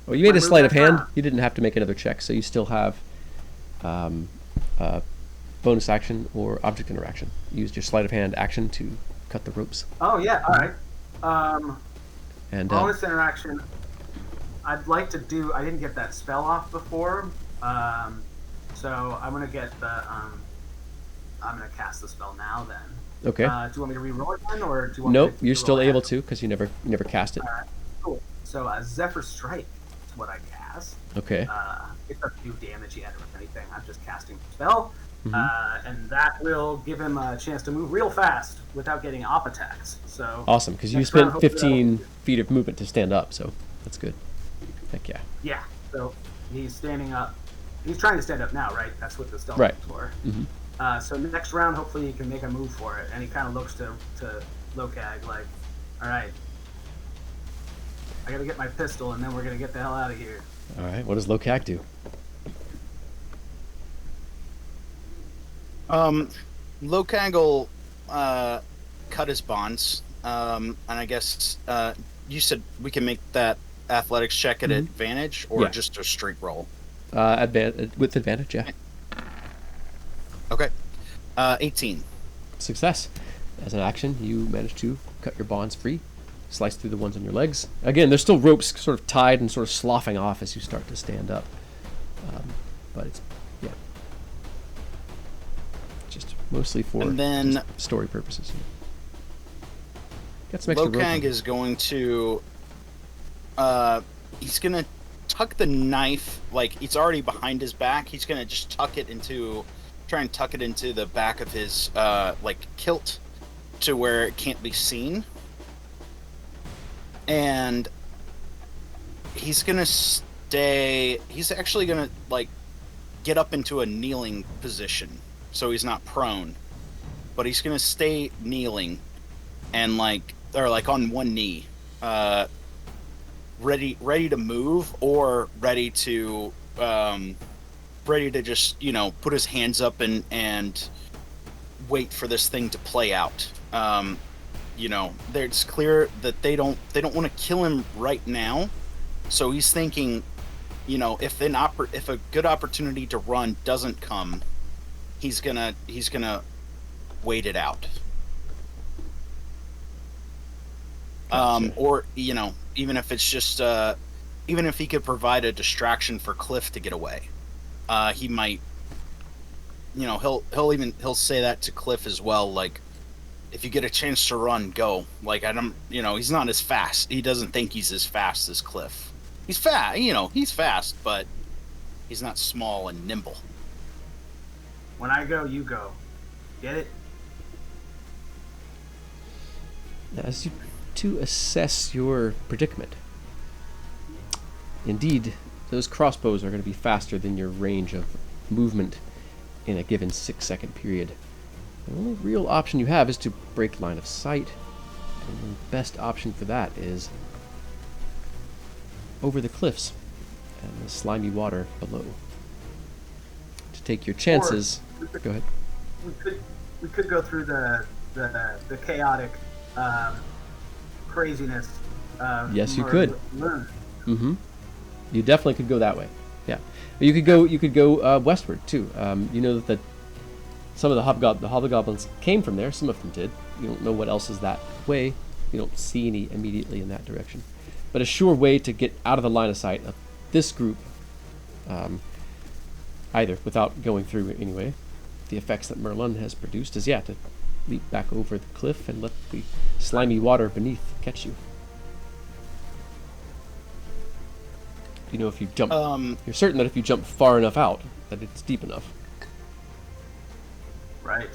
Well, you made a move sleight of next hand. round. You didn't have to make another check, so you still have bonus action or object interaction. You used your sleight of hand action to cut the ropes. Oh, yeah, alright. And Bonus interaction. I'd like to do... I didn't get that spell off before. So I'm going to get the... I'm going to cast the spell now then. okay. Do you want me to re-roll it then, or do you want Nope, me to you're still roll able it? to because you never cast it. Alright, cool. So Zephyr Strike is what I cast. Okay. It doesn't do damage yet or anything. I'm just casting the spell. Mhm. And that will give him a chance to move real fast without getting op attacks. So Awesome, because you next round, spent hopefully 15 feet of movement to stand up, so that's good. Heck yeah. yeah. So he's standing up. He's trying to stand up now, right? That's what the stealth Right. is for. Mhm. So next round, hopefully he can make a move for it. And he kind of looks to Lokag like, all right, I got to get my pistol, and then we're gonna get the hell out of here. All right, what does Lokak do? Lokag will cut his bonds, and I guess you said we can make that athletics check at advantage, or Yeah. just a straight roll. With advantage, yeah. Okay, 18. Success. As an action, you manage to cut your bonds free, slice through the ones on your legs. Again, there's still ropes sort of tied and sort of sloughing off as you start to stand up. But it's, yeah. Just mostly for And then just story purposes. Got some extra rope. Lokag is going to he's gonna tuck the knife, like it's already behind his back. He's gonna just try and tuck it into the back of his like kilt to where it can't be seen. And he's actually gonna like get up into a kneeling position so he's not prone, but he's gonna stay kneeling and or on one knee, ready to move, or ready to just put his hands up and wait for this thing to play out. It's clear that they don't want to kill him right now, so he's thinking, if a good opportunity to run doesn't come, he's gonna wait it out. Gotcha. Or even if it's just even if he could provide a distraction for Cliff to get away, he might, he'll say that to Cliff as well, like, if you get a chance to run, go. Like, I don't, he's not as fast. He doesn't think he's as fast as Cliff. He's fast, he's fast, but he's not small and nimble. When I go, you go. Get it? As you to assess your predicament. Indeed, those crossbows are going to be faster than your range of movement in a given 6-second period. The only real option you have is to break line of sight, and the best option for that is over the cliffs and the slimy water below. To take your chances, go ahead. We could go through the chaotic craziness. Yes, you could. Learn. Mm-hmm. You definitely could go that way. Yeah, but you could go. You could go westward too. You know that some of the hobgoblins came from there. Some of them did. You don't know what else is that way. You don't see any immediately in that direction. But a sure way to get out of the line of sight of this group, either without going through anyway, the effects that Merlin has produced is to leap back over the cliff and let the slimy water beneath catch you. You know, if you jump, you're certain that if you jump far enough out, that it's deep enough. Right.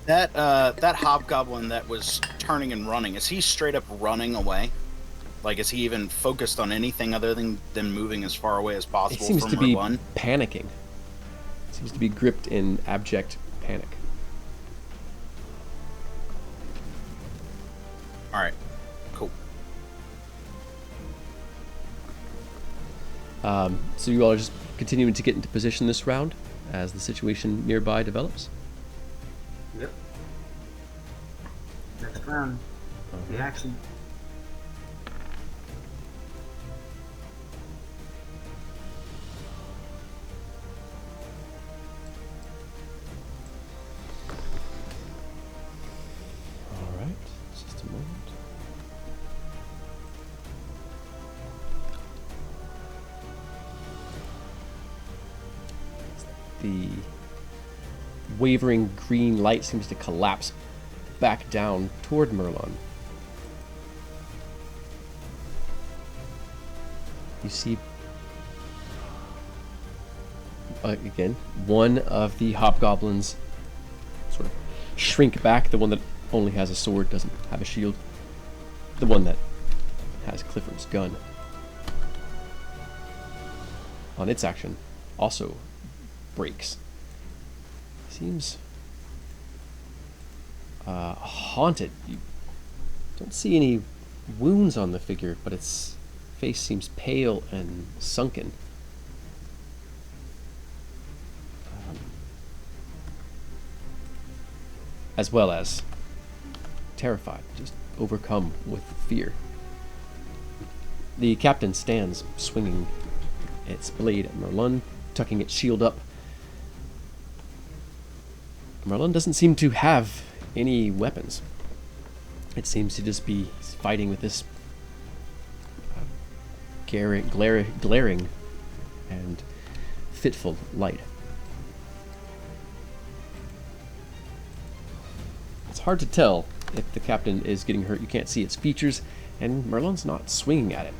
That hobgoblin that was turning and running, is he straight up running away? Like, is he even focused on anything other than moving as far away as He possible seems from to be Merlin? panicking. Seems to be gripped in abject panic. All right, cool. So you all are just continuing to get into position this round as the situation nearby develops. Yep. Next round. The action. All right, just a moment. The wavering green light seems to collapse back down toward Merlin. You see, again, one of the hobgoblins sort of shrink back. The one that only has a sword, doesn't have a shield. The one that has Clifford's gun on its action also breaks. Seems haunted. You don't see any wounds on the figure, but its face seems pale and sunken. As well as terrified, just overcome with fear. The captain stands, swinging its blade at Merlin, tucking its shield up. Merlin doesn't seem to have any weapons. It seems to just be fighting with this glaring and fitful light. It's hard to tell if the captain is getting hurt. You can't see its features, and Merlin's not swinging at it.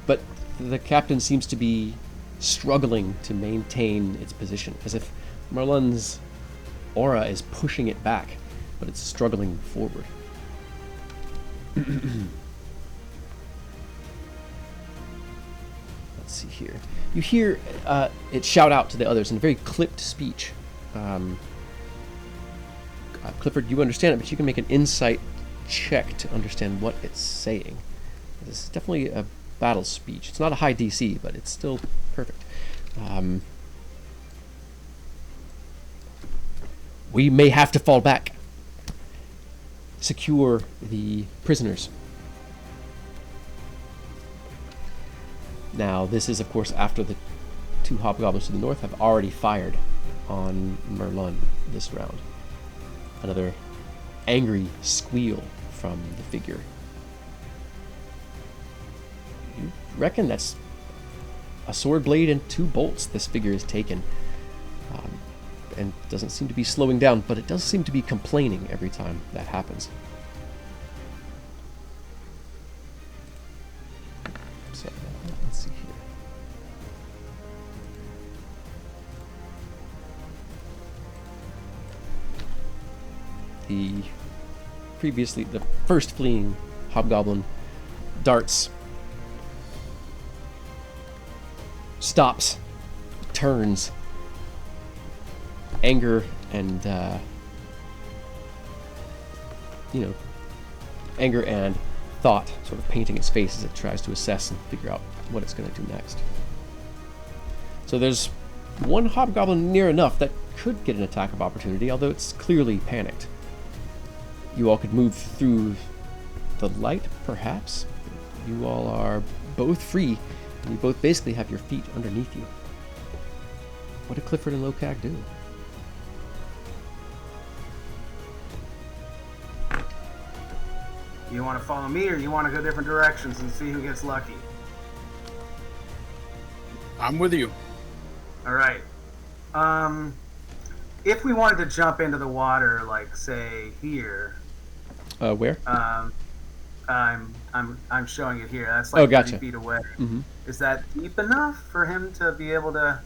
But the captain seems to be struggling to maintain its position, as if Merlin's aura is pushing it back, but it's struggling forward. Let's see here. You hear it shout out to the others in a very clipped speech. Clifford, you understand it, but you can make an insight check to understand what it's saying. This is definitely a battle speech. It's not a high DC, but it's still perfect. We may have to fall back. Secure the prisoners. Now, this is, of course, after the two hobgoblins to the north have already fired on Merlin this round. Another angry squeal from the figure. You reckon that's a sword blade and 2 bolts this figure has taken. And doesn't seem to be slowing down, but it does seem to be complaining every time that happens. So, let's see here. The first fleeing hobgoblin darts, stops, turns, anger and anger and thought sort of painting its face as it tries to assess and figure out what it's going to do next. So there's one hobgoblin near enough that could get an attack of opportunity, although it's clearly panicked. You all could move through the light, perhaps. You all are both free, and you both basically have your feet underneath you. What did Clifford and Lokag do? You want to follow me, or you want to go different directions and see who gets lucky? I'm with you. All right. If we wanted to jump into the water, like say here, Where? I'm showing it here. That's like Oh, gotcha. 30 feet away. Mm-hmm. Is that deep enough for him to be able to?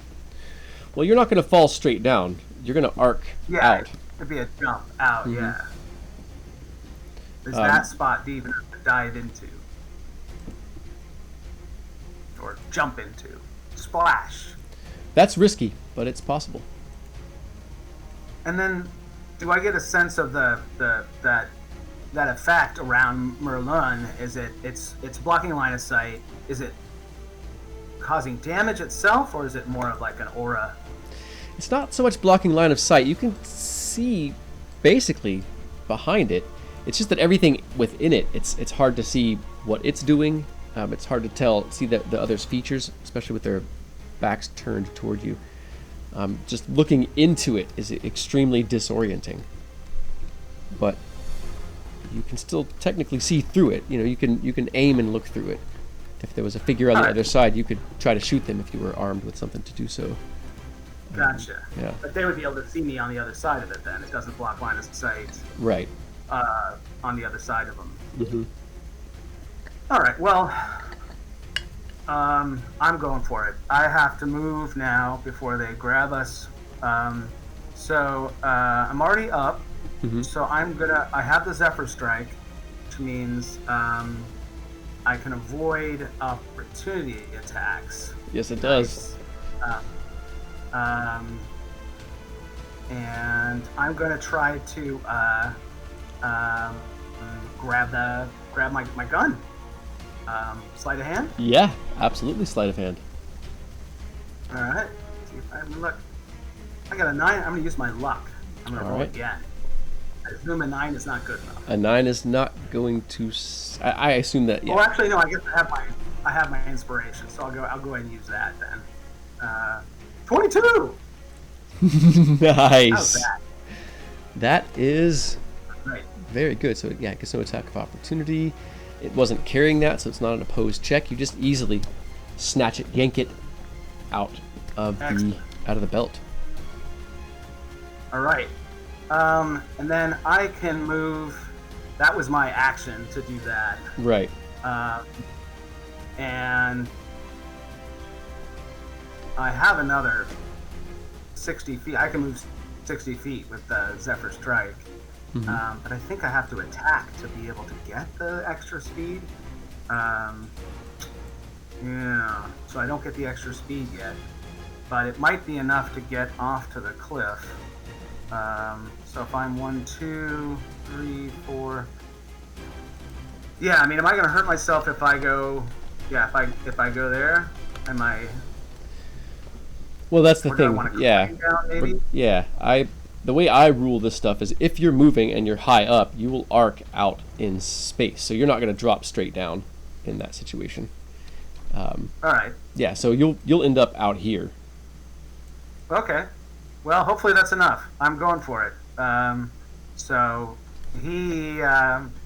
Well, you're not going to fall straight down. You're going to arc Yeah, out. it'd be a jump out. Mhm. Yeah. Is that spot deep enough to dive into, or jump into, splash? That's risky, but it's possible. And then, do I get a sense of that effect around Merlin? Is it's blocking line of sight? Is it causing damage itself, or is it more of like an aura? It's not so much blocking line of sight. You can see basically behind it. It's just that everything within it, it's hard to see what it's doing. It's hard to see the other's features, especially with their backs turned toward you. Just looking into it is extremely disorienting. But you can still technically see through it. You know, you can aim and look through it. If there was a figure on the other side, you could try to shoot them if you were armed with something to do so. Gotcha. Yeah. But they would be able to see me on the other side of it then. It doesn't block line of sight Right. on the other side of them. Mm-hmm. All right. Well, I'm going for it. I have to move now before they grab us. So I'm already up. Mm-hmm. So I have the Zephyr Strike, which means I can avoid opportunity attacks. Yes, it does. And I'm gonna try to grab my gun. Sleight of hand. Yeah, absolutely sleight of hand. All right. See if I have luck. I got a 9. I'm gonna use my luck. I'm gonna All roll right. again. I assume a 9 is not good enough. A 9 is not going to. I assume that. Yeah. Well, actually, no. I guess I have my inspiration, so I'll go ahead and use that then. 22. Nice. How's that? That is Right. very good. So yeah, it gets no attack of opportunity. It wasn't carrying that, so it's not an opposed check. You just easily snatch it, yank it out of the belt. All right. And then I can move. That was my action to do that. Right. And I have another 60 feet. I can move 60 feet with the Zephyr Strike. Mm-hmm. But I think I have to attack to be able to get the extra speed. Yeah, so I don't get the extra speed yet. But it might be enough to get off to the cliff. So if I'm 1, 2, 3, 4. Yeah, I mean, am I going to hurt myself if I go? Yeah, if I go there, am I? Well, that's the Or do I thing. wanna go Yeah. down, maybe? Yeah. The way I rule this stuff is if you're moving and you're high up, you will arc out in space. So you're not going to drop straight down in that situation. All right. Yeah. So you'll end up out here. Okay. Well, hopefully that's enough. I'm going for it. So he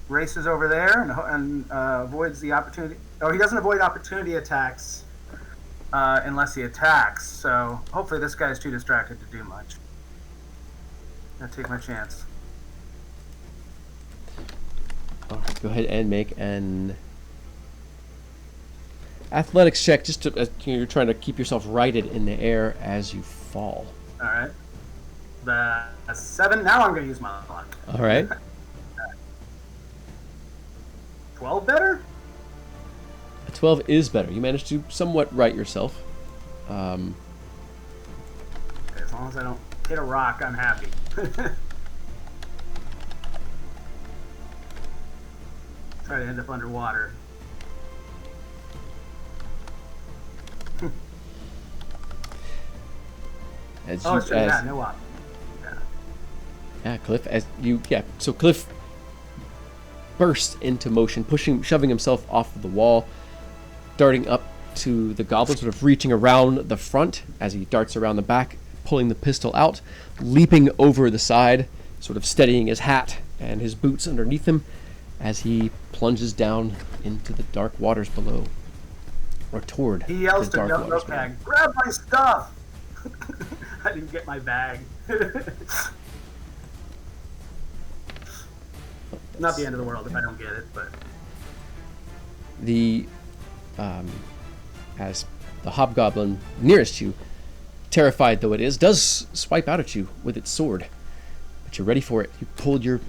races over there and avoids the opportunity. Oh, he doesn't avoid opportunity attacks unless he attacks. So hopefully this guy's too distracted to do much. I'll take my chance. All right, go ahead and make an athletics check. Just to, you're trying to keep yourself righted in the air as you fall. All right. The 7. Now I'm going to use my luck. All right. 12 better? A 12 is better. You managed to somewhat right yourself. Okay, as long as I don't hit a rock, I'm happy. Try to end up underwater. As Oh, you, sure, as, yeah, no up. Yeah. Yeah, Cliff. So Cliff bursts into motion, shoving himself off of the wall, darting up to the goblin, sort of reaching around the front as he darts around the back, pulling the pistol out, leaping over the side, sort of steadying his hat and his boots underneath him as he plunges down into the dark waters below, or toward He yells the to dark waters below. Notepad, grab my stuff! I didn't get my bag. Not the end of the world if I don't get it, but The as the hobgoblin nearest you, terrified though it is, does swipe out at you with its sword. But you're ready for it. You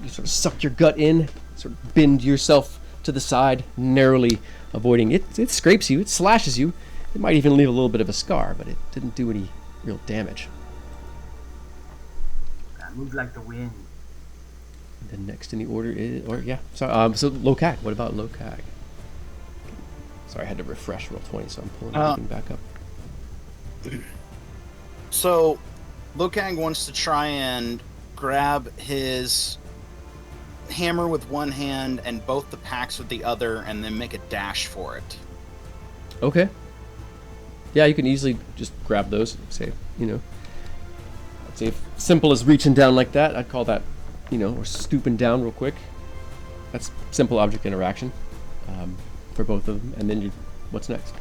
sort of suck your gut in, sort of bend yourself to the side, narrowly avoiding it. It scrapes you, it slashes you. It might even leave a little bit of a scar, but it didn't do any real damage. I move like the wind. The next in the order is, so Lokag. What about Lokag? Sorry, I had to refresh roll 20, so I'm pulling everything back up. So, Lokang wants to try and grab his hammer with one hand and both the packs with the other, and then make a dash for it. Okay. Yeah, you can easily just grab those. Say, I'd say if simple as reaching down like that, I'd call that, or stooping down real quick. That's simple object interaction for both of them. And then what's next?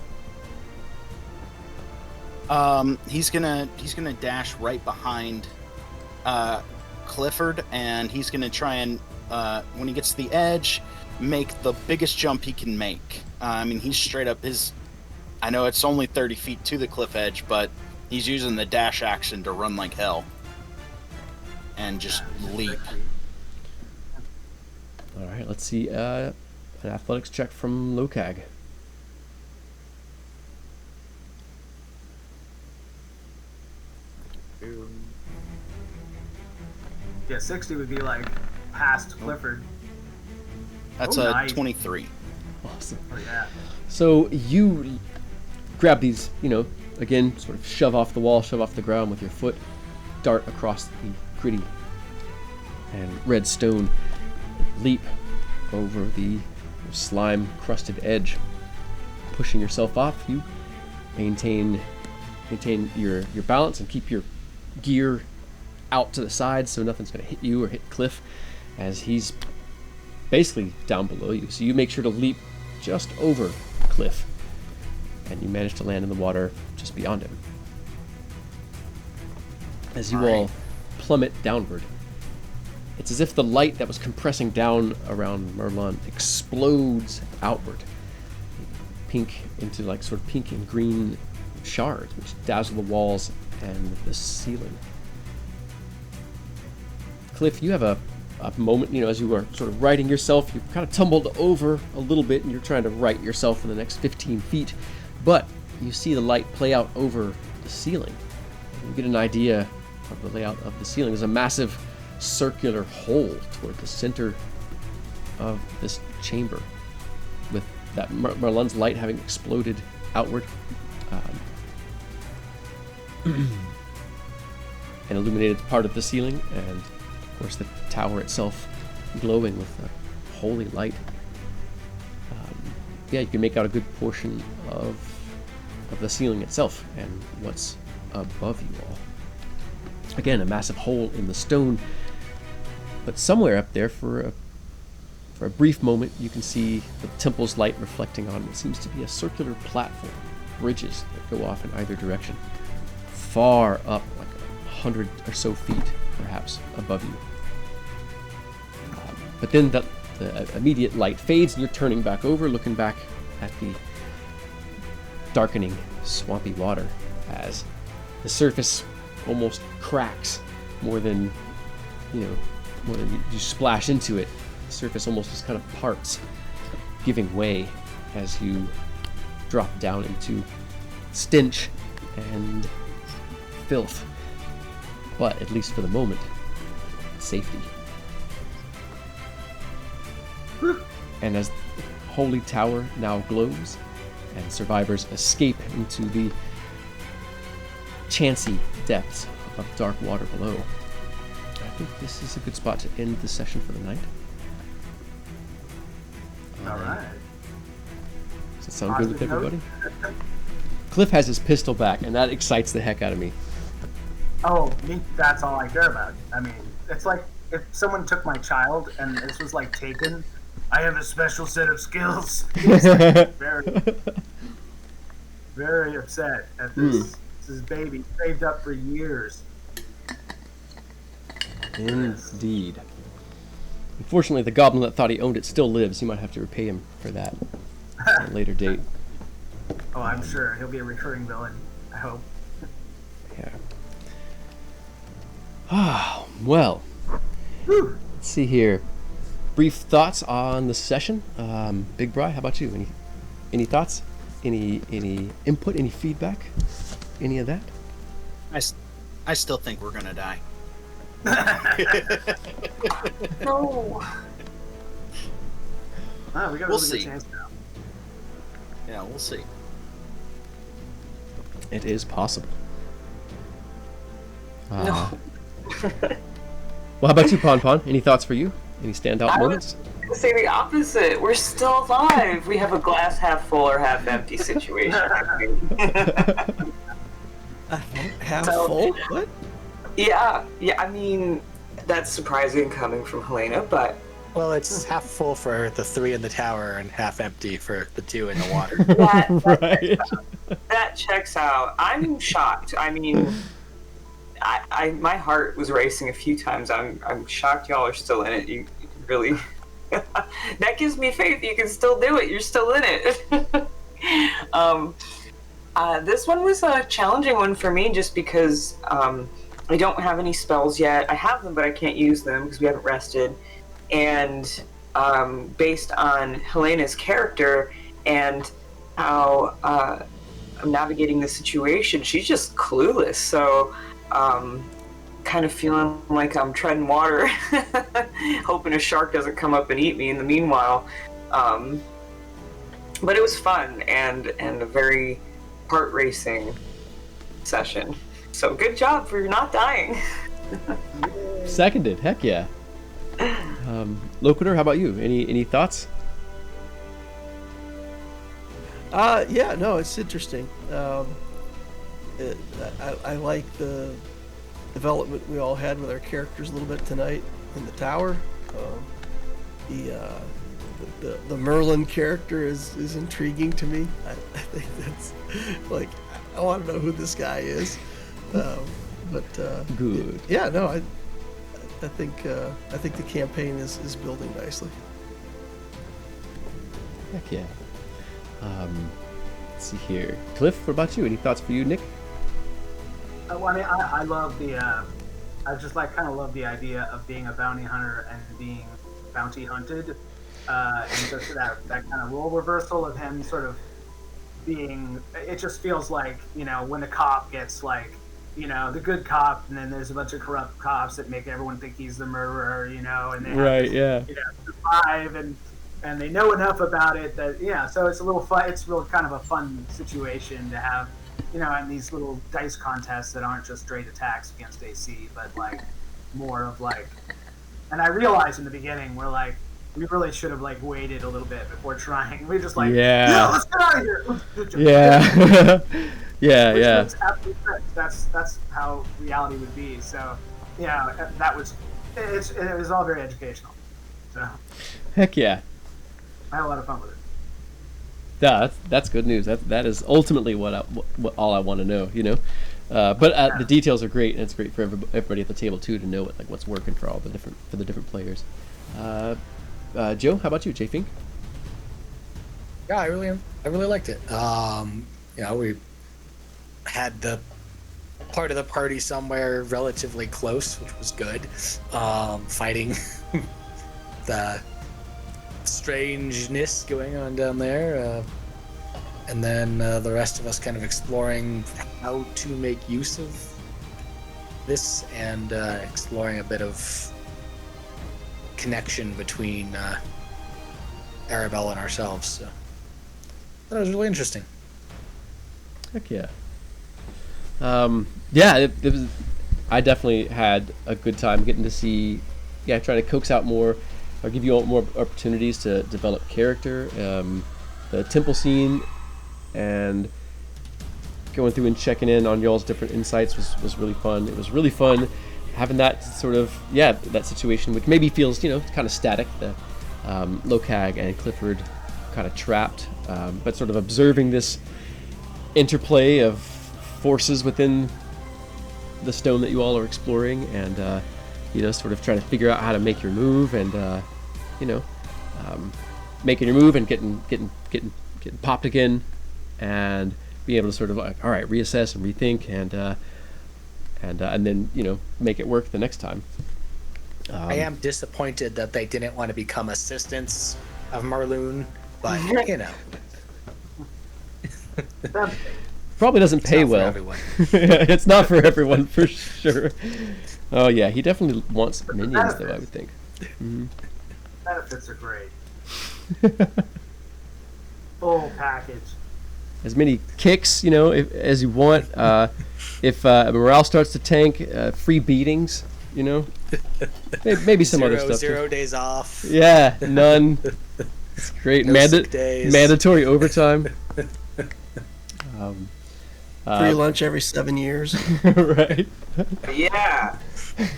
He's gonna dash right behind Clifford, and he's gonna try and when he gets to the edge, make the biggest jump he can make. He's straight up I know it's only 30 feet to the cliff edge, but he's using the dash action to run like hell and just leap. All right, let's see an athletics check from Lokag. Yeah, 60 would be like past Clifford. That's Oh, a nice. 23. Awesome. Oh yeah. So you grab these, again, sort of shove off the ground with your foot, dart across the gritty and red stone, leap over the slime-crusted edge, pushing yourself off. You maintain your balance and keep your gear out to the side so nothing's going to hit you or hit Cliff as he's basically down below you. So you make sure to leap just over Cliff, and you manage to land in the water just beyond him. As you all plummet downward, it's as if the light that was compressing down around Merlin explodes outward, pink into sort of pink and green shards, which dazzle the walls and the ceiling. Cliff, you have a moment, as you are sort of righting yourself, you've kind of tumbled over a little bit and you're trying to right yourself in the next 15 feet, but you see the light play out over the ceiling. You get an idea of the layout of the ceiling. There's a massive circular hole toward the center of this chamber, with that Merlin's light having exploded outward and illuminated part of the ceiling, and of course the tower itself glowing with a holy light. You can make out a good portion of the ceiling itself and what's above you all. Again, a massive hole in the stone, but somewhere up there, for a brief moment, you can see the temple's light reflecting on what seems to be a circular platform, bridges that go off in either direction, far up, like 100 or so feet, perhaps, above you. But then the immediate light fades, and you're turning back over, looking back at the darkening, swampy water as the surface almost cracks more than you splash into it. The surface almost just kind of parts, giving way as you drop down into stench and filth. But at least for the moment, safety. And as the holy tower now glows and survivors escape into the chancy depths of dark water below, I think this is a good spot to end the session for the night. All right. Does that sound good with Positive note? everybody? Cliff has his pistol back, and that excites the heck out of me. Oh, me, that's all I care about. I mean, it's like if someone took my child and this was like taken, I have a special set of skills. He's like very, very upset at this. This is baby saved up for years. Indeed. Unfortunately, the goblin that thought he owned it still lives. You might have to repay him for that at a later date. Oh, I'm sure he'll be a recurring villain. I hope. Yeah. Ah, well. Whew. Let's see here. Brief thoughts on the session. Big Bri, how about you? Any thoughts? Any input? Any feedback? Any of that? I still think we're gonna die. No. Oh, we got a We'll really good see. chance now. Yeah, we'll see. It is possible. No. Well, how about you, Pon Pon? Any thoughts for you? Any standout I moments? would say the opposite. We're still alive. We have a glass half full or half empty situation. Half So- full? What? yeah. I mean, that's surprising coming from Helena, but Well, it's half full for the 3 in the tower and half empty for the 2 in the water. Right. that checks out. I'm shocked. I mean, I my heart was racing a few times. I'm shocked y'all are still in it. You really that gives me faith you can still do it. You're still in it. This one was a challenging one for me just because I don't have any spells yet. I have them, but I can't use them because we haven't rested. And based on Helena's character and how I'm navigating the situation, she's just clueless. So kind of feeling like I'm treading water, hoping a shark doesn't come up and eat me in the meanwhile. But it was fun and a very heart-racing session. So good job for not dying. Seconded. Heck yeah. Locator, how about you? Any thoughts? Yeah, no, it's interesting. I like the development we all had with our characters a little bit tonight in the tower. The Merlin character is intriguing to me. I think that's like I want to know who this guy is. Good. Yeah, no, I think the campaign is building nicely. Heck yeah. Let's see here. Cliff, what about you? Any thoughts for you, Nick? Well, I mean, I love the. I just kind of love the idea of being a bounty hunter and being bounty hunted, and just that kind of role reversal of him sort of being. It just feels like when the cop gets the good cop, and then there's a bunch of corrupt cops that make everyone think he's the murderer, and they have to, survive and they know enough about it that so it's a little fun. It's real kind of a fun situation to have, and these little dice contests that aren't just straight attacks against AC, but more of and I realized in the beginning we really should have waited a little bit before trying. We're just Yeah. let's get out of here. Yeah. Which yeah. makes absolute sense. That's how reality would be. So, that was it was all very educational. So Heck yeah. I had a lot of fun with it. Yeah, that's good news. That is ultimately what all I want to know. But the details are great, and it's great for everybody at the table too to know what's working for all the different players. Joe, how about you, J Fink? Yeah, I really liked it. We had the part of the party somewhere relatively close, which was good. Fighting the strangeness going on down there, and then the rest of us kind of exploring how to make use of this and exploring a bit of connection between Arabelle and ourselves. So that was really interesting. Heck yeah. It was. I definitely had a good time getting to see, trying to coax out more I'll give you all more opportunities to develop character. The temple scene and going through and checking in on y'all's different insights was really fun. It was really fun having that sort of, that situation, which maybe feels, kind of static. The Lokag and Clifford kind of trapped, but sort of observing this interplay of forces within the stone that you all are exploring, and sort of trying to figure out how to make your move, and making your move and getting popped again, and being able to sort of like, all right, reassess and rethink, and then make it work the next time. I am disappointed that they didn't want to become assistants of Marloon, but probably doesn't pay not for well. everyone. It's not for everyone for sure. Oh yeah, he definitely wants minions though, I would think. Benefits are great. Full package. As many kicks, as you want. If morale starts to tank, free beatings, maybe some other stuff. 0 days off. Yeah, none. It's great. No sick days. Mandatory overtime. Free lunch every 7 years. Right. Yeah.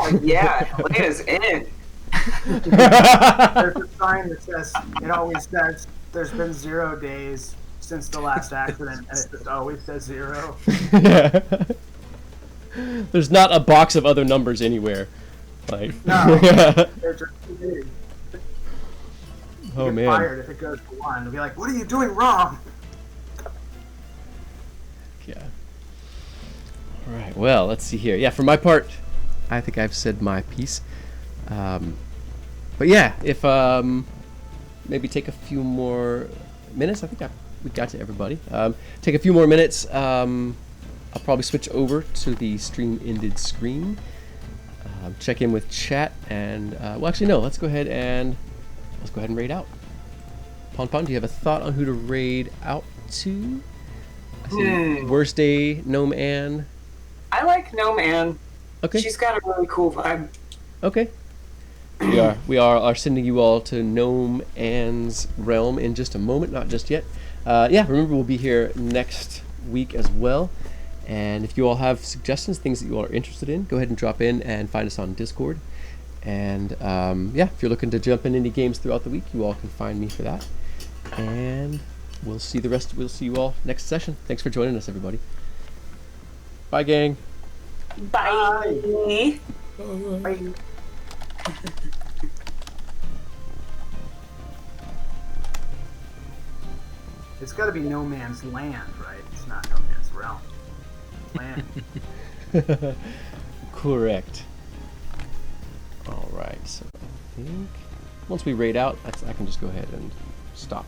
Oh, yeah. Helena's in. There's a sign that says, it always says, there's been 0 days since the last accident, and it just always says 0. Yeah. There's not a box of other numbers anywhere. Like, No. yeah. They're just you Oh get man. fired if it goes to 1. They'll be like, what are you doing wrong? Yeah. All right. Well, let's see here. Yeah, for my part, I think I've said my piece. But yeah, if maybe take a few more minutes. I think we got to everybody. Take a few more minutes. I'll probably switch over to the stream ended screen. Check in with chat, and well, actually no. Let's go ahead and raid out. Pon, do you have a thought on who to raid out to? I see Worst Day, Gnome Ann. I like Gnome Ann. Okay. She's got a really cool vibe. Okay. We are sending you all to Gnome Ann's realm in just a moment, not just yet. Remember we'll be here next week as well. And if you all have suggestions, things that you all are interested in, go ahead and drop in and find us on Discord. And if you're looking to jump in any games throughout the week, you all can find me for that. And we'll see you all next session. Thanks for joining us, everybody. Bye, gang. Bye. Bye. It's got to be no man's land, right? It's not no man's realm. Land. Correct. All right. So I think once we raid out, I can just go ahead and stop